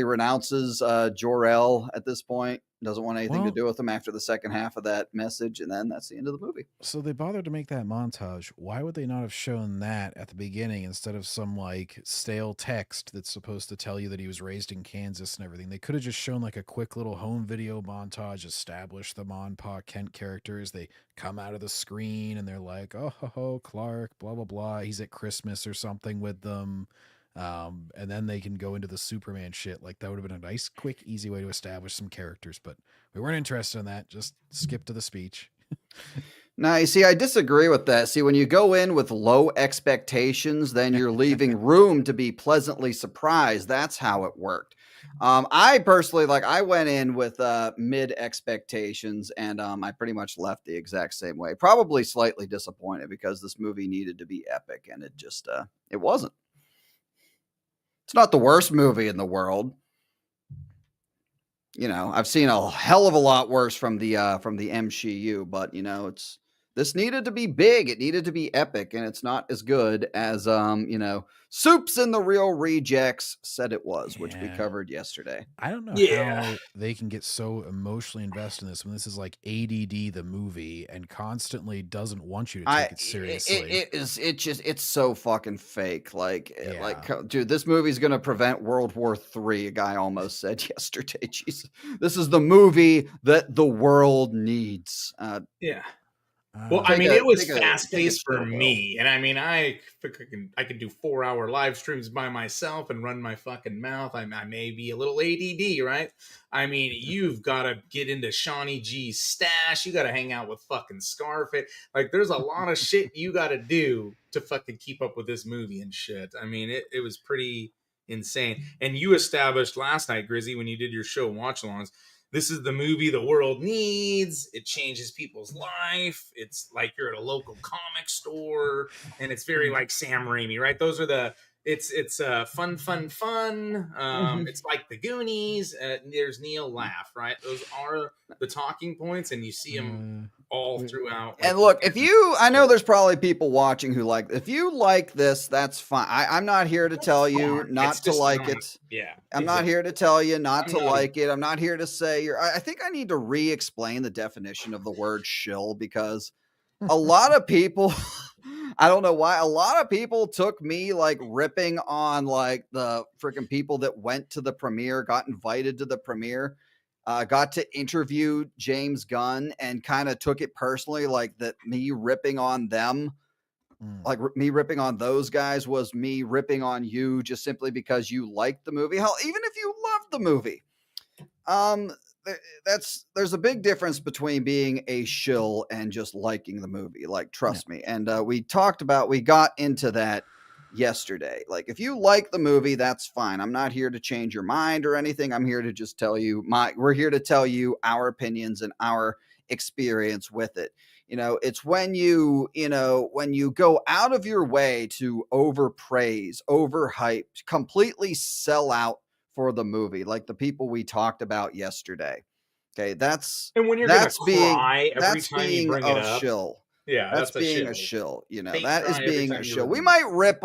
renounces Jor-El at this point. Doesn't want anything to do with him after the second half of that message, and then that's the end of the movie. So they bothered to make that montage. Why would they not have shown that at the beginning instead of some like stale text that's supposed to tell you that he was raised in Kansas and everything? They could have just shown like a quick little home video montage, establish the Pa Kent characters. They come out of the screen and they're like, oh, Clark, blah, blah, blah. He's at Christmas or something with them. And then they can go into the Superman shit. Like that would have been a nice, quick, easy way to establish some characters, but we weren't interested in that. Just skip to the speech. Now, you see, I disagree with that. See, when you go in with low expectations, then you're leaving room to be pleasantly surprised. That's how it worked. I personally, I went in with mid expectations, and I pretty much left the exact same way. Probably slightly disappointed because this movie needed to be epic, and it just it wasn't. It's not the worst movie in the world. You know, I've seen a hell of a lot worse from the MCU, but it's this needed to be big. It needed to be epic, and it's not as good as Soups and the Real Rejects said it was, which we Yeah. covered yesterday. I don't know Yeah. how they can get so emotionally invested in this when this is like ADD the movie and constantly doesn't want you to take it seriously. It's so fucking fake. Like, Yeah. dude, this movie's gonna prevent World War III. A guy almost said yesterday. Jesus, this is the movie that the world needs. Yeah. Well, I Take mean, a- it was take a- fast take a paced for chill pill. me, and I mean, I could do 4-hour live streams by myself and run my fucking mouth. I may be a little ADD, right? I mean, you've got to get into Shawnee G's stash. You got to hang out with fucking Scarface. Like, there's a lot of shit you got to do to fucking keep up with this movie and shit. I mean, it was pretty insane. And you established last night, Grizzy, when you did your show watch-alongs, this is the movie the world needs. It changes people's life. It's like you're at a local comic store, and it's very like Sam Raimi, right? Those are the it's fun. It's like the Goonies. There's Neil laugh, right? Those are the talking points, and you see them all throughout. And look, I know there's probably people watching who like, if you like this, that's fine. I'm not here to tell you fine. not It's to just like not- it. Yeah, I'm not here to tell you not to not like it. I'm not here to say I think I need to re-explain the definition of the word shill, because a lot of people, I don't know why, a lot of people took me like ripping on like the freaking people that went to the premiere, got invited to the premiere, got to interview James Gunn, and kind of took it personally, like that me ripping on them, like me ripping on those guys was me ripping on you just simply because you liked the movie. Hell, even if you loved the movie, there's a big difference between being a shill and just liking the movie. Like, trust me. And we got into that yesterday. Like, if you like the movie, that's fine. I'm not here to change your mind or anything. I'm here to just tell you we're here to tell you our opinions and our experience with it. It's when you go out of your way to overpraise, overhype, completely sell out for the movie, like the people we talked about yesterday. Okay, and when you're gonna cry every time you bring it up, shill. yeah, That's that's being a a shill. Fake That is cry every being time a you shill. We remember. might rip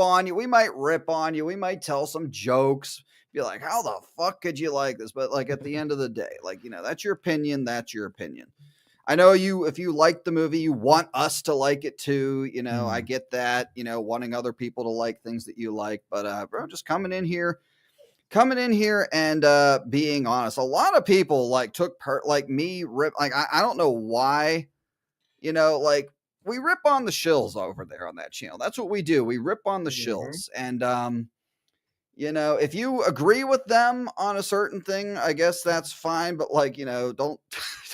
on you. We might tell some jokes. Be like, how the fuck could you like this? But like, at the end of the day, like, that's your opinion. That's your opinion. I know if you like the movie, you want us to like it too. I get that, wanting other people to like things that you like, but bro, just coming in here and being honest. A lot of people like took like me rip, like, I don't know why, like, we rip on the shills over there on that channel. That's what we do. We rip on the shills. And if you agree with them on a certain thing, I guess that's fine. But like, don't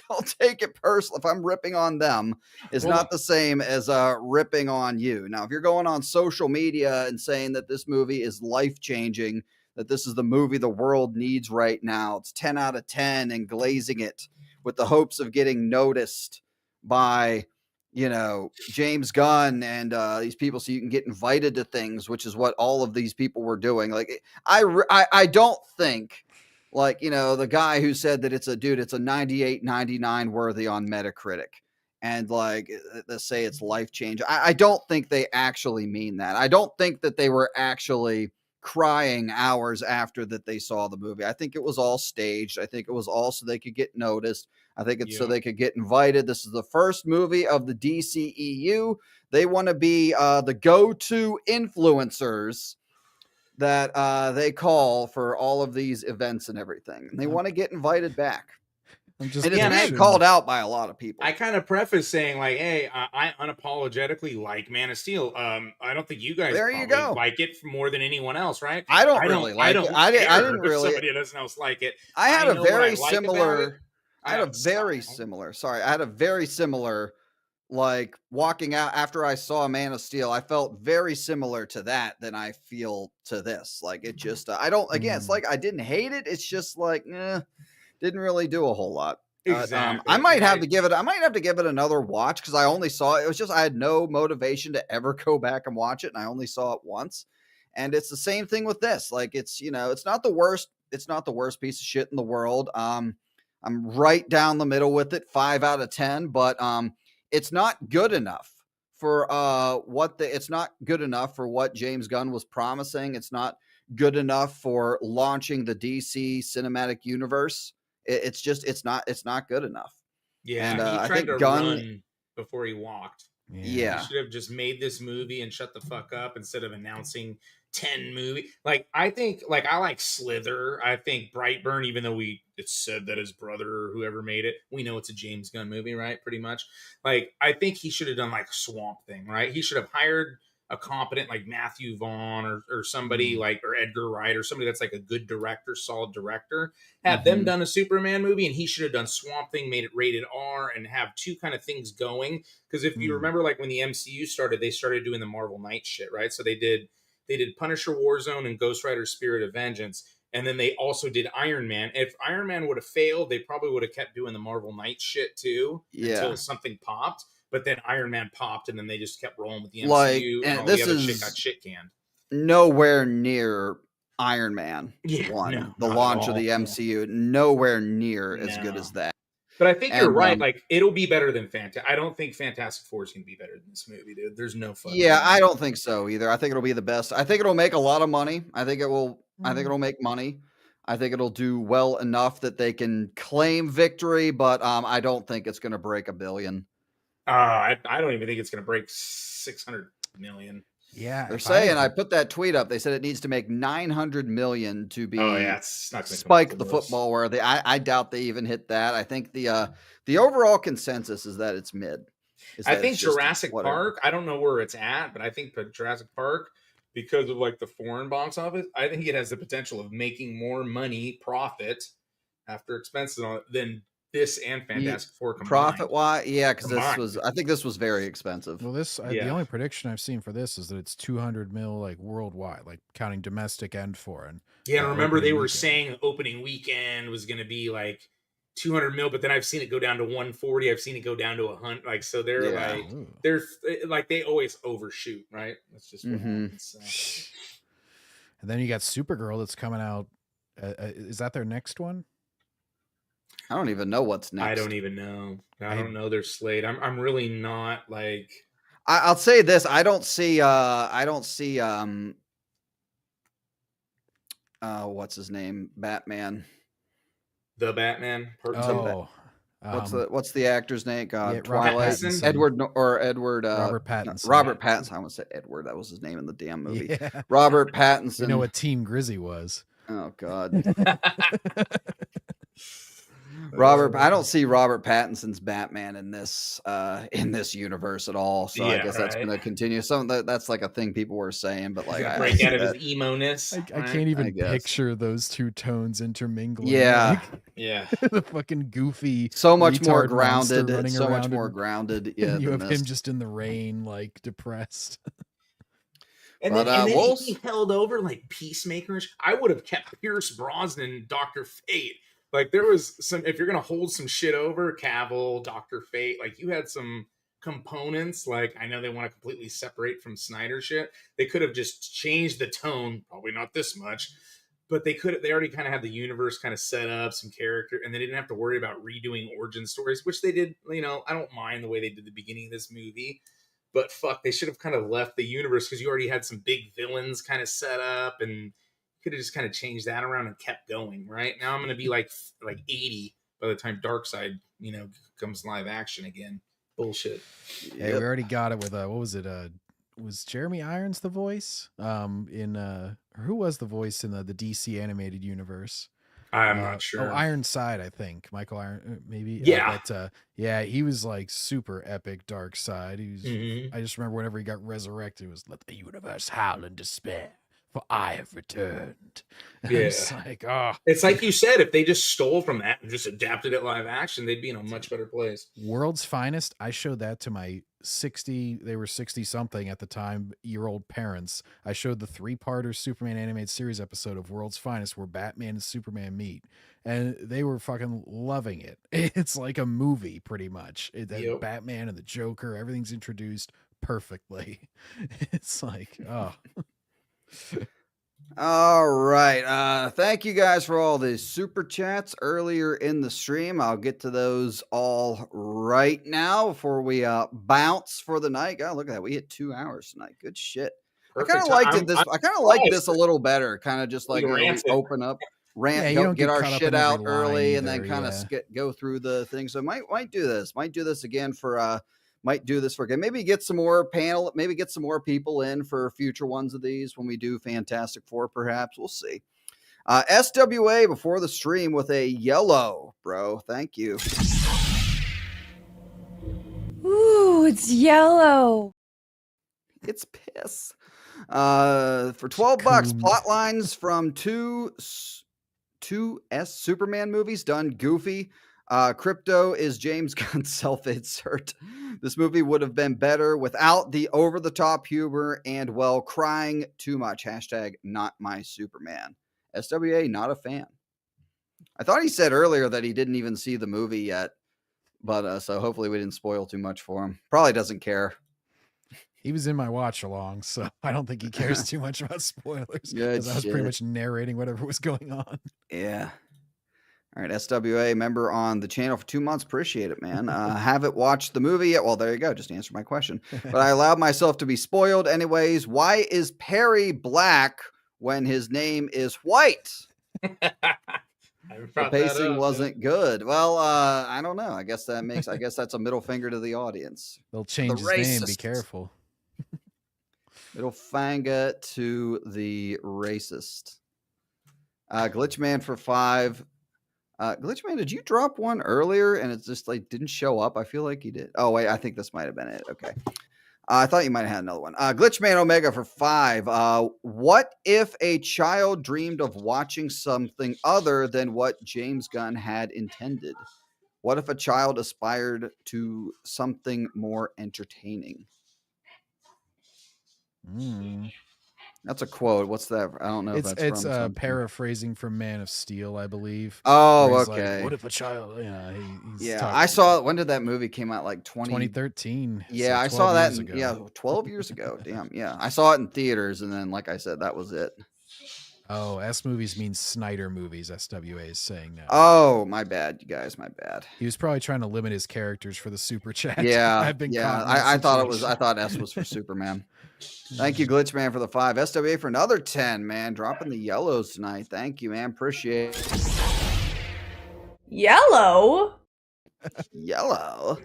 don't take it personal. If I'm ripping on them, it's not the same as ripping on you. Now, if you're going on social media and saying that this movie is life-changing, that this is the movie the world needs right now, it's 10 out of 10, and glazing it with the hopes of getting noticed by James Gunn and these people, so you can get invited to things, which is what all of these people were doing. Like, I don't think, like, the guy who said that it's a 98.99 worthy on Metacritic, and like they say it's life change. I don't think they actually mean that. I don't think that they were actually crying hours after that they saw the movie. I think it was all staged. I think it was all so they could get noticed. I think it's so they could get invited. This is the first movie of the DCEU. They want to be the go-to influencers that they call for all of these events and everything. And they want to get invited back. And it's being called out by a lot of people. I kind of preface saying like, hey, I unapologetically like Man of Steel. I don't think you guys like it more than anyone else, right? I don't really like it. I didn't really. Somebody else like it. I had a very similar. I had a very similar, like, walking out after I saw Man of Steel. I felt very similar to that than I feel to this. Like, it just, I don't, again, it's like I didn't hate it. It's just like, didn't really do a whole lot. Exactly. I might have to give it another watch, because I only saw it. It was just, I had no motivation to ever go back and watch it, and I only saw it once. And it's the same thing with this. Like, it's, it's not the worst. It's not the worst piece of shit in the world. I'm right down the middle with it, 5 out of 10. But it's not good enough for it's not good enough for what James Gunn was promising. It's not good enough for launching the DC cinematic universe. It's not good enough. Yeah, And he I tried think to Gunn, run before he walked. He yeah, should have just made this movie and shut the fuck up instead of announcing 10 movies. Like, I think, like, I like Slither. I think Brightburn, even though it's said that his brother or whoever made it, we know it's a James Gunn movie, right? Pretty much. Like, I think he should have done like Swamp Thing, right? He should have hired a competent like Matthew Vaughn or somebody like, or Edgar Wright or somebody that's like a good director, solid director. Have them done a Superman movie, and he should have done Swamp Thing, made it rated R, and have two kind of things going. Because if you remember, like when the MCU started, they started doing the Marvel Knight shit, right? So they did Punisher Warzone and Ghost Rider Spirit of Vengeance, and then they also did Iron Man. If Iron Man would have failed, they probably would have kept doing the Marvel Knight shit too until something popped. But then Iron Man popped, and then they just kept rolling with the MCU, like, and and all this the other shit is got shit canned. nowhere near Iron Man one, no, the not at launch of all. the MCU, nowhere near as good as that. But I think you're And right. Like, it'll be better than Fantastic. I don't think Fantastic Four is going to be better than this movie, dude. There's no fucking yeah, way. I don't think so either. I think it'll be the best. I think it'll make a lot of money. I think it'll make money. I think it'll do well enough that they can claim victory, but I don't think it's going to break $1 billion. I don't even think it's going to break 600 million. Yeah, They're saying, I put that tweet up. They said it needs to make 900 million to be it's not spike the football worthy. I doubt they even hit that. I think the overall consensus is that it's mid. I think Jurassic Park, I don't know where it's at, but I think Jurassic Park, because of like the foreign box office, I think it has the potential of making more money, profit after expenses on it than this and Fantastic Four combined. Profit wise, yeah, because I think this was very expensive. Well, the only prediction I've seen for this is that it's 200 mil like worldwide, like counting domestic and foreign. Yeah, and remember they were saying opening weekend was going to be like 200 mil, but then I've seen it go down to 140. I've seen it go down to 100. Like, so they're like they always overshoot, right? That's just what happens. So. And then you got Supergirl that's coming out. Is that their next one? I don't even know what's next. I don't even know. I don't know their slate. I'm really not like. I'll say this. I don't see what's his name? Batman. The Batman. What's the actor's name? God, yeah, Twilight. Edward. Robert Pattinson. Robert Pattinson. I want to say Edward. That was his name in the damn movie. Yeah. Robert Pattinson. You know what Team Grizzy was? Oh God. I don't see Robert Pattinson's Batman in this universe at all. So I guess that's going to continue. That's like a thing people were saying, but like I break out of his emo-ness. I can't even picture those two tones intermingling. Yeah, the fucking goofy, so much more grounded. So much more grounded. Yeah, you have him just in the rain, like depressed. And then he held over like Peacemakers. I would have kept Pierce Brosnan, Dr. Fate. Like there was some, if you're going to hold some shit over, Cavill, Dr. Fate, like you had some components. Like I know they want to completely separate from Snyder shit. They could have just changed the tone, probably not this much, but they already kind of had the universe kind of set up, some character, and they didn't have to worry about redoing origin stories, which they did. You know, I don't mind the way they did the beginning of this movie, but fuck, they should have kind of left the universe because you already had some big villains kind of set up, and could have just kind of changed that around and kept going. Right now, I'm going to be like 80 by the time Darkseid, comes live action again. Bullshit. Hey, we already got it with what was it? Was Jeremy Irons the voice? Who was the voice in the DC animated universe? I'm not sure. Oh, Ironside, I think. Michael Iron, maybe. Yeah. He was like super epic Darkseid. He was. I just remember whenever he got resurrected, it was "Let the universe howl in despair, for I have returned." Yeah. It's like, it's like you said, if they just stole from that and just adapted it live action, they'd be in a much better place. World's Finest. I showed that to my 60. They were 60 something at the time. Year-old parents. I showed the 3-parter Superman animated series episode of World's Finest where Batman and Superman meet, and they were fucking loving it. It's like a movie, pretty much. Batman and the Joker. Everything's introduced perfectly. It's like, All right. Thank you guys for all the super chats earlier in the stream. I'll get to those all right now before we bounce for the night. God, look at that. We hit 2 hours tonight. Good shit. I kind of liked it. I kind of like this a little better. Kind of just like we open up, Yeah, you don't get get our caught up shit in every out early, and then line kind either, of go through the thing. So might do this. Might do this again for might do this for again. Maybe get some more panel. Maybe get some more people in for future ones of these when we do Fantastic Four. Perhaps we'll see. SWA before the stream with a yellow, bro. Thank you. Ooh, it's yellow. It's piss. For $12, plot lines from two Superman movies done goofy. Crypto is James Gunn's self-insert. This movie would have been better without the over-the-top humor and, well, crying too much. Hashtag not my Superman. SWA, not a fan. I thought he said earlier that he didn't even see the movie yet, but so hopefully we didn't spoil too much for him. Probably doesn't care. He was in my watch along, so I don't think he cares too much about spoilers Good because I was pretty shit. much narrating whatever was going on. Yeah. All right, SWA member on the channel for 2 months. Appreciate it, man. Haven't watched the movie yet. Well, there you go. Just answered my question. But I allowed myself to be spoiled anyways. Why is Perry black when his name is white? The pacing wasn't good. Well, I don't know. I guess that's a middle finger to the audience. They'll change his name. Be careful. Middle finger to the racist. Glitchman for 5. Glitchman, did you drop one earlier and it just like didn't show up? I feel like you did. Oh wait, I think this might have been it. Okay. I thought you might have had another one. Glitchman Omega for 5. What if a child dreamed of watching something other than what James Gunn had intended? What if a child aspired to something more entertaining? That's a quote. What's that? I don't know if that's it's from something. paraphrasing from Man of Steel, I believe. Oh, okay. Like, what if a child? Yeah, I saw it. When did that movie came out? Like 2013. Yeah, so I saw that. 12 years ago. Damn. Yeah, I saw it in theaters, and then, like I said, that was it. Oh, S movies means Snyder movies. SWA is saying now. Oh, my bad, you guys. My bad. He was probably trying to limit his characters for the super chat. Yeah, I've been. Yeah, I thought it was. I thought S was for Superman. Thank you, Glitchman, for the 5. SWA for another 10, man. Dropping the yellows tonight. Thank you, man. Appreciate it. Yellow? Yellow.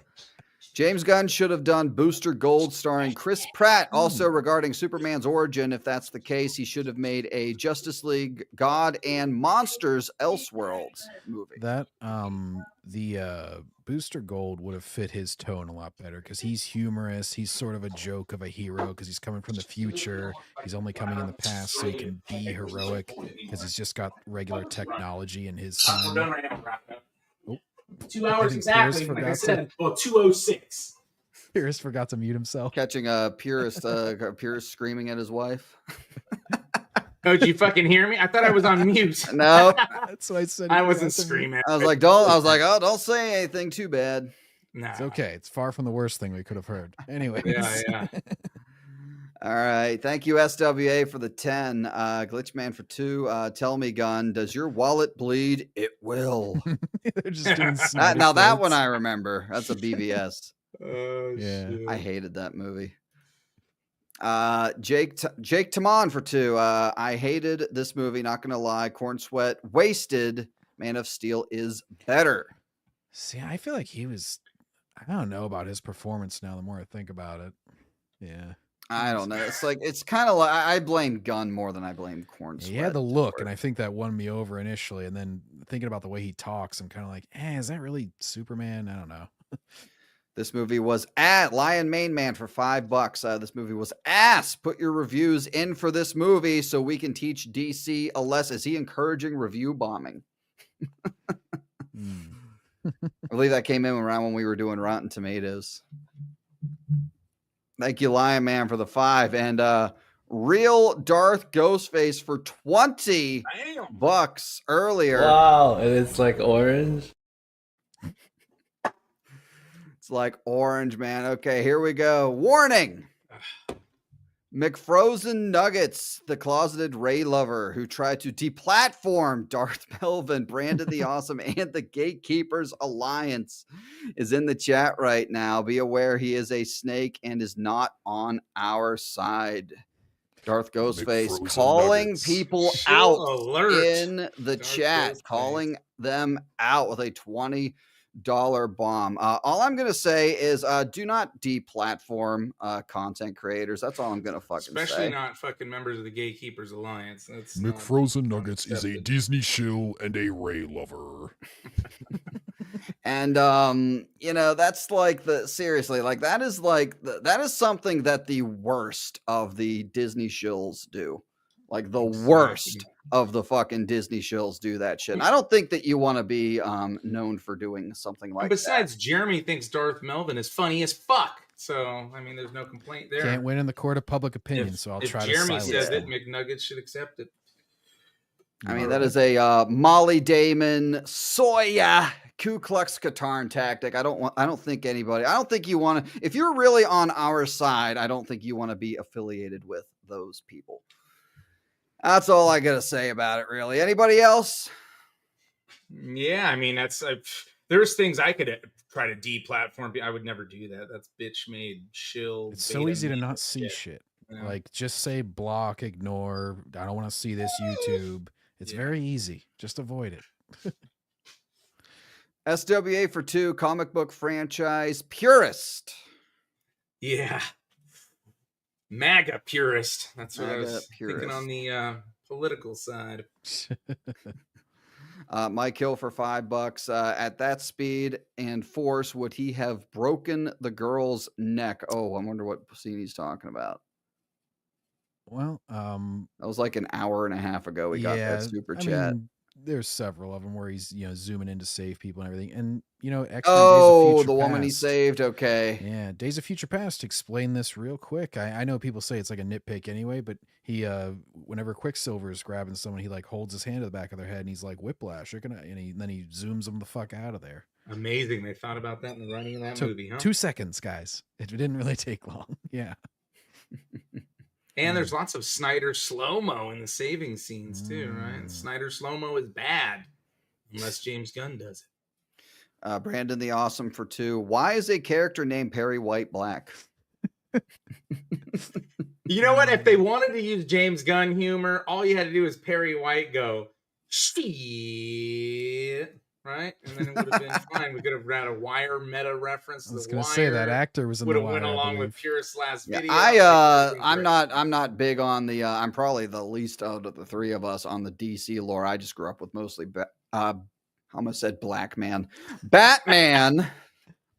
James Gunn should have done Booster Gold starring Chris Pratt. Also regarding Superman's origin, if that's the case, he should have made a Justice League God and Monsters Elseworlds movie. That the Booster Gold would have fit his tone a lot better because he's humorous. He's sort of a joke of a hero because he's coming from the future. He's only coming in the past so he can be heroic because he's just got regular technology in his time. We're done right now, oh. 2 hours exactly. Like I said, 2:06. Pierce forgot to mute himself. Catching a purist screaming at his wife. Oh, did you fucking hear me? I thought I was on mute. No, that's what I said. I wasn't screaming. I was like, don't say anything too bad. Nah. It's okay. It's far from the worst thing we could have heard. Anyways. Yeah. All right. Thank you, SWA, for the 10. Glitchman for 2. Tell me, Gun, does your wallet bleed? It will. They're just doing now that one I remember. That's a BBS. Oh, yeah. shit. I hated that movie. Jake Tamon for 2. I hated this movie. Not gonna lie. Corn Sweat wasted. Man of Steel is better. See, I feel like he was. I don't know about his performance now. The more I think about it, yeah. I don't know. It's kind of like I blame Gunn more than I blame Corn Sweat. He had the look, and I think that won me over initially. And then thinking about the way he talks, I'm kind of like, is that really Superman? I don't know. This movie was at Lion Main Man for $5. This movie was ass. Put your reviews in for this movie so we can teach DC a lesson. Is he encouraging review bombing? I believe that came in around when we were doing Rotten Tomatoes. Thank you, Lion Man, for the 5. And Real Darth Ghostface for $20 earlier. Wow, and it's like orange. It's like orange, man. Okay, here we go. Warning. McFrozen Nuggets, the closeted Ray lover who tried to deplatform Darth Melvin, Brandon the Awesome, and the Gatekeepers Alliance, is in the chat right now. Be aware he is a snake and is not on our side. Darth Ghostface McFrozen calling Nuggets. people Chill out alert. in the Darth chat, Ghostface. calling them out with a $20 bomb. All I'm gonna say is do not deplatform content creators. That's all I'm gonna fucking Especially say. not fucking members of the Gatekeepers Alliance. That's not McFrozen Nuggets is a accepted. Disney shill and a Ray lover. And that's like seriously, like that is something that the worst of the Disney shills do. Like the worst of the fucking Disney shills do that shit. And I don't think that you want to be known for doing something like And besides, Jeremy thinks Darth Melvin is funny as fuck. So, I mean, there's no complaint there. Can't win in the court of public opinion, so I'll if try Jeremy to silence says them. it, McNuggets should accept it. that. I mean, that is a Molly Damon Soya Ku Klux Klan tactic. I don't think you want to, if you're really on our side, I don't think you want to be affiliated with those people. That's all I gotta say about it, really. Anybody else? Yeah, I mean, there's things I could try to deplatform. I would never do that. That's bitch made shill. It's so easy to not see shit. Yeah. Like, just say block, ignore. I don't want to see this YouTube. It's very easy. Just avoid it. SWA for 2, comic book franchise purist. Yeah. MAGA purist. That's what I MAGA was thinking on the political side. Mike Hill for $5. At that speed and force, would he have broken the girl's neck? Oh, I wonder what scene he's talking about. Well, that was like an hour and a half ago. We got that super chat. Mean, there's several of them where he's zooming in to save people and everything, and the woman he saved. Okay, yeah, Days of Future Past. Explain this real quick. I know people say it's like a nitpick anyway, but he whenever Quicksilver is grabbing someone, he like holds his hand to the back of their head and he's like, "Whiplash!" Then he zooms them the fuck out of there. Amazing. They thought about that in the writing of that movie, huh? 2 seconds, guys. It didn't really take long. Yeah. And there's lots of Snyder slow-mo in the saving scenes too, right? Snyder slow-mo is bad unless James Gunn does it. Brandon the Awesome for 2. Why is a character named Perry White black? You know what? If they wanted to use James Gunn humor, all you had to do is Perry White go, shit, right? And then it would have been fine. We could have had a Wire meta reference. I was going to say that actor was in the Wire. Would have went along with Purist's last video. I'm not big on the. I'm probably the least out of the three of us on the DC lore. I just grew up with mostly. I almost said black man, Batman.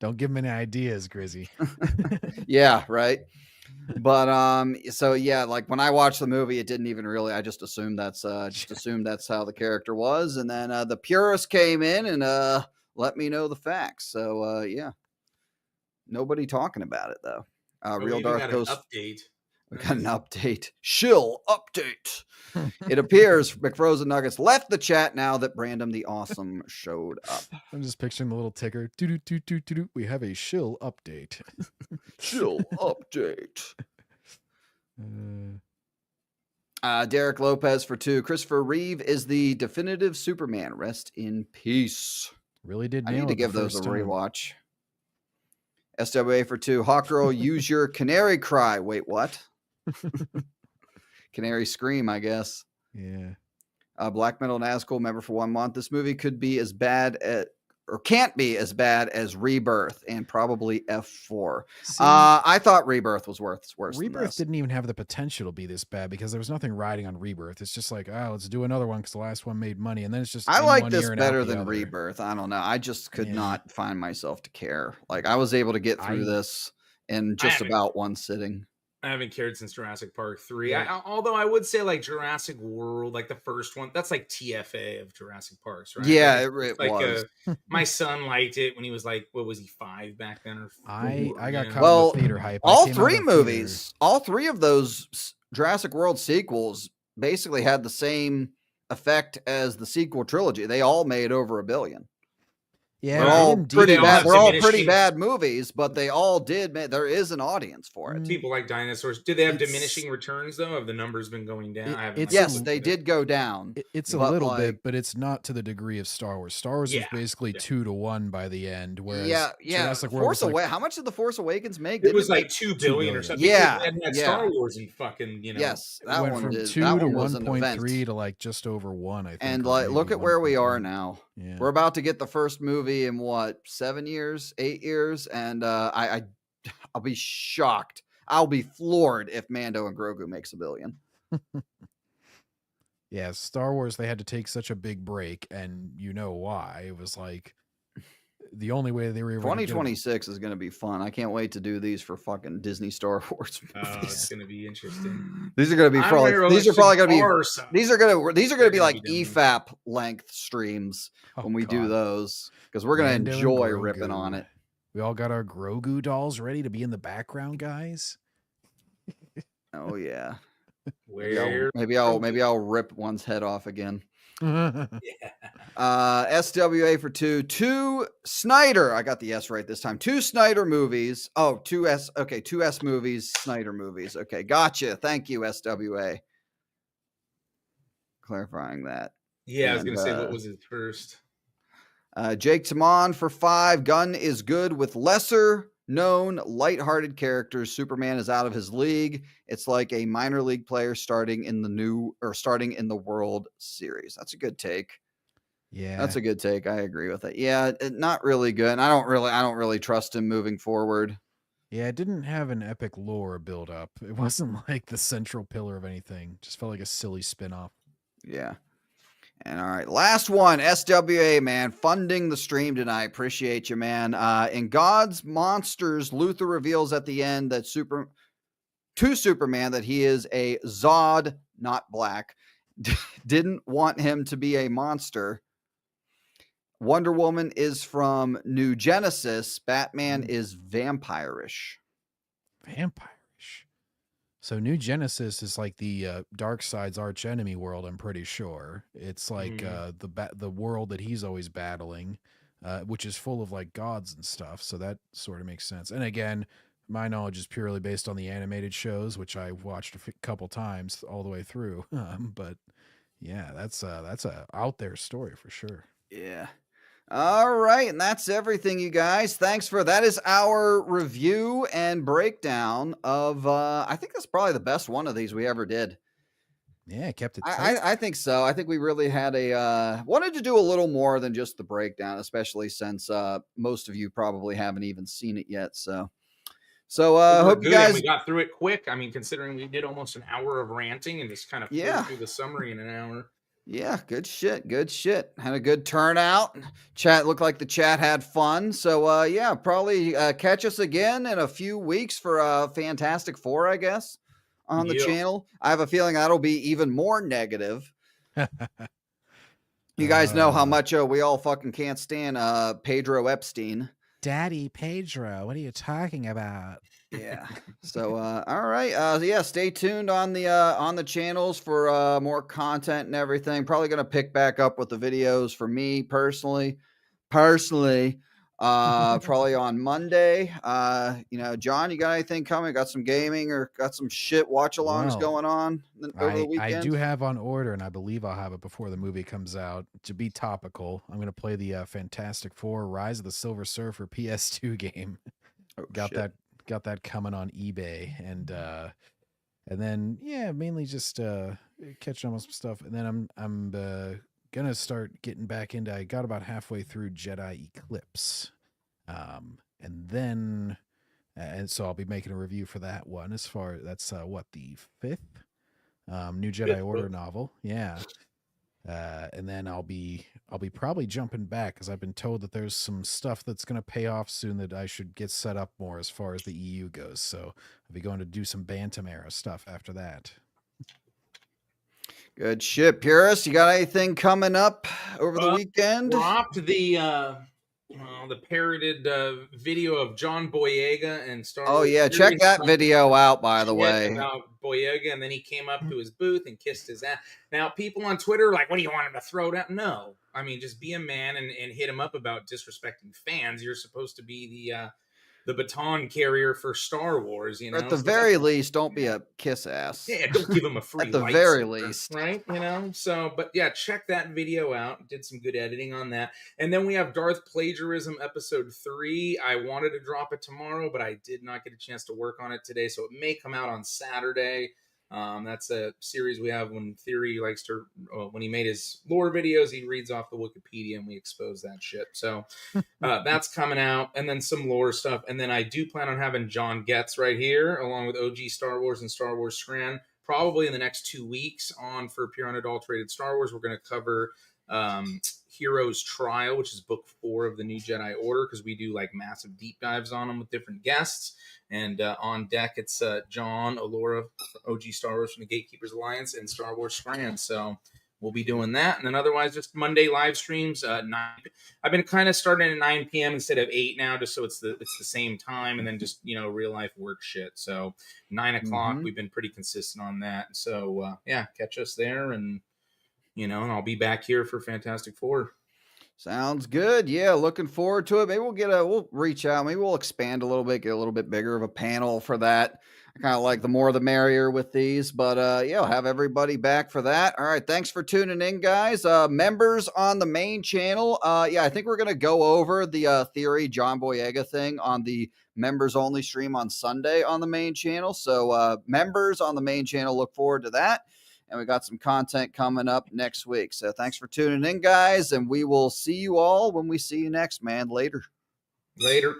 Don't give him any ideas, Grizzy. Yeah, right. But so yeah, like when I watched the movie, it didn't even really. I just assumed that's how the character was, and then the purist came in and let me know the facts. So yeah, nobody talking about it though. Real Darth Ghost update. We got an update. Shill update. It appears McFrozen Nuggets left the chat now that Brandon the Awesome showed up. I'm just picturing the little ticker. We have a shill update. Shill update. Derek Lopez for 2. Christopher Reeve is the definitive Superman. Rest in peace. Really did. I need to give those a rewatch. SWA for 2. Hawkgirl, use your canary cry. Wait, what? Canary scream, I guess. Yeah. Black Metal Nazgul member for 1 month. This movie could be as bad or can't be as bad as Rebirth and probably F4. I thought Rebirth was worse. Rebirth didn't even have the potential to be this bad because there was nothing riding on Rebirth. It's just like, let's do another one because the last one made money, and then it's just. I like this better than Rebirth. I don't know. I just could not find myself to care. Like I was able to get through this in just about one sitting. I haven't cared since Jurassic Park 3. Yeah. Although I would say like Jurassic World, like the first one, that's like TFA of Jurassic Parks, right? Yeah, it was. My son liked it when he was like, what was he, 5 back then? Or 4, I got caught in the theater hype. All 3 movies, all 3 of those Jurassic World sequels basically had the same effect as the sequel trilogy. They all made over $1 billion. Yeah, They're they all didn't pretty They all bad. have They're all pretty diminishing- bad movies, but they all did. There is an audience for it. People like dinosaurs. Did they have It's- diminishing returns though? Have the numbers been going down? I haven't. it's Yes, a- they did go down. It's a But, little like- bit, but it's not to the degree of Star Wars. Star Wars was Yeah, basically yeah. 2-1 by the end, whereas Yeah. Jurassic World Force was like, Awakens. How much did the Force Awakens make? It was Didn't like 2 billion or billion. something. Yeah, Because they had yeah. Star Wars and fucking, you know. Yes, it that went one from did. 2 That to one was an 1.3 event. to like just over 1, I think. And or like, look maybe at where we are 1.1. now. Yeah. We're about to get the first movie in what, 7 years, 8 years, and I'll be shocked. I'll be floored if Mando and Grogu makes $1 billion. Yeah, Star Wars, they had to take such a big break, and you know why. It was like the only way they were able to 2026 is going to be fun. I can't wait to do these for fucking Disney Star Wars Oh, it's movies. gonna be interesting. These are going to be I'm probably. gonna These are probably going to be. Cigar, These are going to They're be gonna like be done. EFAP length streams Oh, when we do God. those because we're going to Mando and enjoy ripping Grogu. on it. We all got our Grogu dolls ready to be in the background, guys. Oh yeah. Where Maybe I'll rip one's head off again. Yeah. SWA for 2 Snyder. I got the S right this time. 2 Snyder movies. Oh, 2 S. Okay, 2 S movies, Snyder movies. Okay, gotcha. Thank you, SWA. Clarifying that. Yeah, I was And, gonna say what was it first. Jake Tamon for 5. Gunn is good with lesser known, lighthearted characters. Superman is out of his league. It's like a minor league player starting in the World Series. That's a good take. Yeah. That's a good take. I agree with it. Yeah, not really good. And I don't really trust him moving forward. Yeah, it didn't have an epic lore build up. It wasn't like the central pillar of anything. Just felt like a silly spin-off. Yeah. And all right, last one, SWA, man, funding the stream tonight. Appreciate you, man. In God's Monsters, Luther reveals at the end that to Superman that he is a Zod, not black. Didn't want him to be a monster. Wonder Woman is from New Genesis. Batman is vampire-ish. Vampirish. So New Genesis is like the Darkseid's arch enemy world, I'm pretty sure. It's like the world that he's always battling, which is full of like gods and stuff. So that sort of makes sense. And again, my knowledge is purely based on the animated shows, which I watched a couple times all the way through. But yeah, that's a out there story for sure. Yeah. All right, and that's everything, you guys. That is our review and breakdown of I think that's probably the best one of these we ever did. Yeah, kept it tight. I think so. I think we really had wanted to do a little more than just the breakdown, especially since most of you probably haven't even seen it yet. So hope you guys. We got through it quick. I mean, considering we did almost an hour of ranting and just kind of flew through the summary in an hour. Yeah, good shit. Good shit. Had a good turnout. Chat looked like the chat had fun. So yeah, probably catch us again in a few weeks for Fantastic Four, I guess, on the channel. I have a feeling that'll be even more negative. You guys know how much we all fucking can't stand Pedro Epstein. Daddy Pedro, what are you talking about? Yeah. So all right. Yeah, stay tuned on the channels for more content and everything. Probably gonna pick back up with the videos for me personally. Probably on Monday. John, you got anything coming? Got some gaming or got some shit watch-alongs Well, going on over the weekend? I do have on order, and I believe I'll have it before the movie comes out. To be topical, I'm going to play the Fantastic Four: Rise of the Silver Surfer PS2 game. Oh, got shit. that coming on eBay, and then mainly just catching up on some stuff, and then I'm gonna start getting back into. I got about halfway through Jedi Eclipse, and then and so I'll be making a review for that one. As far that's the 5th New Jedi Order novel, yeah. And then I'll be probably jumping back because I've been told that there's some stuff that's going to pay off soon that I should get set up more as far as the EU goes. So I'll be going to do some Bantam era stuff after that. Good shit, Purist. You got anything coming up over the weekend? Dropped the the parroted video of John Boyega and Star Oh Wars. yeah, check Series that video out, by the shit way. about Boyega, and then he came up to his booth and kissed his ass. Now, people on Twitter are like, what do you want him to throw down? No. I mean, just be a man and hit him up about disrespecting fans. You're supposed to be the baton carrier for Star Wars, you know? Or at the So very least, don't be a kiss ass. yeah, don't give him a free At the very lightsaber, least. right? You know, so but yeah, check that video out. Did some good editing on that, and then we have Darth Plagiarism episode 3. I wanted to drop it tomorrow, but I did not get a chance to work on it today, so it may come out on Saturday. That's a series we have when Theory likes to, when he made his lore videos, he reads off the Wikipedia and we expose that shit. So that's coming out, and then some lore stuff. And then I do plan on having John Getz right here, along with OG Star Wars and Star Wars Scran, probably in the next 2 weeks on for Pure Unadulterated Star Wars. We're going to cover Hero's Trial, which is book 4 of the New Jedi Order, because we do like massive deep dives on them with different guests. And on deck, it's John, Alora, OG Star Wars from the Gatekeepers Alliance, and Star Wars Scran. So we'll be doing that. And then otherwise, just Monday live streams. 9. I've been kind of starting at 9 p.m. instead of 8 now, just so it's the same time. And then just, real life work shit. So 9 o'clock, we've been pretty consistent on that. So yeah, catch us there. And, and I'll be back here for Fantastic Four. Sounds good. Yeah, looking forward to it. Maybe we'll reach out. Maybe we'll expand a little bit, get a little bit bigger of a panel for that. I kind of like the more the merrier with these, but yeah, I'll have everybody back for that. All right, thanks for tuning in, guys. Members on the main channel. Yeah, I think we're gonna go over the Theory John Boyega thing on the members only stream on Sunday on the main channel. So members on the main channel, look forward to that. And we got some content coming up next week. So thanks for tuning in, guys. And we will see you all when we see you next, man. Later. Later.